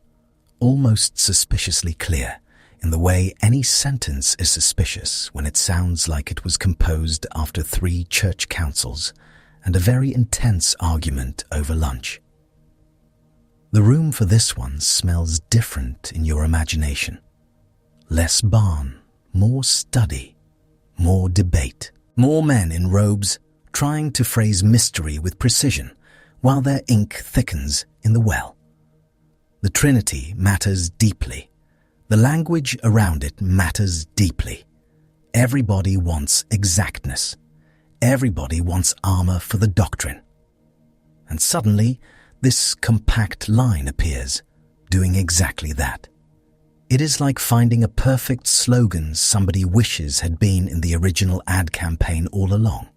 almost suspiciously clear, in the way any sentence is suspicious when it sounds like it was composed after 3 church councils and a very intense argument over lunch. The room for this one smells different in your imagination. Less barn, more study, more debate, more men in robes trying to phrase mystery with precision while their ink thickens in the well. The Trinity matters deeply. The language around it matters deeply. Everybody wants exactness. Everybody wants armor for the doctrine. And suddenly, this compact line appears, doing exactly that. It is like finding a perfect slogan somebody wishes had been in the original ad campaign all along.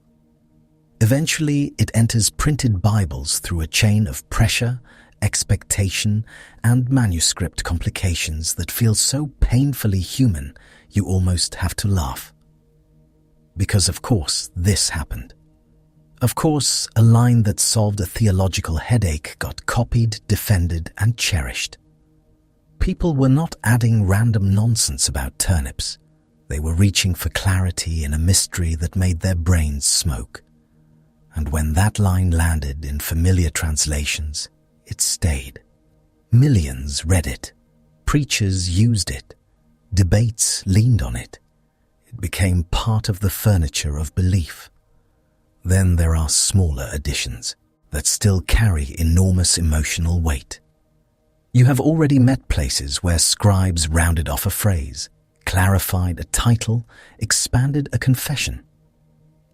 Eventually, it enters printed Bibles through a chain of pressure, expectation, and manuscript complications that feel so painfully human you almost have to laugh. Because of course this happened. Of course, a line that solved a theological headache got copied, defended, and cherished. People were not adding random nonsense about turnips. They were reaching for clarity in a mystery that made their brains smoke. And when that line landed in familiar translations, it stayed. Millions read it. Preachers used it. Debates leaned on it. It became part of the furniture of belief. Then there are smaller additions that still carry enormous emotional weight. You have already met places where scribes rounded off a phrase, clarified a title, expanded a confession.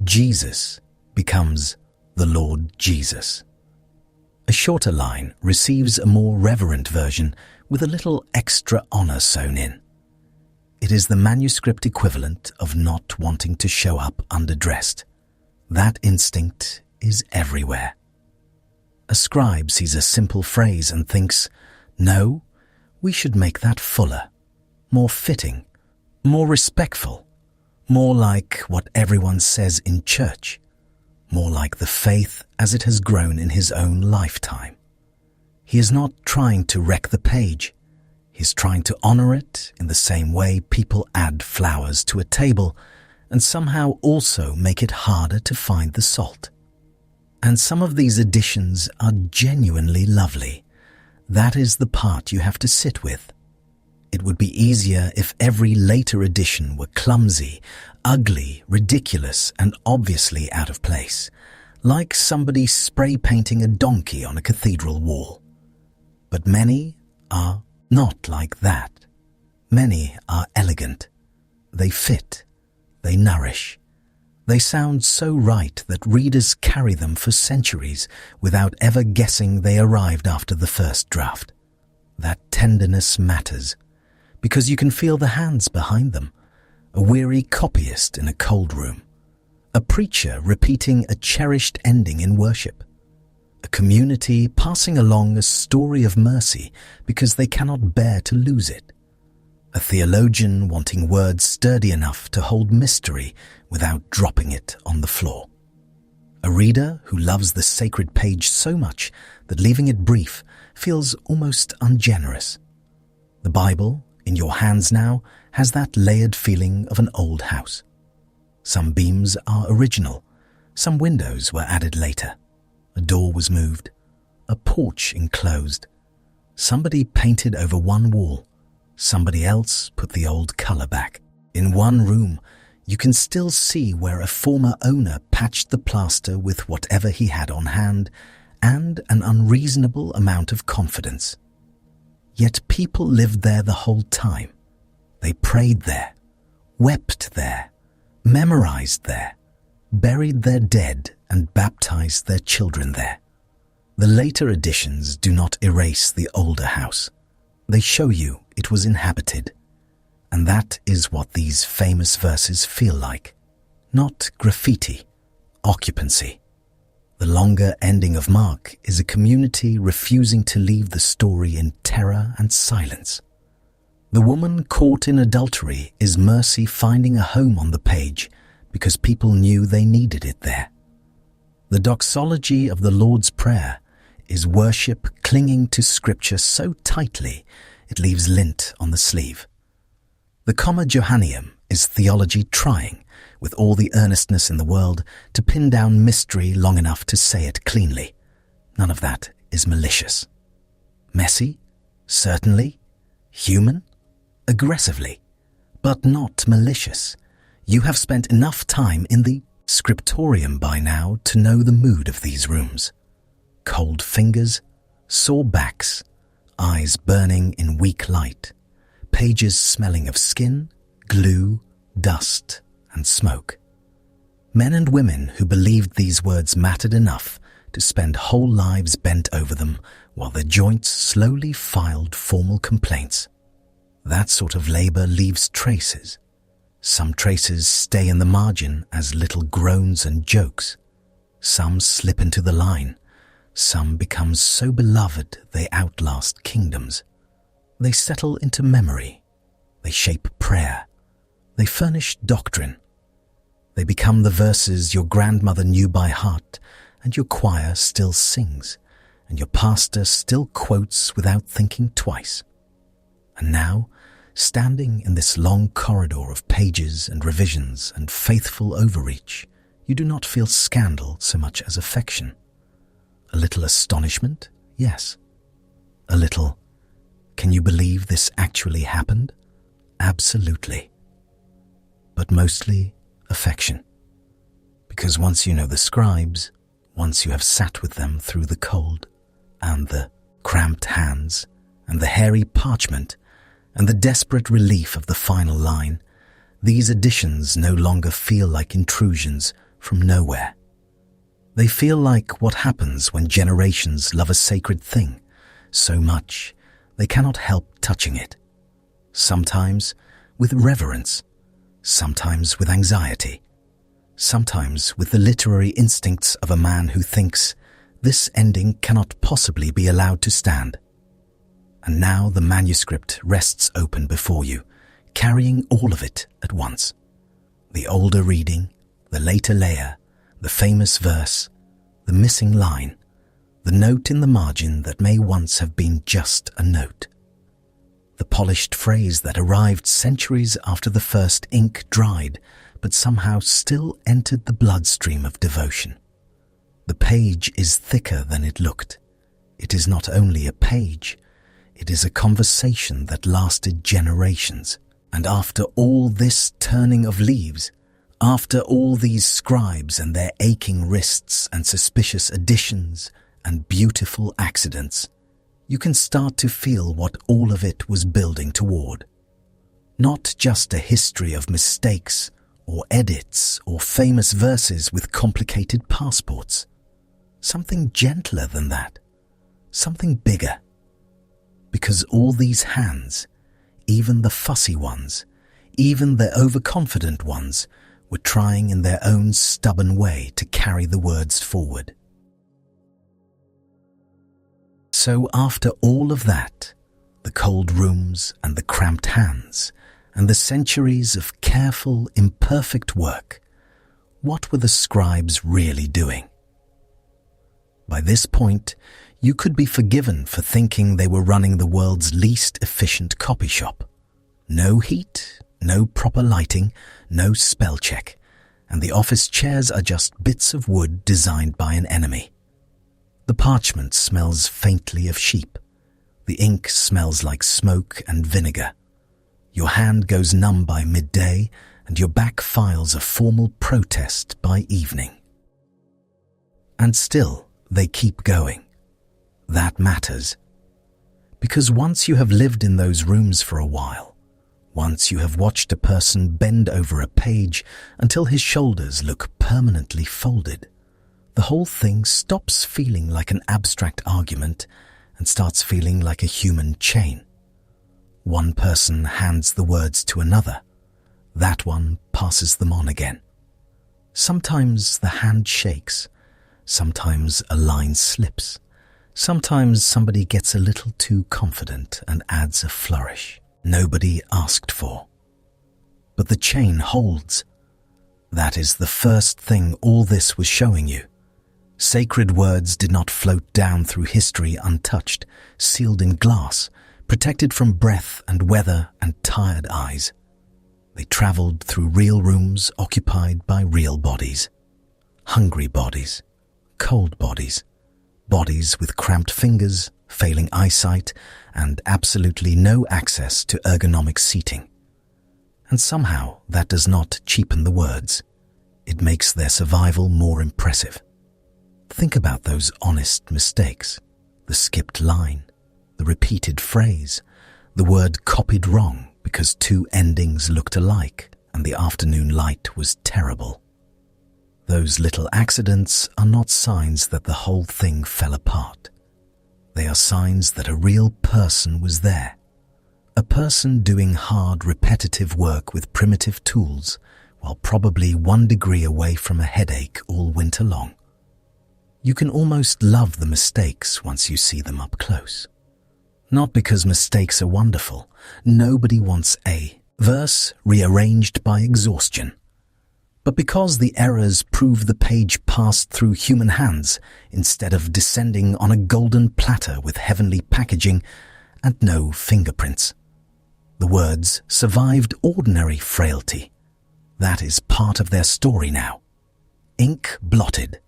Jesus becomes the Lord Jesus. A shorter line receives a more reverent version with a little extra honor sewn in. It is the manuscript equivalent of not wanting to show up underdressed. That instinct is everywhere. A scribe sees a simple phrase and thinks, no, we should make that fuller, more fitting, more respectful, more like what everyone says in church, more like the faith as it has grown in his own lifetime. He is not trying to wreck the page. He is trying to honor it in the same way people add flowers to a table and somehow also make it harder to find the salt. And some of these additions are genuinely lovely. That is the part you have to sit with. It would be easier if every later addition were clumsy, ugly, ridiculous, and obviously out of place, like somebody spray painting a donkey on a cathedral wall. But many are not like that. Many are elegant. They fit. They nourish. They sound so right that readers carry them for centuries without ever guessing they arrived after the first draft. That tenderness matters, because you can feel the hands behind them, a weary copyist in a cold room, a preacher repeating a cherished ending in worship, a community passing along a story of mercy because they cannot bear to lose it, a theologian wanting words sturdy enough to hold mystery without dropping it on the floor. A reader who loves the sacred page so much that leaving it brief feels almost ungenerous. The Bible in your hands now has that layered feeling of an old house. Some beams are original, some windows were added later, a door was moved, a porch enclosed. Somebody painted over one wall, somebody else put the old color back. In one room, you can still see where a former owner patched the plaster with whatever he had on hand and an unreasonable amount of confidence. Yet people lived there the whole time. They prayed there, wept there, memorized there, buried their dead and baptized their children there. The later additions do not erase the older house. They show you it was inhabited. And that is what these famous verses feel like. Not graffiti, occupancy. The longer ending of Mark is a community refusing to leave the story in terror and silence. The woman caught in adultery is mercy finding a home on the page because people knew they needed it there. The doxology of the Lord's Prayer is worship clinging to Scripture so tightly it leaves lint on the sleeve. The Comma Johanneum is theology trying, with all the earnestness in the world, to pin down mystery long enough to say it cleanly. None of that is malicious. Messy? Certainly. Human? Aggressively. But not malicious. You have spent enough time in the scriptorium by now to know the mood of these rooms. Cold fingers, sore backs, eyes burning in weak light, pages smelling of skin, glue, dust, and smoke. Men and women who believed these words mattered enough to spend whole lives bent over them while their joints slowly filed formal complaints. That sort of labor leaves traces. Some traces stay in the margin as little groans and jokes. Some slip into the line. Some become so beloved they outlast kingdoms. They settle into memory. They shape prayer. They furnish doctrine. They become the verses your grandmother knew by heart, and your choir still sings, and your pastor still quotes without thinking twice. And now, standing in this long corridor of pages and revisions and faithful overreach, you do not feel scandal so much as affection. A little astonishment, yes. A little, can you believe this actually happened? Absolutely. But mostly affection. Because once you know the scribes, once you have sat with them through the cold, and the cramped hands, and the hairy parchment, and the desperate relief of the final line, these additions no longer feel like intrusions from nowhere. They feel like what happens when generations love a sacred thing so much they cannot help touching it. Sometimes with reverence, sometimes with anxiety, sometimes with the literary instincts of a man who thinks this ending cannot possibly be allowed to stand. And now the manuscript rests open before you, carrying all of it at once. The older reading, the later layer, the famous verse, the missing line, the note in the margin that may once have been just a note. The polished phrase that arrived centuries after the first ink dried, but somehow still entered the bloodstream of devotion. The page is thicker than it looked. It is not only a page, it is a conversation that lasted generations. And after all this turning of leaves, after all these scribes and their aching wrists and suspicious additions and beautiful accidents, you can start to feel what all of it was building toward. Not just a history of mistakes or edits or famous verses with complicated passports. Something gentler than that. Something bigger. Because all these hands, even the fussy ones, even the overconfident ones, were trying in their own stubborn way to carry the words forward. So after all of that, the cold rooms and the cramped hands, and the centuries of careful, imperfect work, what were the scribes really doing? By this point, you could be forgiven for thinking they were running the world's least efficient copy shop. No heat, no proper lighting, no spell check, and the office chairs are just bits of wood designed by an enemy. The parchment smells faintly of sheep. The ink smells like smoke and vinegar. Your hand goes numb by midday, and your back files a formal protest by evening. And still, they keep going. That matters. Because once you have lived in those rooms for a while, once you have watched a person bend over a page until his shoulders look permanently folded, the whole thing stops feeling like an abstract argument and starts feeling like a human chain. One person hands the words to another. That one passes them on again. Sometimes the hand shakes. Sometimes a line slips. Sometimes somebody gets a little too confident and adds a flourish nobody asked for. But the chain holds. That is the first thing all this was showing you. Sacred words did not float down through history untouched, sealed in glass, protected from breath and weather and tired eyes. They traveled through real rooms occupied by real bodies. Hungry bodies, cold bodies, bodies with cramped fingers, failing eyesight, and absolutely no access to ergonomic seating. And somehow that does not cheapen the words. It makes their survival more impressive. Think about those honest mistakes, the skipped line, the repeated phrase, the word copied wrong because two endings looked alike and the afternoon light was terrible. Those little accidents are not signs that the whole thing fell apart. They are signs that a real person was there. A person doing hard, repetitive work with primitive tools while probably 1 degree away from a headache all winter long. You can almost love the mistakes once you see them up close. Not because mistakes are wonderful. Nobody wants a verse rearranged by exhaustion. But because the errors prove the page passed through human hands instead of descending on a golden platter with heavenly packaging and no fingerprints. The words survived ordinary frailty. That is part of their story now. Ink blotted,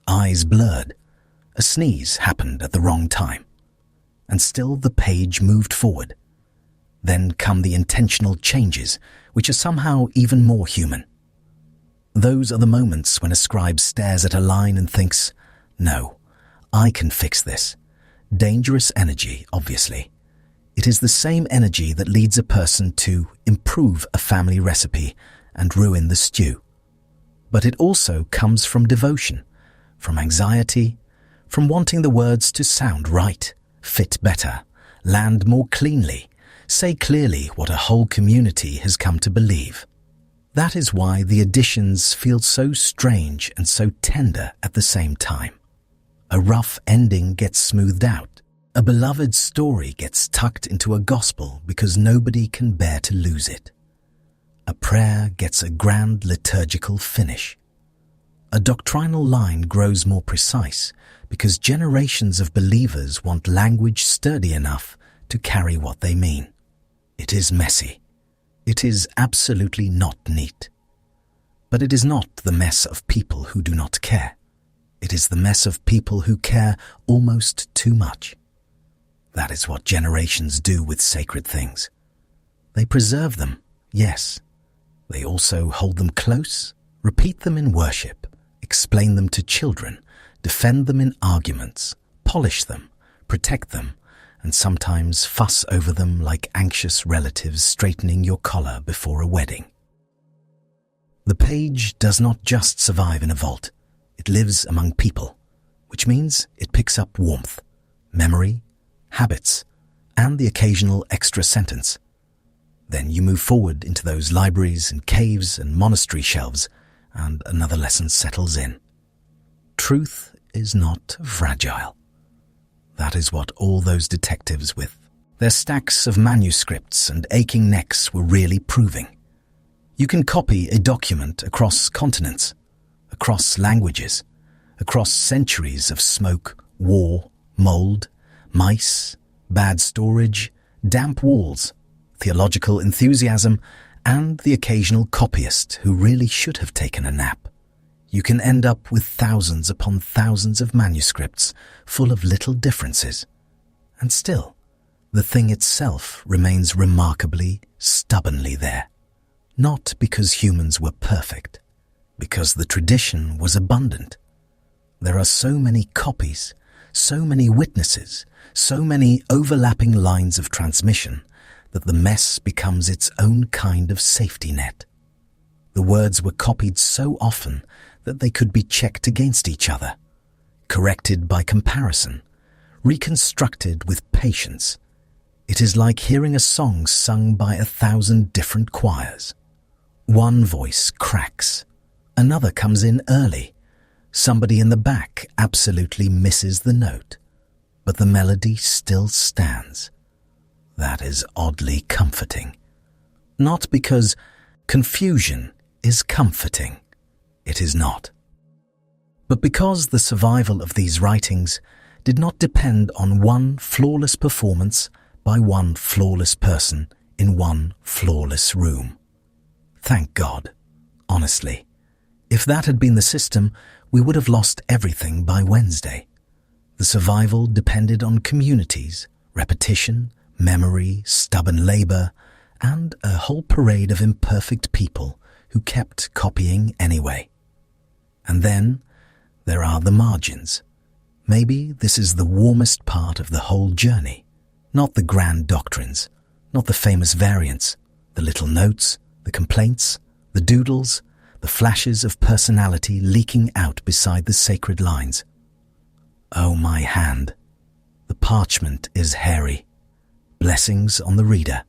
eyes blurred. A sneeze happened at the wrong time. And still the page moved forward. Then come the intentional changes, which are somehow even more human. Those are the moments when a scribe stares at a line and thinks, no, I can fix this. Dangerous energy, obviously. It is the same energy that leads a person to improve a family recipe and ruin the stew. But it also comes from devotion, from anxiety, from wanting the words to sound right, fit better, land more cleanly, say clearly what a whole community has come to believe. That is why the additions feel so strange and so tender at the same time. A rough ending gets smoothed out. A beloved story gets tucked into a gospel because nobody can bear to lose it. A prayer gets a grand liturgical finish. A doctrinal line grows more precise because generations of believers want language sturdy enough to carry what they mean. It is messy. It is absolutely not neat. But it is not the mess of people who do not care. It is the mess of people who care almost too much. That is what generations do with sacred things. They preserve them, yes. They also hold them close, repeat them in worship, explain them to children, defend them in arguments, polish them, protect them, and sometimes fuss over them like anxious relatives straightening your collar before a wedding. The page does not just survive in a vault. It lives among people, which means it picks up warmth, memory, habits, and the occasional extra sentence. Then you move forward into those libraries and caves and monastery shelves, and another lesson settles in. Truth is not fragile. That is what all those detectives with their stacks of manuscripts and aching necks were really proving. You can copy a document across continents, across languages, across centuries of smoke, war, mold, mice, bad storage, damp walls, theological enthusiasm, and the occasional copyist who really should have taken a nap, you can end up with thousands upon thousands of manuscripts full of little differences. And still, the thing itself remains remarkably, stubbornly there. Not because humans were perfect, because the tradition was abundant. There are so many copies, so many witnesses, so many overlapping lines of transmission that the mess becomes its own kind of safety net. The words were copied so often that they could be checked against each other, corrected by comparison, reconstructed with patience. It is like hearing a song sung by 1,000 different choirs. One voice cracks, another comes in early, somebody in the back absolutely misses the note, but the melody still stands. That is oddly comforting. Not because confusion is comforting. It is not. But because the survival of these writings did not depend on one flawless performance by one flawless person in one flawless room. Thank God, honestly. If that had been the system, we would have lost everything by Wednesday. The survival depended on communities, repetition, memory, stubborn labor, and a whole parade of imperfect people who kept copying anyway. And then there are the margins. Maybe this is the warmest part of the whole journey. Not the grand doctrines, not the famous variants, the little notes, the complaints, the doodles, the flashes of personality leaking out beside the sacred lines. Oh, my hand. The parchment is hairy. Blessings on the reader,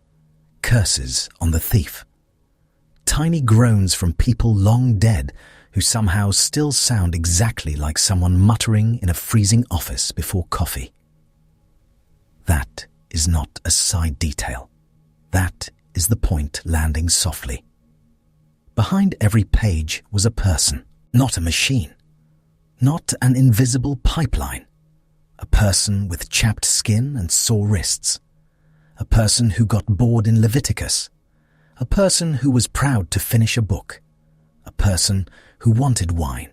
curses on the thief. Tiny groans from people long dead who somehow still sound exactly like someone muttering in a freezing office before coffee. That is not a side detail. That is the point landing softly. Behind every page was a person, not a machine, not an invisible pipeline, a person with chapped skin and sore wrists, a person who got bored in Leviticus, a person who was proud to finish a book, a person who wanted wine,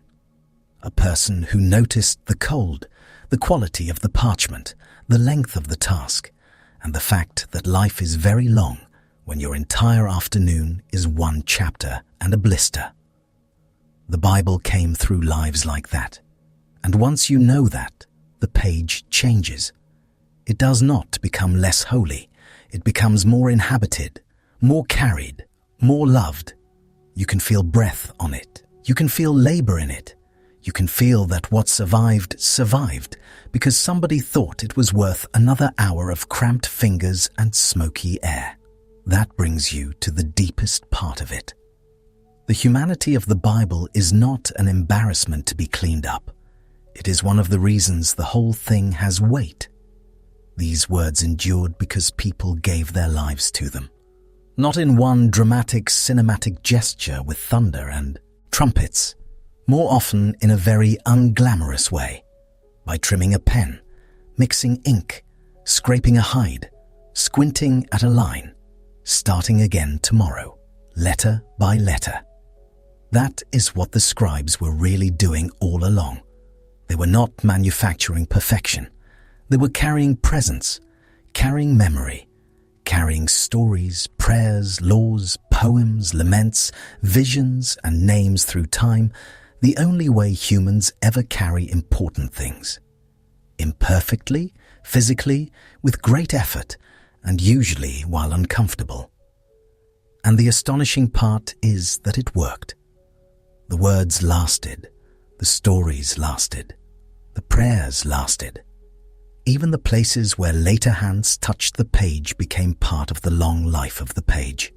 a person who noticed the cold, the quality of the parchment, the length of the task, and the fact that life is very long when your entire afternoon is one chapter and a blister. The Bible came through lives like that, and once you know that, the page changes. It does not become less holy. It becomes more inhabited, more carried, more loved. You can feel breath on it. You can feel labor in it. You can feel that what survived, survived because somebody thought it was worth another hour of cramped fingers and smoky air. That brings you to the deepest part of it. The humanity of the Bible is not an embarrassment to be cleaned up. It is one of the reasons the whole thing has weight. These words endured because people gave their lives to them. Not in one dramatic cinematic gesture with thunder and trumpets, more often in a very unglamorous way, by trimming a pen, mixing ink, scraping a hide, squinting at a line, starting again tomorrow, letter by letter. That is what the scribes were really doing all along. They were not manufacturing perfection. They were carrying presence, carrying memory, carrying stories, prayers, laws, poems, laments, visions, and names through time, the only way humans ever carry important things. Imperfectly, physically, with great effort, and usually while uncomfortable. And the astonishing part is that it worked. The words lasted, the stories lasted, the prayers lasted. Even the places where later hands touched the page became part of the long life of the page.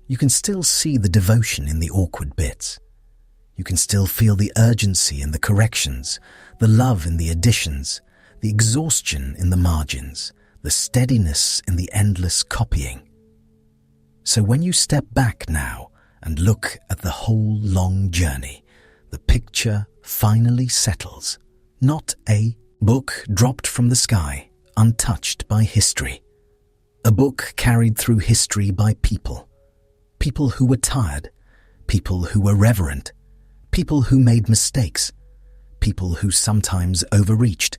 You can still see the devotion in the awkward bits. You can still feel the urgency in the corrections, the love in the additions, the exhaustion in the margins, the steadiness in the endless copying. So when you step back now and look at the whole long journey, the picture finally settles. Not a book dropped from the sky, untouched by history. A book carried through history by people. People who were tired, people who were reverent, people who made mistakes, people who sometimes overreached,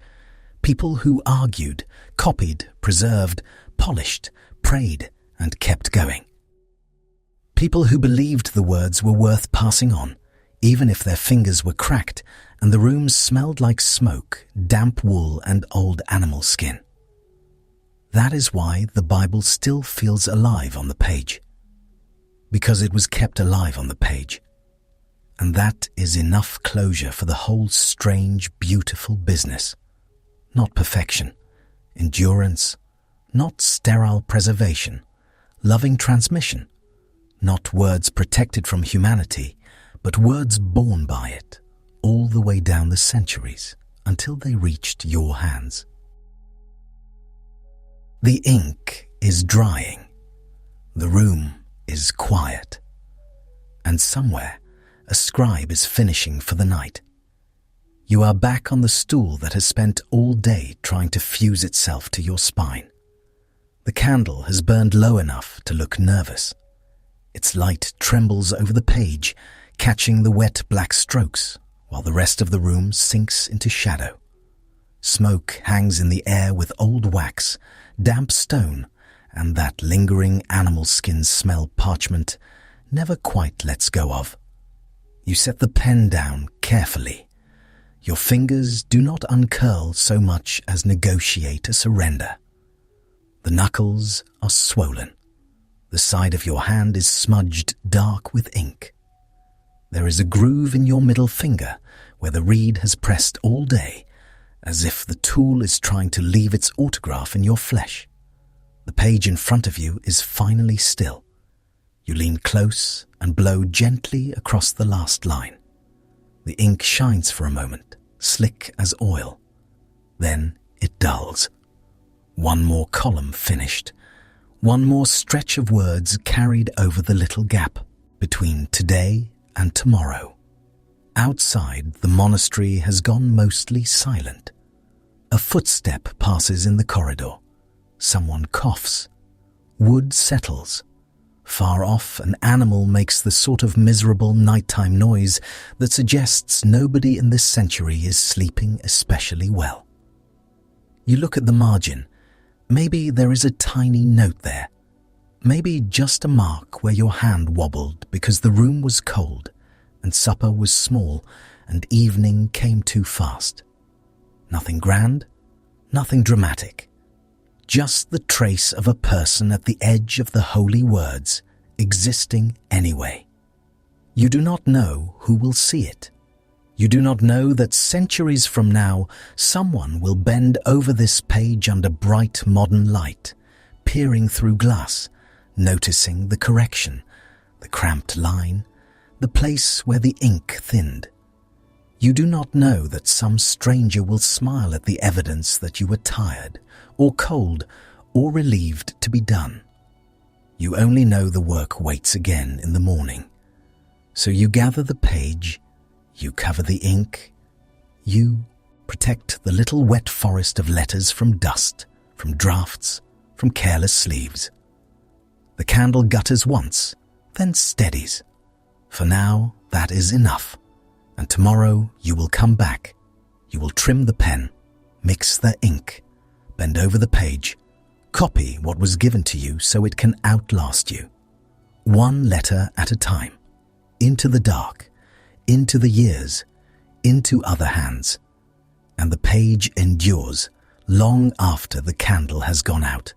people who argued, copied, preserved, polished, prayed, and kept going. People who believed the words were worth passing on, even if their fingers were cracked and the rooms smelled like smoke, damp wool, and old animal skin. That is why the Bible still feels alive on the page. Because it was kept alive on the page. And that is enough closure for the whole strange, beautiful business. Not perfection, endurance, not sterile preservation, loving transmission, not words protected from humanity, but words born by it, all the way down the centuries until they reached your hands. The ink is drying, the room is quiet, and somewhere a scribe is finishing for the night. You are back on the stool that has spent all day trying to fuse itself to your spine. The candle has burned low enough to look nervous. Its light trembles over the page, catching the wet black strokes, while the rest of the room sinks into shadow. Smoke hangs in the air with old wax, damp stone, and that lingering animal skin smell parchment never quite lets go of. You set the pen down carefully. Your fingers do not uncurl so much as negotiate a surrender. The knuckles are swollen. The side of your hand is smudged dark with ink. There is a groove in your middle finger where the reed has pressed all day, as if the tool is trying to leave its autograph in your flesh. The page in front of you is finally still. You lean close and blow gently across the last line. The ink shines for a moment, slick as oil. Then it dulls. One more column finished. One more stretch of words carried over the little gap between today and tomorrow. Outside, the monastery has gone mostly silent. A footstep passes in the corridor. Someone coughs. Wood settles. Far off, an animal makes the sort of miserable nighttime noise that suggests nobody in this century is sleeping especially well. You look at the margin. Maybe there is a tiny note there. Maybe just a mark where your hand wobbled because the room was cold and supper was small and evening came too fast. Nothing grand, nothing dramatic. Just the trace of a person at the edge of the holy words, existing anyway. You do not know who will see it. You do not know that centuries from now, someone will bend over this page under bright modern light, peering through glass, noticing the correction, the cramped line, the place where the ink thinned. You do not know that some stranger will smile at the evidence that you were tired, or cold, or relieved to be done. You only know the work waits again in the morning. So you gather the page, you cover the ink, you protect the little wet forest of letters from dust, from drafts, from careless sleeves. The candle gutters once, then steadies. For now, that is enough. And tomorrow you will come back. You will trim the pen, mix the ink, bend over the page, copy what was given to you so it can outlast you. One letter at a time, into the dark, into the years, into other hands. And the page endures long after the candle has gone out.